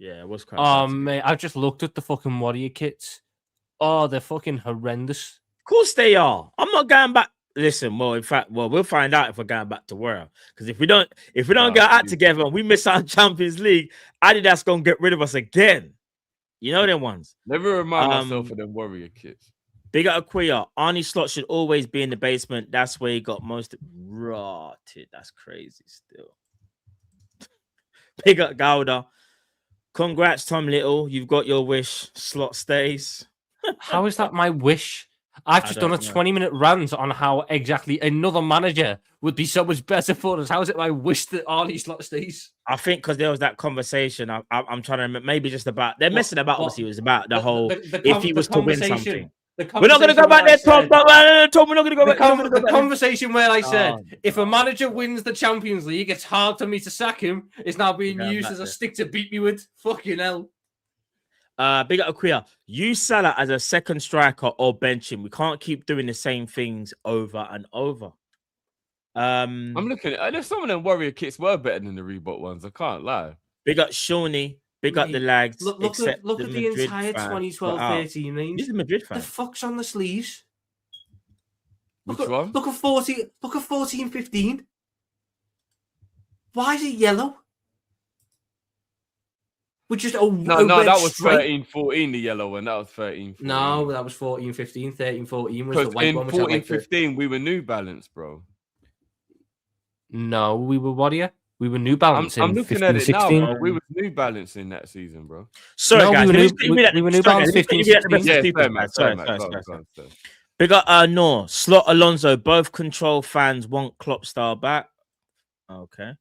Yeah, it was quite mate, I've just looked at the fucking Warrior kits. Oh, they're fucking horrendous. Of course they are. I'm not going back. Listen, we'll find out if we're going back to Warrior. Because if we don't get out together and we miss out on Champions League, Adidas gonna get rid of us again. You know them ones. Never remind myself of them Warrior kits. Big up Aquia. Arnie slot should always be in the basement. That's where he got most rotted. That's crazy still. Big up Gouda. Congrats, Tom Little. You've got your wish. Slot stays. How is that my wish? I've just done a 20-minute rant on how exactly another manager would be so much better for us. How is it my wish that Arnie slot stays? I think because there was that conversation. I'm trying to remember, maybe just about they're messing about. Obviously, it was about the whole if he was to win something. We're not going to go back there, Tom. Tom, we're not going to go back. The conversation where I said, if a manager wins the Champions League, it's hard for me to sack him. It's now being used as a stick to beat me with. Fucking hell. Big up Aquia. Use Salah as a second striker or bench him. We can't keep doing the same things over and over. I'm looking at there's some of them Warrior kits were better than the Reebok ones. I can't lie. Big up Shawnee. Big up the lags. Look at the entire 2012-13 range. He's a Madrid fan. The fuck's on the sleeves? Which one? Look at 14-15. Why is it yellow? We're just No, that was 13-14, the yellow one. That was 13-14. No, that was 14-15. 13-14 was the white in one. Because in 14-15, we were New Balance, bro. No, we were what here? We were New Balance I'm in looking 15, at it 16. now, bro. We were New Balance in that season, bro. Sorry, No, guys. we were New Balance 15, 16. Yeah, sorry, Matt. Sorry. Go on. Big up, Noor. Slot Alonso. Both control fans want Klopp style back. Okay.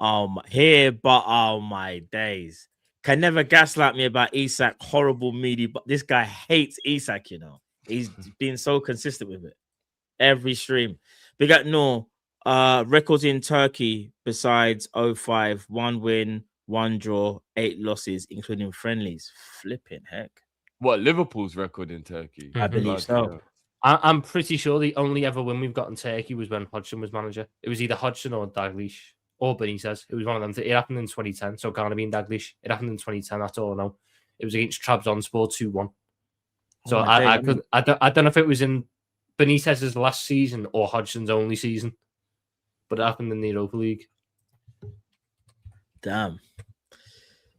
Oh my days. Can never gaslight me about Isak. Horrible media, but this guy hates Isak, you know. He's been so consistent with it. Every stream. Big up Noor. Records in Turkey besides 05, 1 win, 1 draw, 8 losses, including friendlies. Flipping heck. What, Liverpool's record in Turkey? I believe so. I'm pretty sure the only ever win we've got in Turkey was when Hodgson was manager. It was either Hodgson or Dalglish or Benitez. It was one of them. It happened in 2010, so it can't have been Dalglish. It happened in 2010. That's all I know. It was against Trabzonspor 2-1. So I don't know if it was in Benitez's last season or Hodgson's only season, but it happened in the Europa League. Damn.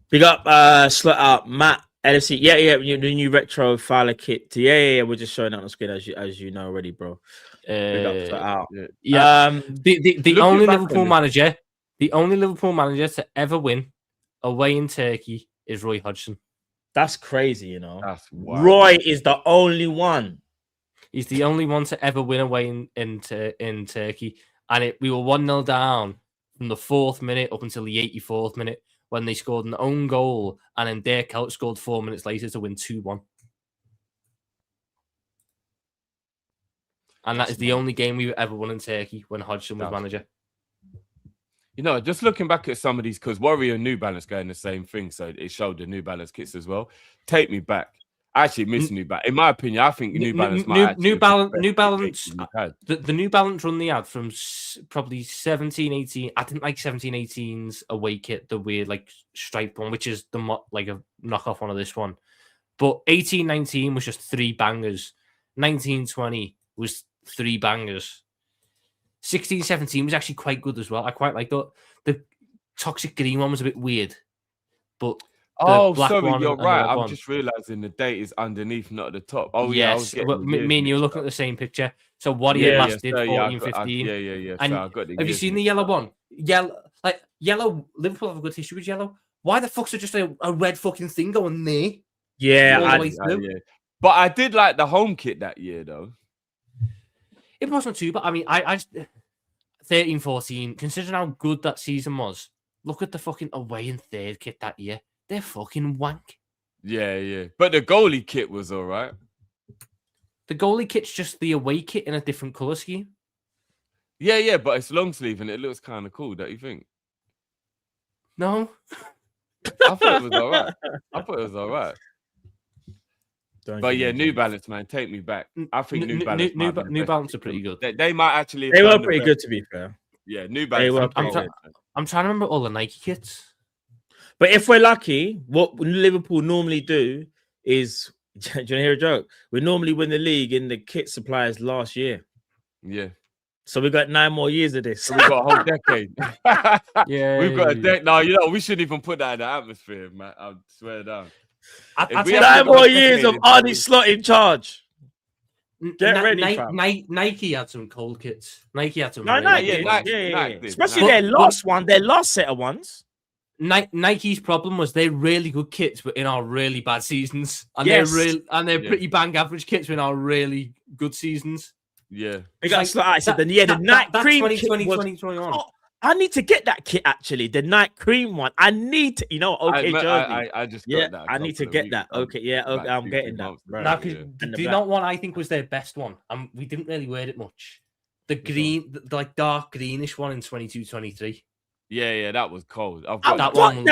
Big up, slot out Matt. LFC, yeah, the new retro Fowler kit. Yeah. We're just showing that on the screen as you know already, bro. Big up, out. Yeah. The only Liverpool manager, to ever win away in Turkey is Roy Hodgson. That's crazy, you know. That's wild. Roy is the only one. He's the only one to ever win away in Turkey, and we were 1-0 down from the 4th minute up until the 84th minute. When they scored an own goal, and then Dirk Kuyt scored 4 minutes later to win 2-1. And that is the only game we've ever won in Turkey when Hodgson was manager. You know, just looking back at some of these, because Warrior and New Balance going the same thing, so it showed the New Balance kits as well. Take me back. I actually miss New Balance. In my opinion, I think New Balance New Balance. The New Balance run they had from probably 17-18. I didn't like 17-18's away kit, the weird like striped one, which is like a knockoff one of this one. But 18-19 was just 3 bangers. 19-20 was 3 bangers. 16-17 was actually quite good as well. I quite liked that. The toxic green one was a bit weird, but. Oh, sorry, you're right. I'm just realizing the date is underneath, not at the top. Oh, yes. Yeah. Me and you are looking at the same picture. So what he last did 14-15. Yeah. And have you seen the yellow one? Yellow. Liverpool have a good history with yellow. Why the fuck's there just a red fucking thing going there? Yeah, But I did like the home kit that year, though. It wasn't too bad. I mean, I 13-14. Considering how good that season was, look at the fucking away and third kit that year. They're fucking wank. Yeah. But the goalie kit was all right. The goalie kit's just the away kit in a different colour scheme. Yeah, but it's long sleeve and it looks kind of cool, don't you think? No. I thought it was all right. But yeah, New Balance, man, take me back. I think New Balance. New Balance are pretty good. They might actually. They were pretty good, to be fair. Yeah, New Balance. I'm trying to remember all the Nike kits. But if we're lucky, what Liverpool normally do is, do you want to hear a joke? We normally win the league in the kit suppliers last year. Yeah. So we've got 9 more years of this. So we've got a whole decade. Yeah. We've got a decade. No, we shouldn't even put that in the atmosphere, man. I swear down. 9 more years of Arnie Slot in charge. Get ready, fam. Nike had some cold kits. Nike had some. Nike, especially their last set of ones. Nike's problem was they're really good kits, but in our really bad seasons, and they're pretty bang average kits in our really good seasons. Yeah, because I said, the night cream 2020, 2021. Oh, I need to get that kit actually, the night cream one. I need to, okay, Josie. I just got that. I need to get that. Okay, yeah, okay, I'm getting that. Now, do you know what I think was their best one? We didn't really wear it much. The green, like dark greenish one in 22-23. Yeah, that was cold. I've got that one.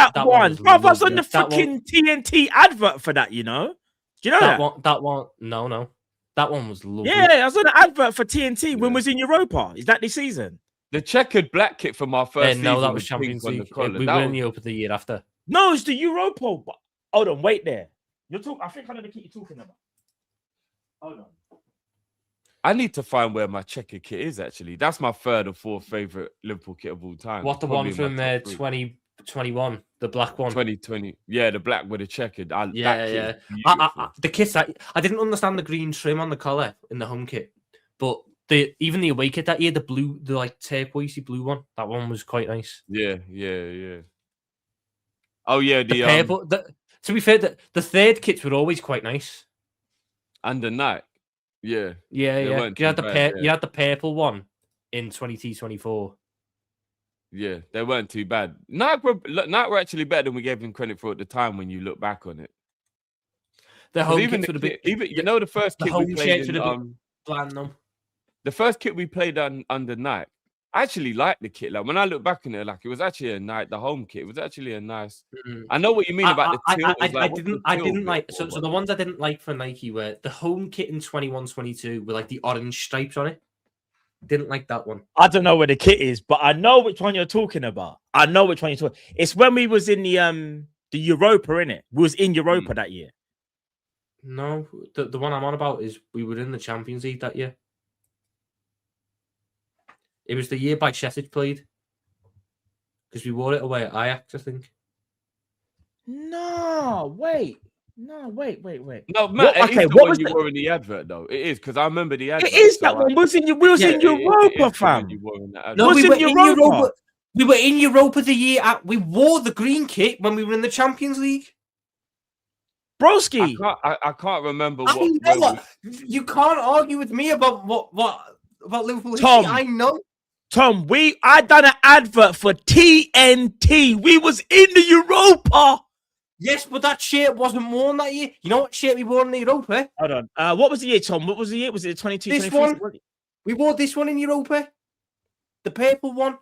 I was on the fucking TNT advert for that, Do you know that? That one, no. That one was lovely. Yeah, I was on the advert for TNT when we was in Europa. Is that this season? The checkered black kit from our first season. No, that was Champions League. We were in the Europa the year after. No, it's the Europa. Hold on, wait there. I think I know the kit you're talking about. Hold on. I need to find where my checker kit is. Actually, that's my third or fourth favorite Liverpool kit of all time. What, the one from 2021, the black one? 2020, yeah, the black with the checkered. Yeah. The kits, I didn't understand the green trim on the collar in the home kit, but even the away kit that year, the blue, the like turquoisey blue one, that one was quite nice. Yeah. Oh yeah, the purple. To be fair, the third kits were always quite nice. And the Nike, yeah. You had the purple one in 2024. Yeah, they weren't too bad. Nike were actually better than we gave them credit for at the time when you look back on it. The home kits would have been... the first kit we played in... The first kit we played under Nike, I actually liked the kit. Like, when I look back on it, like, it was actually a nice... The home kit, it was actually a nice... I know what you mean about the tilt. I didn't like... So the ones I didn't like for Nike were the home kit in 21-22 with, like, the orange stripes on it. Didn't like that one. I don't know where the kit is, but I know which one you're talking about. It's when we was in the Europa, innit? We was in Europa that year. No, the one I'm on about is we were in the Champions League that year. It was the year Bajcetic played. Because we wore it away at Ajax, I think. No, wait. No, Matt, it is the one you wore in the advert, though. It is, because I remember the advert. It is that one. We was in Europa, fam. No, we were in Europa. We were in Europa the year we wore the green kit when we were in the Champions League. Broski. I can't remember you can't argue with me about about Liverpool. Tom, I know. Tom, I done an advert for TNT. We was in the Europa. Yes, but that shirt wasn't worn that year. You know what shirt we wore in the Europa? Hold on. What was the year, Tom? What was the year? Was it 22, this 23? One. We wore this one in Europa. The purple one.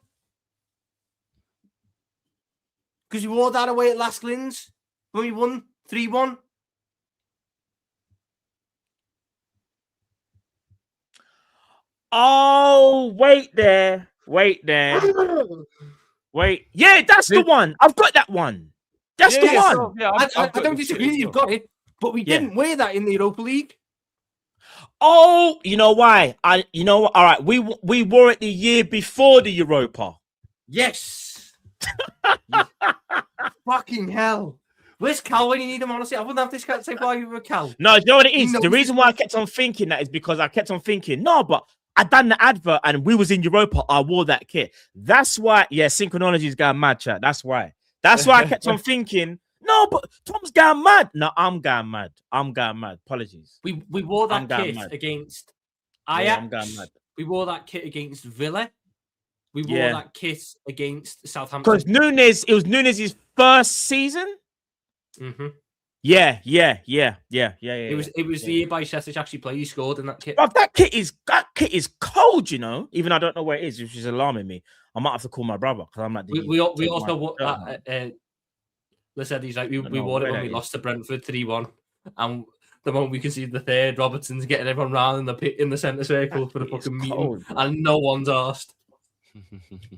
Because we wore that away at Last Glins when we won 3-1. Oh, wait there. Wait. Yeah, that's the one. I've got that one. That's the one. So, I don't disagree you've got it, but we didn't wear that in the Europa League. Oh, you know why? All right, we wore it the year before the Europa. Yes. Fucking hell. Where's Cal when you need him, honestly? I wouldn't have this guy to say why you were Cal. No, you know what it is? The reason why I kept on thinking that is because I kept on thinking, no, but I done the advert and we was in Europa. I wore that kit. That's why, synchronology is going mad, chat. That's why I kept on thinking, no, but Tom's going mad. No, I'm going mad. Apologies. We wore that kit against Ajax. I'm going mad. We wore that kit against Villa. We wore that kit against Southampton. Because it was Nunes' first season. Mm-hmm. Yeah. It was the year Bajcetic actually played. He scored in that kit. But that kit is cold, you know. Even I don't know where it is, which is alarming me. I might have to call my brother because I'm like. We also wore that. Listen, he's like we wore it when we lost to Brentford 3-1, and the moment we can see the third, Robertson's getting everyone round in the pit in the centre circle for the fucking meeting, and no one's asked.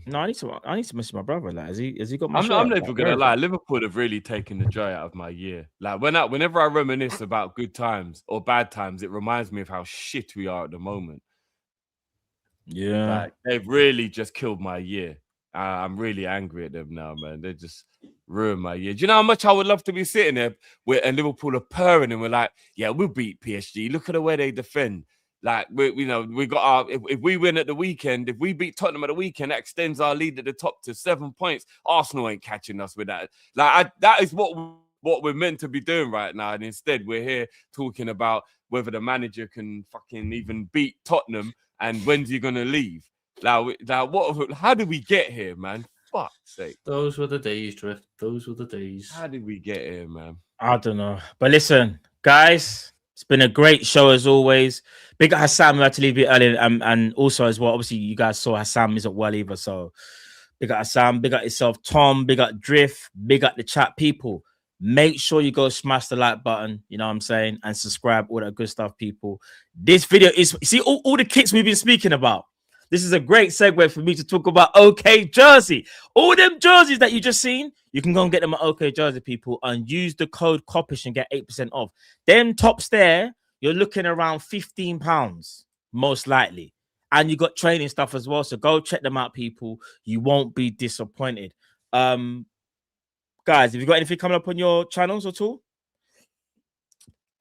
No, I need to message my brother. Like, has he got my? I'm never gonna lie. Liverpool have really taken the joy out of my year. Like whenever I reminisce about good times or bad times, it reminds me of how shit we are at the moment. Yeah, like, they've really just killed my year. I'm really angry at them now, man. They just ruined my year. Do you know how much I would love to be sitting there and Liverpool are purring and we're like, yeah, we'll beat PSG. Look at the way they defend. Like, we got our, if we win at the weekend, if we beat Tottenham at the weekend, that extends our lead at the top to 7 points. Arsenal ain't catching us with that. Like, that is what we're meant to be doing right now. And instead, we're here talking about whether the manager can fucking even beat Tottenham and when's he going to leave. Like, how did we get here, man? Fuck's sake. Those were the days, Drift. Those were the days. How did we get here, man? I don't know. But listen, guys, it's been a great show as always. Big up Husam, who had to leave it early. And also as well, obviously, you guys saw Husam isn't well either. So big up Husam, big up yourself, Tom, big up Drift, big up the chat people. Make sure you go smash the like button, you know what I'm saying? And subscribe, all that good stuff, people. This video is, see, all the kits we've been speaking about. This is a great segue for me to talk about OK Jersey. All them jerseys that you just seen, you can go and get them at OK Jersey, people, and use the code Kop-ish and get 8% off. Them tops there, you're looking around £15. most likely. And you got training stuff as well. So go check them out, people. You won't be disappointed. Guys, have you got anything coming up on your channels at all?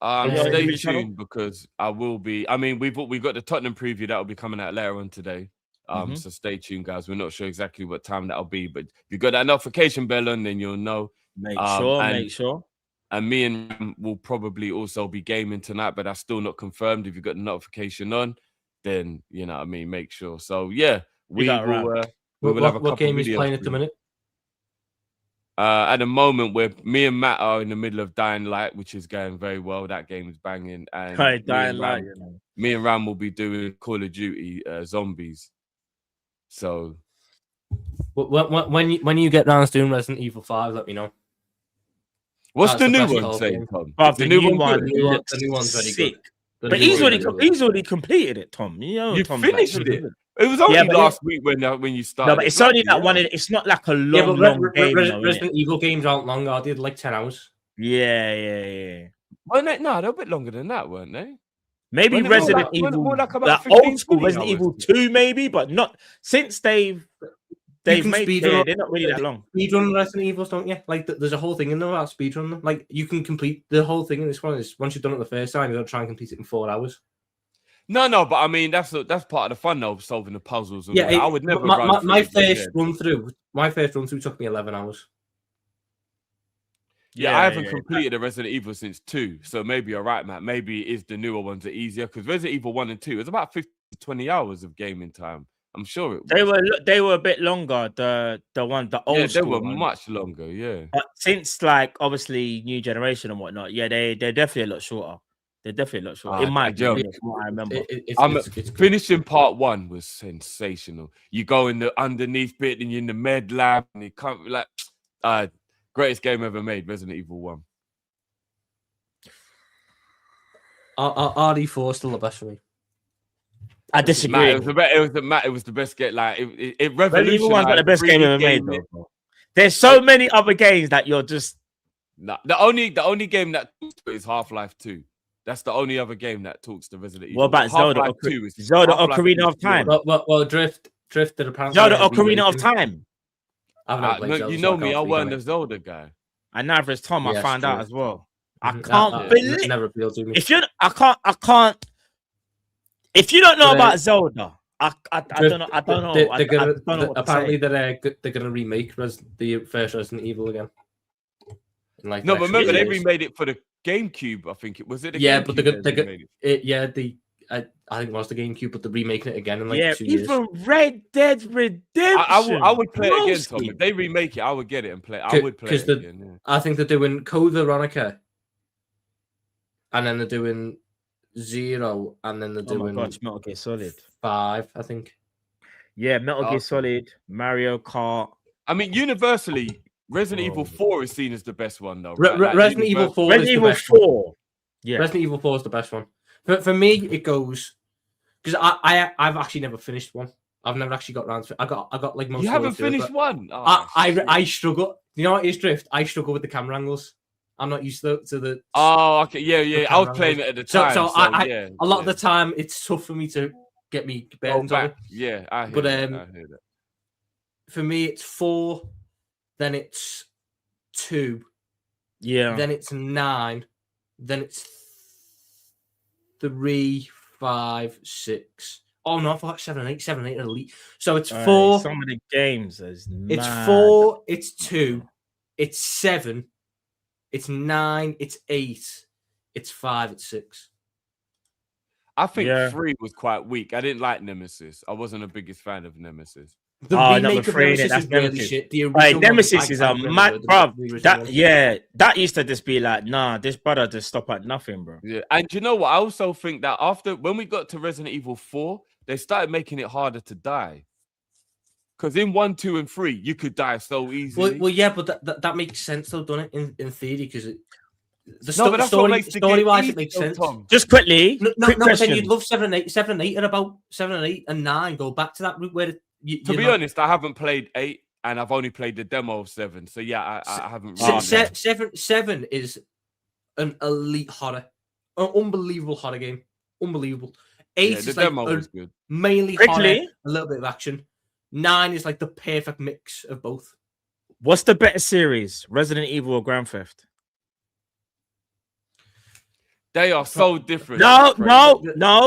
Stay tuned because I will be. I mean, we've got the Tottenham preview that will be coming out later on today. So stay tuned, guys. We're not sure exactly what time that'll be, but if you got that notification bell on, then you'll know. Make sure. And me and Ram will probably also be gaming tonight, but that's still not confirmed. If you got the notification on, then you know what I mean. Make sure. So yeah, we will have a couple. What game is playing at the minute? At the moment, me and Matt are in the middle of Dying Light, which is going very well. That game is banging. And me and Ram will be doing Call of Duty Zombies. So when you get round to doing Resident Evil 5, let me know. What's the new one saying, Tom? The new one's very sick. good. But he's already completed it, Tom. You know, Tom, finished it. It was only last week when you started. No, but it's only that one. It's not like a long game. Resident Evil games aren't long. I did like 10 hours. Yeah. Well, no, they're a bit longer than that, weren't they? Maybe Resident Evil, more like about old school Resident Evil 2, maybe, but not since they've made they're not really that long. Speedrun Resident Evils, don't you? Like, there's a whole thing in there about speedrun. Like, you can complete the whole thing in this one. Is once you've done it the first time, you got to try and complete it in 4 hours. No, but I mean that's part of the fun though, solving the puzzles. And I would never. My first run through took me 11 hours. I haven't completed a Resident Evil since 2, so maybe you're right, Matt. Maybe it is the newer ones are easier because Resident Evil 1 and 2 is about 50 to 20 hours of gaming time. I'm sure it was. They were a bit longer. The old they were much longer. Yeah, but since like obviously new generation and whatnot, they're definitely a lot shorter. They're definitely a lot shorter. In my opinion, I remember. Finishing part 1 was sensational. You go in the underneath bit and you're in the med lab and you can't like greatest game ever made, Resident Evil 1. RE4 still the best for me. I disagree. It was the best game. Like it revolutionized. Resident Evil 1's not the best game ever made. Though. There's so many other games that you're just. Nah, the only game that is Half-Life 2. That's the only other game that talks to Resident Evil. What about Zelda? Zelda Ocarina of Time. Well, Drift did apparently. Zelda Ocarina of Time. You know me. I wasn't a Zelda guy. And neither is Tom. I found out as well. I can't believe it. Never appealed to me. I can't. If you don't know about Zelda, I don't know. Apparently, they're gonna remake the first Resident Evil again. But remember they remade it for the GameCube. I think it was it. Yeah, but I think it was the GameCube, but they're remaking it again in like 2 years. Even Red Dead Redemption. I would play it again, Tom. If they remake it, I would get it and play it. I would play it again. Yeah. I think they're doing Code Veronica, and then they're doing 0, and then they're doing Metal Gear Solid 5, I think. Yeah, Metal Gear Solid, Mario Kart. I mean, universally, Resident Evil 4 is seen as the best one, though. Right? Resident Evil 4 is the best one. Yeah, Resident Evil 4 is the best one. For me, it goes because I've actually never finished one. I've never actually got around to it. I got like most. You haven't finished one. I struggle. You know what is Drift? I struggle with the camera angles. I'm not used to the. Oh, okay, yeah. I was playing it at the time. So a lot of the time it's tough for me to get me bearings on it. Yeah, I hear that. For me, it's 4, then it's 2, then it's 9, then it's 3, 5, 6. Oh no, I thought 7 and 8. 7 and 8 are elite. So it's 4. Some of the games is mad. It's 4. It's 2. It's 7. It's 9. It's 8. It's 5. It's 6. I think 3 was quite weak. I didn't like Nemesis. I wasn't the biggest fan of Nemesis. The remake of Nemesis is really shit. Nemesis is a mad, bro. That used to just be like, nah, this brother just stop at nothing, bro. Yeah, and you know what? I also think that when we got to Resident Evil 4, they started making it harder to die. Because in 1, 2, and 3, you could die so easily. Well, yeah, but that makes sense though, doesn't it? In theory, because story-wise, it makes sense. Tom. Just quickly, but then you'd love 7 and 8. 7 and 8 and about 7 and 8 and 9 go back to that route where. To be honest, I haven't played 8, and I've only played the demo of 7. So yeah, I haven't. Really 7 is an elite horror, an unbelievable horror game, unbelievable. 8 is the like demo was good. mainly Quickly. horror, a little bit of action. 9 is like the perfect mix of both. What's the better series, Resident Evil or Grand Theft? They are so different. No.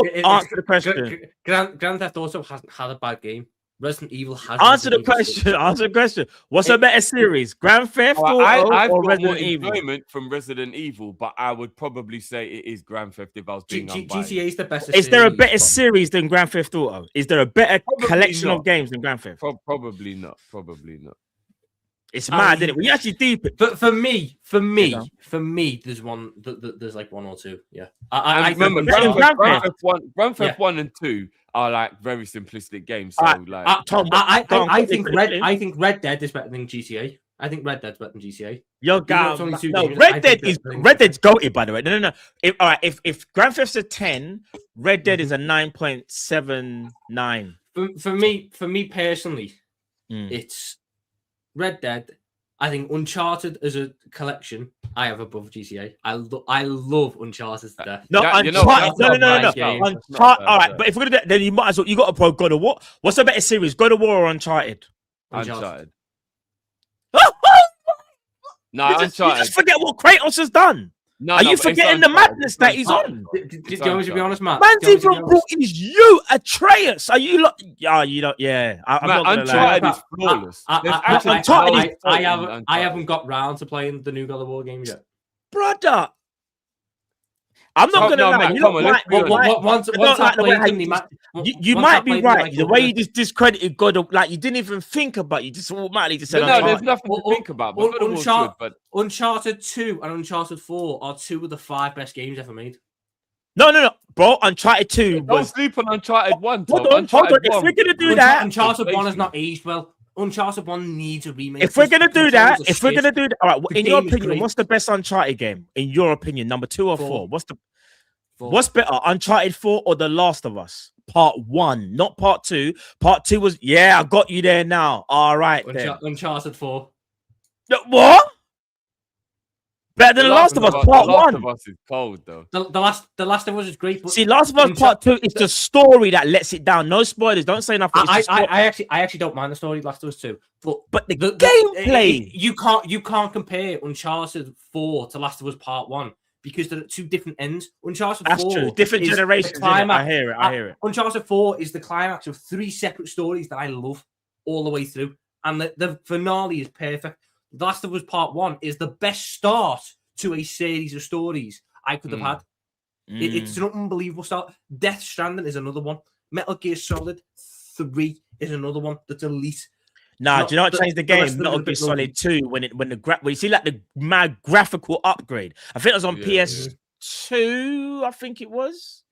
It's- Answer the question. Grand Theft Auto hasn't had a bad game. Resident Evil has. Answer the Resident Evil question. 6. Answer the question. What's a better series, Grand Theft Auto I've or got more Resident Evil? enjoyment from Resident Evil, but I would probably say it is Grand Theft if I was being unbiased. GTA is the best. Is there a better series, series than Grand Theft Auto? Is there a better Probably collection not. of games than Grand Theft? Probably not. Probably not. It's mad, isn't it? When you actually deep it. But for me, know? there's one. There's like one or two. Yeah, I remember Grand Grand Theft 1 and 2 are like very simplistic games. So Tom, I think Red Dead is better than GTA. I think Red Dead's better than GTA. Yo, got guy, 22 no, games, I Red think Dead that's is better. Red Dead's goated, by the way. No. If Grand Theft's a 10, Red Dead is a 9.79. For me personally, it's Red Dead. I think Uncharted as a collection, I have above GTA. I love Uncharted to death. No, That- you know, Uncharted. that's No. not bad game. That's not Uncharted. bad, All right, yeah. but if we're gonna do that, then you might as well. You got to pro God of War. What's a better series, God of War or Uncharted? Uncharted. No, No, you Uncharted. just forget what Kratos has done. No, Are no, you but it's forgetting the Uncharted. madness It's that he's Uncharted. on? Do you want me to be honest, Matt? Man's Do you want me to be even brought honest? is you, Atreus. Are you like? Yeah, you don't. Yeah, I'm Man, not gonna lie. Uncharted is flawless. There's actually Uncharted no is- fault in I Uncharted. haven't got round to playing the new God of War game yet. Brother. I'm not No, gonna lie. man, You come don't on, like, let's be honest. Once I I don't like the way played how them, you might be right. The way you just discredited God, like you didn't even think about. You just automatically just said. No, there's Uncharted. nothing to think about. But God of War's good, but Uncharted 2 and Uncharted 4 are 2 of the 5 best games ever made. No, bro. Uncharted 2 don't was. sleep on Uncharted 1. Hold Tom. on. Uncharted If 1 we're gonna do was- that, Uncharted 1 has basically- not aged well. Uncharted 1 needs a remake. if we're gonna do that, Controls are if we're shit. gonna do that, all right. The In your game is opinion, great. what's the best Uncharted game? In your opinion, number 2 or 4? 4. What's better, Uncharted 4 or The Last of Us? Part 1, not Part 2. Part 2 was, I got you there now. All right, then. Uncharted 4. What? Better than The Last of Us, Part The Last 1. of Us is cold, though. The Last of Us is great, but See, Last of Us Part 2 is the story that lets it down. No spoilers. Don't say nothing. It's the I story. actually don't mind the story of Last of Us 2, but the gameplay. you can't compare Uncharted 4 to Last of Us Part 1 because they're at 2 different ends. Uncharted That's 4 true. Different is the generations. innit? climax. I hear it. Uncharted 4 is the climax of 3 separate stories that I love all the way through, and the finale is perfect. The Last of Us Part 1 is the best start to a series of stories I could have had. It's an unbelievable start. Death Stranding is another one. Metal Gear Solid 3 is another one that's elite. Nah, do you know what changed the game? rest of them Metal are a Gear bit Solid 2 when you see like the mad graphical upgrade. I think it was on PS2. I think it was.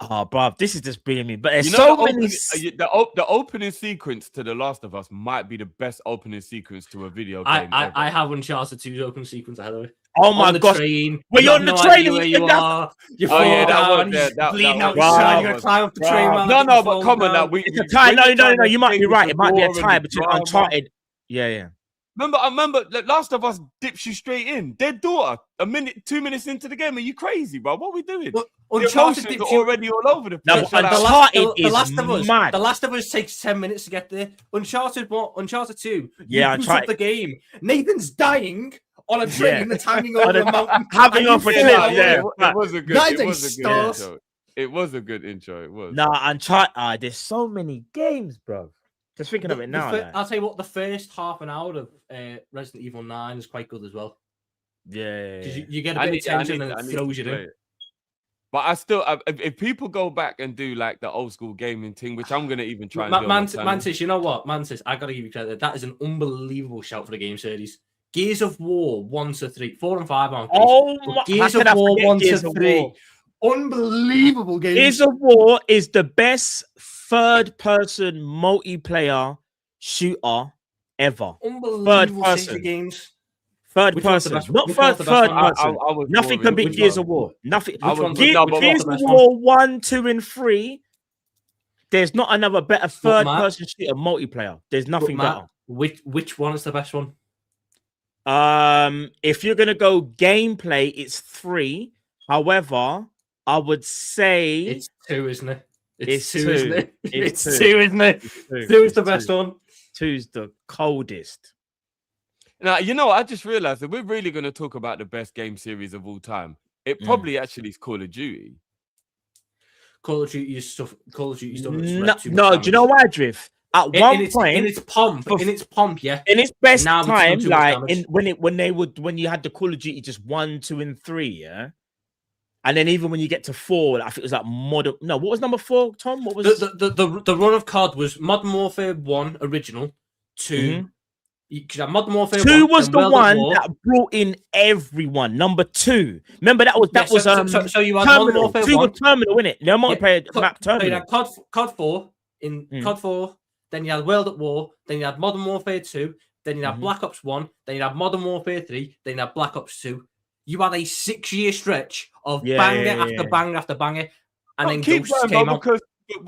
Oh, bruv, this is just brilliant me. But there's so many. The opening sequence to The Last of Us might be the best opening sequence to a video game. I have Uncharted 2's open sequence ahead of it. Oh my On the gosh! train, Well, you you're have on the no train idea and where you you end up- are. You Oh, fall yeah, that down, was- you're that bleeding out was- your Wow. side, you gotta climb up the train. while No, you but fall come on down. now. It's a tie. No, you might be right. It might be a tie between Uncharted. Yeah. I remember The Last of Us dips you straight in. Dead daughter. 2 minutes into the game. Are you crazy, bro? What are we doing? But The Uncharted emotions dips are you. already all over the No, place. but Like, Uncharted is mad. The Last of Us takes 10 minutes to get there. Uncharted 2. Yeah, you boot Uncharted- up the game. Nathan's dying on a train that's hanging over a mountain. Having and off you a feel cliff, like, yeah. It was a good. That It is was a good stars. intro. It was a good intro. It was. Nah, Uncharted. There's so many games, bro. Just thinking of it now. like. I'll tell you what, the first half an hour of Resident Evil 9 is quite good as well. Yeah. Because you get a bit of tension and it throws you play in. it. But I still, if people go back and do like the old school gaming thing, which I'm gonna even try and do. on my channel. Mantis, you know what? Mantis, I gotta give you credit. That is an unbelievable shout for the game series. Gears of War 1 to 3, 4 and 5 aren't. Oh But my! Gears how of can I War forget 1 Gears to of 3. War? Unbelievable game. Gears of War is the best third-person multiplayer shooter ever. Unbelievable person. safety games. Third Which one's the person, best- not which third one's the best one? person. I was Nothing boring. can beat Which Gears one? of War. Nothing. Which one's Gears the- which one's Gears the of best one? War 1, 2, and 3. There's not another better Matt? third-person shooter multiplayer. There's nothing Matt, better. which one is the best one? If you're gonna go gameplay, it's 3. However, I would say It's 2, isn't it? It's 2, 2. isn't it? It's It's 2. 2, isn't it? 2 is the best one. 2's the coldest. Now, you know, I just realized that we're really going to talk about the best game series of all time. It probably actually is Call of Duty. Call of Duty stuff. Call of Duty stuff. No, do you know why, Drift? At one point, in its pomp, yeah, in its best now time, like when you had the Call of Duty just 1, 2, and 3, yeah. And then even when you get to 4, I think it was like modern. No, what was number 4, Tom? What was the run of COD was Modern Warfare 1 original, 2. You could have Modern Warfare 2 1, was the one that brought in everyone. Number 2. Remember that was so you had Terminal. Modern Warfare 2 1. was Terminal, innit? No multiplayer map Terminal. So you had COD 4 in COD 4. Then you had World at War. Then you had Modern Warfare 2. Then you had Black Ops 1. Then you had Modern Warfare 3. Then you had Black Ops 2. You had a 6-year stretch of banger after banger after banger, and then Ghosts came out.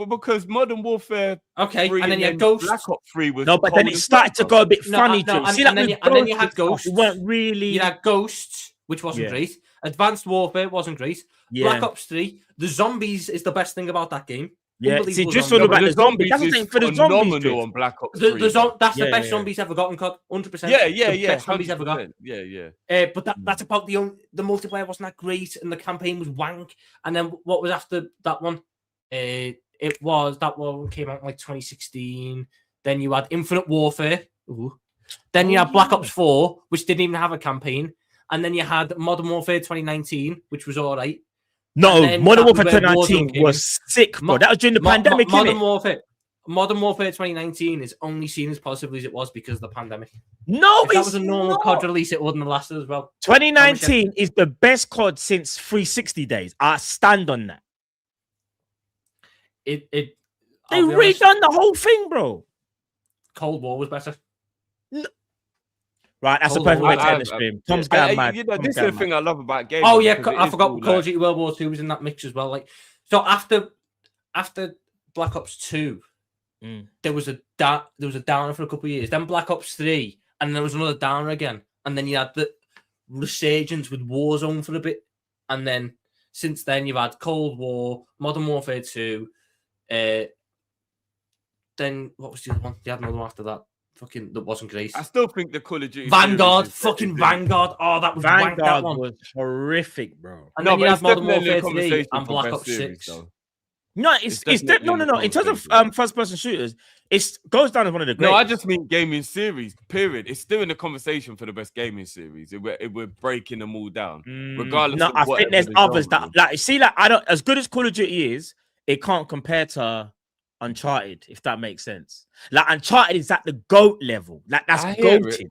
Because Modern Warfare 3 and then you had Ghosts. Black Ops 3 was but then it started to go a bit funny too. And then you had Ghosts. It weren't really. You had Ghosts, which wasn't great. Advanced Warfare wasn't great. Black Ops 3. The zombies is the best thing about that game. Yeah, see, just all about the zombies. That's the thing for the zombies. On Black Ops 3. That's the best zombies ever got in COD. 100%. Yeah. Best zombies ever got. Yeah. But that's about the multiplayer wasn't that great, and the campaign was wank. And then what was after that one? That one came out in like 2016. Then you had Infinite Warfare. Then you had Black Ops 4, which didn't even have a campaign. And then you had Modern Warfare 2019, which was all right. No, Modern Warfare 2019 was sick, bro. That was during the pandemic. Modern Warfare 2019 is only seen as positively as it was because of the pandemic. No, if that was a normal COD release, it wouldn't have lasted as well. 2019 is the best COD since 360 days. I stand on that. They redone the whole thing, bro. Cold War was better. No. Right, that's the perfect way to end the stream. Tom's going mad. You know, this is the thing I love about games. Oh yeah, I forgot Call of Duty World War II was in that mix as well. Like, so after Black Ops 2, there was a downer for a couple of years. Then Black Ops 3, and there was another downer again. And then you had the resurgence with Warzone for a bit, and then since then you've had Cold War, Modern Warfare 2. Then what was the other one? You had another one after that. That wasn't great. I still think the Call of Duty Vanguard. Vanguard. Oh, that was Vanguard. That one was horrific, bro. And then you have Modern Warfare 3 and Black Ops 6. No, it's no. In terms of first-person shooters, it goes down as one of the greatest. No, I just mean gaming series. Period. It's still in the conversation for the best gaming series. We're breaking them all down, regardless. No, I think there's others that I don't. As good as Call of Duty is, it can't compare to Uncharted, if that makes sense. Like Uncharted is at the GOAT level. Like that's goated.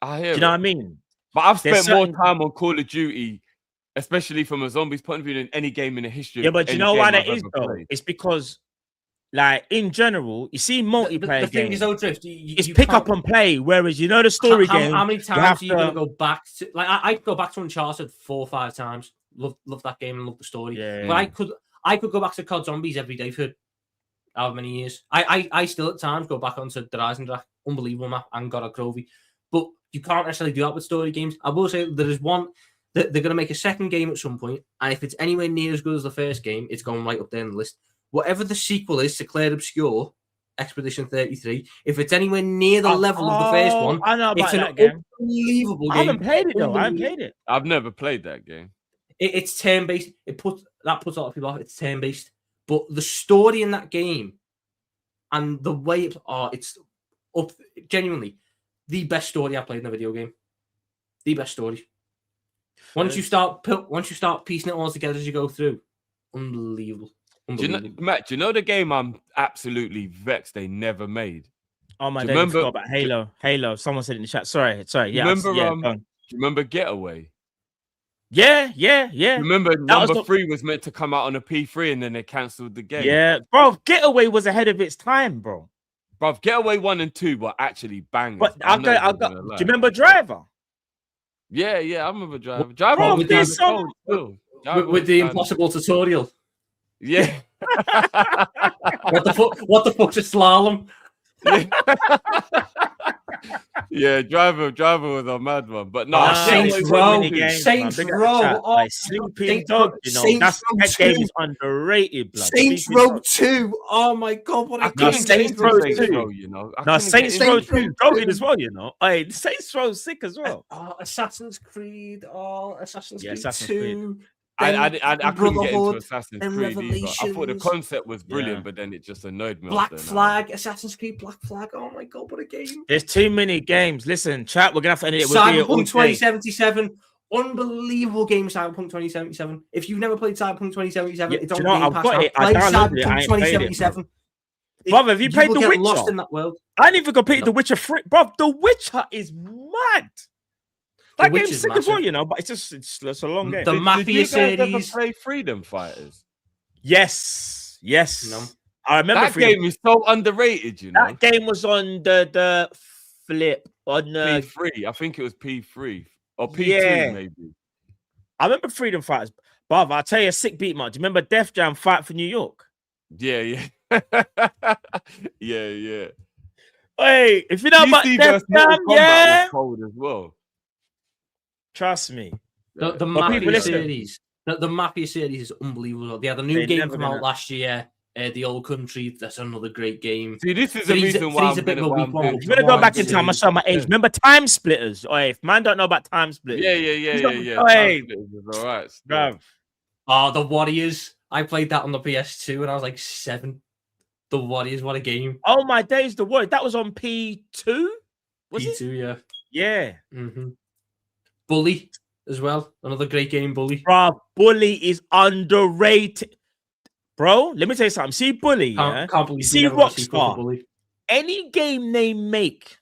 I hear. Do you know what I mean? But I've spent more time on Call of Duty, especially from a zombies point of view, than any game in the history. Yeah, but you know why that is though? Played. It's because, like in general, you see multiplayer the thing games. Is, Drift, it's pick up and play. Whereas you know the story game. How many times are you gonna go back to? Like I go back to Uncharted 4 or 5 times. Love that game and love the story. Yeah. But I could go back to COD Zombies every day for however many years. I still at times go back onto the Eisendrach, unbelievable map, and God of Grovey. But you can't necessarily do that with story games. I will say there is one that they're going to make a second game at some point, and if it's anywhere near as good as the first game, it's going right up there in the list. Whatever the sequel is to Clair Obscur, Expedition 33, if it's anywhere near the level of the first one, I know about it's an game. unbelievable game. I haven't played it though. I haven't played it. I've never played that game. It's turn-based. Puts a lot of people off. It's turn-based. But the story in that game and the way it's up, genuinely the best story I played in a video game. The best story. Once you start piecing it all together as you go through, unbelievable. Matt, do you know the game I'm absolutely vexed they never made? Oh my god, I forgot about Halo. Halo. Someone said it in the chat. Sorry. Yeah. Do you remember Getaway? Yeah. Remember, number 3 was meant to come out on a P3 and then they cancelled the game. Yeah, bro, Getaway was ahead of its time, bro. Bro, Getaway 1 and 2 were actually bangers. But do you remember Driver? Yeah, I remember Driver. Driver bro, with the impossible tutorial. Yeah. What the fuck's a slalom? Yeah, driver was a mad one, but no, Saints Row, Saints Row, like Sleeping Dog, you know, that game is underrated. Blood. Saints Row 2, oh my god, what a game! Saints Row 2, you know, Saints Row 2 goated as well, you know. Hey, Saints Row sick as well. Assassin's Creed, Assassin's Creed Assassin's 2. I couldn't get into Assassin's and Creed either. I thought the concept was brilliant, but then it just annoyed me. Black Flag, Assassin's Creed Black Flag. Oh my god, what a game! There's too many games. Listen, chat, we're gonna have to end it. Cyberpunk 2077, unbelievable game. Cyberpunk 2077. If you've never played Cyberpunk 2077, it's on Game Pass. Play Cyberpunk 2077. Brother, have you played The Witcher? Lost in that world. I ain't even completed The Witcher 3. Bro, The Witcher is mad. That game's sick as well, you know, but it's a long game. The Mafia series. Did you guys ever play Freedom Fighters? Yes. No. I remember that game is so underrated, you know. That game was on the flip on P3. I think it was P3 or P2 maybe. I remember Freedom Fighters. But I'll tell you a sick beat, man. Do you remember Def Jam Fight for New York? Yeah. Yeah. Hey, if you know about Def Jam, was cold as well. Trust me. The Mafia series. The Mafia series is unbelievable. They had a new game come out last year. The Old Country. That's another great game. See, this is the reason why I'm going to go back in time. I saw my age. Remember Time Splitters? Oh, if man don't know about Time Splitters. Yeah. Hey, all right. The Warriors. I played that on the PS2 when I was like 7. The Warriors, what a game. Oh my days, the Warriors. That was on P2? P2, yeah. Yeah. Mm-hmm. Bully as well. Another great game, Bully. Bro, Bully is underrated. Bro, let me tell you something. See Bully, can't believe see Rockstar. Any game they make,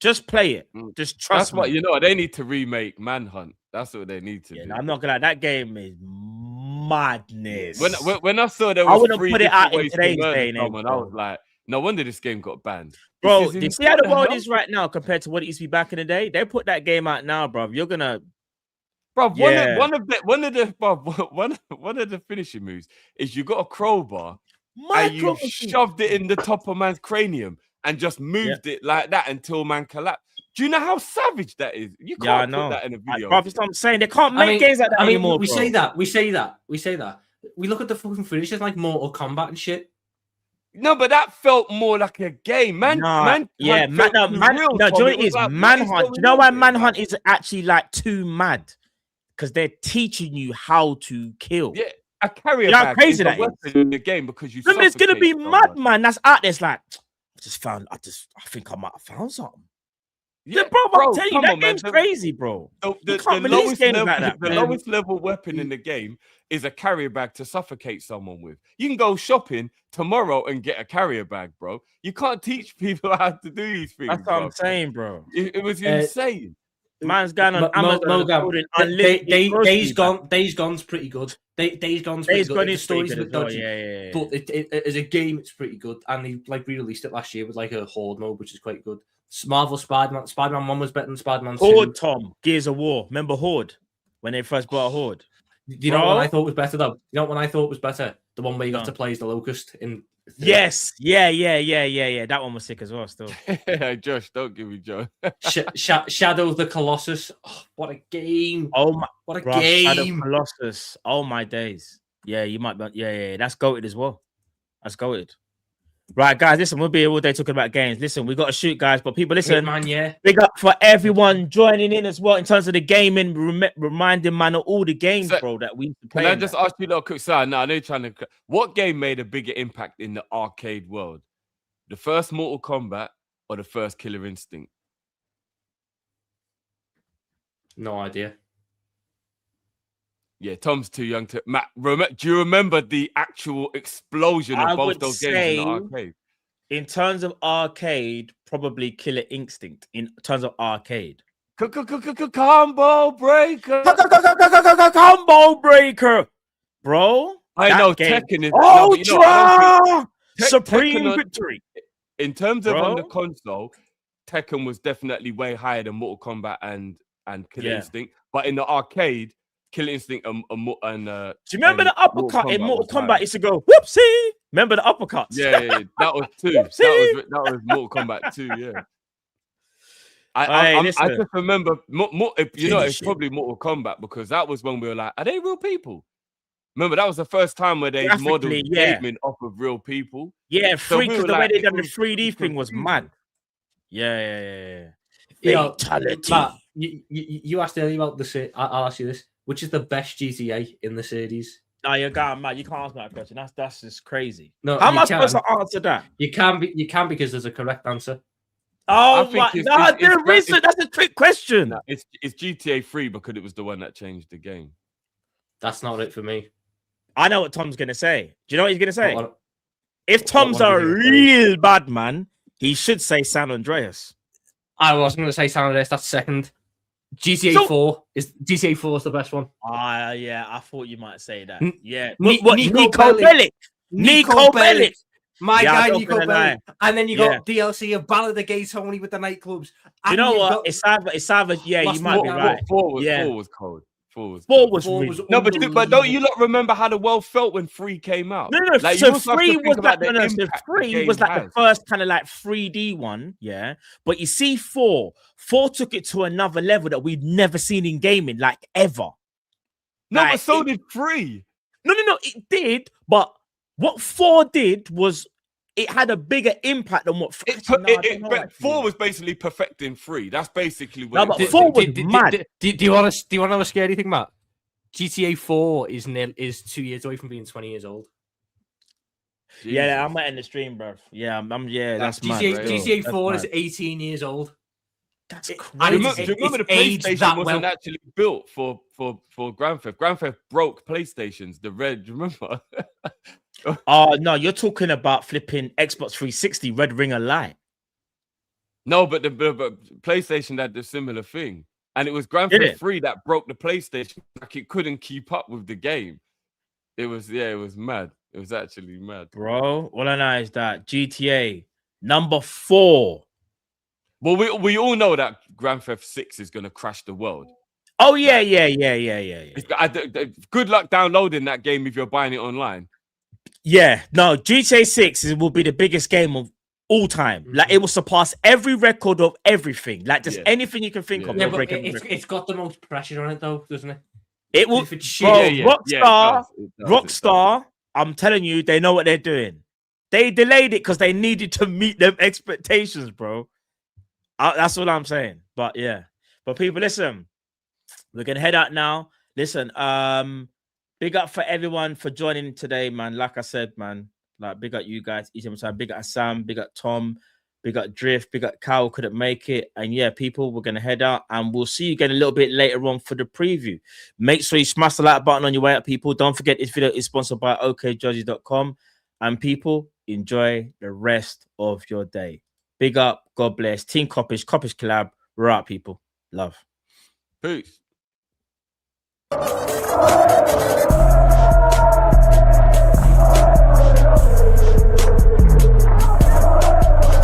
just play it. Just trust me. What, you know, they need to remake Manhunt. That's what they need to do. I'm not gonna lie, that game is madness. When I saw there was I wouldn't three put it out in ways today's to murder day and age, someone, I was like, no wonder this game got banned. Bro, you see how the world is right now compared to what it used to be back in the day? They put that game out now, bro. You're gonna, bro. One of the finishing moves is you got a crowbar and you shoved it in the top of man's cranium and just moved it like that until man collapsed. Do you know how savage that is? You can't put that in a video. Bro, that's what I'm saying. They can't make games like that anymore. We say that. We look at the fucking finishes like Mortal Kombat and shit. No, but that felt more like a game, man. No, do you know what it is? Manhunt. Do you know why Manhunt is actually like too mad? Because they're teaching you how to kill. Yeah, a carrier bag crazy that is in the game because you. Remember, it's gonna be mad, man. That's out there. It's like I think I might have found something. Yeah, bro, I'm telling you, that game's crazy, bro. The lowest level weapon in the game is a carrier bag to suffocate someone with. You can go shopping tomorrow and get a carrier bag, bro. You can't teach people how to do these things. That's what I'm saying, bro. It was insane. Man's going on Amazon. Days Gone's pretty good. Days Gone's pretty good. The story's a bit dodgy, but as a game, it's pretty good. And they re-released it last year with like a horde mode, which is quite good. Marvel Spider-Man 1 was better than Spider-Man 2. Horde, Tom. Gears of War. Remember Horde? When they first brought Horde? Do you know what I thought was better, though? You know what I thought was better? The one where you got to play as the Locust in... Yes. Yeah. That one was sick as well, still. Josh, don't give me Joe. Shadow of the Colossus. Oh, what a game. Oh, my... What a game. Shadow Colossus. Oh, my days. Yeah, you might... Yeah. That's goated as well. That's goated. Right, guys, listen, we'll be here all day talking about games. Listen, we got to shoot, guys, but people, listen, big up for everyone joining in as well in terms of the gaming, reminding man of all the games, bro, that we play. Can I just ask you a little quick, sir? No, I know you're trying to. What game made a bigger impact in the arcade world? The first Mortal Kombat or the first Killer Instinct? No idea. Yeah, Tom's too young to. Matt, do you remember the actual explosion of both those games in the arcade? In terms of arcade, probably Killer Instinct. In terms of arcade, combo breaker, combo breaker, bro. I know Tekken is Ultra Supreme Victory. In terms of on the console, Tekken was definitely way higher than Mortal Kombat and Killer Instinct. But in the arcade, Killer Instinct and do you remember the uppercut in Mortal Kombat? Used to go whoopsie. Remember the uppercuts? Yeah, that was 2. That was Mortal Kombat 2. Yeah. I listen. just remember, you know, it's Finish it. probably Mortal Kombat because that was when we were like, are they real people? Remember, that was the first time where they modeled Graphically, yeah. gaming off of real people. Yeah, So we because were the way like, they it done the was 3D thing was confusing. mad. Yeah. Yeah, Fatality. Matt, you asked earlier about the. I'll ask you this: which is the best GTA in the series? No, you're going mad. You can't ask me that question. That's just crazy. No, how am you I supposed can. to answer that? You can because there's a correct answer. Oh think my! it's- No, it's- do research. That's a trick question. No, it's GTA 3 because it was the one that changed the game. That's not it for me. I know what Tom's gonna say. Do you know what he's gonna say? If what Tom's one a is he gonna say? real bad man, he should say San Andreas. I wasn't going to say San Andreas. That's second. GTA 4 is the best one. Yeah, I thought you might say that. N- Yeah, Nico Nico Bellic. Nico Bellic. My Yeah, I'm guy not Nico gonna lie. Bellic. And then you got DLC of Ballad of Gay Tony with the nightclubs. Do you And know you've what? got- It's either. Yeah, Lost you might be Four- right. Four was cold. Four was no, but don't you lot remember how the world felt when 3 came out? No. Like, So you also have to 3 think was about like the so impact the 3 was game like the has. first kind of like 3D one, yeah. But you see, 4 took it to another level that we'd never seen in gaming, like ever. No, Like, but so did 3. No, it did. But what 4 did was it had a bigger impact than what. But 4 was basically perfecting 3. That's basically what. No, it but was. 4 was mad. Do you want to know a scary thing, Matt? GTA 4 is 2 years away from being 20 years old. Yeah, I'm in the stream, bro. Yeah, that's mad. GTA 4 is 18 years old. That's Do crazy. you remember the PlayStation wasn't actually built for Grand Theft? Grand Theft broke PlayStations. The red, do you remember? Oh no, you're talking about flipping Xbox 360 Red Ring of Light. No, but the PlayStation had the similar thing, and it was Grand Theft 3 that broke the PlayStation. Like, it couldn't keep up with the game. It was mad. It was actually mad, bro. All I know is that GTA number 4. Well, we all know that Grand Theft 6 is gonna crash the world. Oh yeah. Good luck downloading that game if you're buying it online. Yeah, no, GTA 6 will be the biggest game of all time. Like, it will surpass every record of everything. Like, just anything you can think of. Yeah, but it's got the most pressure on it, though, doesn't it? It will. Rockstar. I'm telling you, they know what they're doing. They delayed it because they needed to meet them expectations, bro. That's what I'm saying. But yeah, but people, listen, we're gonna head out now. Listen, big up for everyone for joining today, man. Like I said, man, like big up you guys each time. Big up Sam, big up Tom, big up Drift, big up Kyle couldn't make it. And yeah, people, we're gonna head out and we'll see you again a little bit later on for the preview. Make sure you smash the like button on your way up, people. Don't forget this video is sponsored by okjudges.com. And people, enjoy the rest of your day. Big up, God bless. Team Kopish, Kopish Collab. We're out, people. Love. Peace.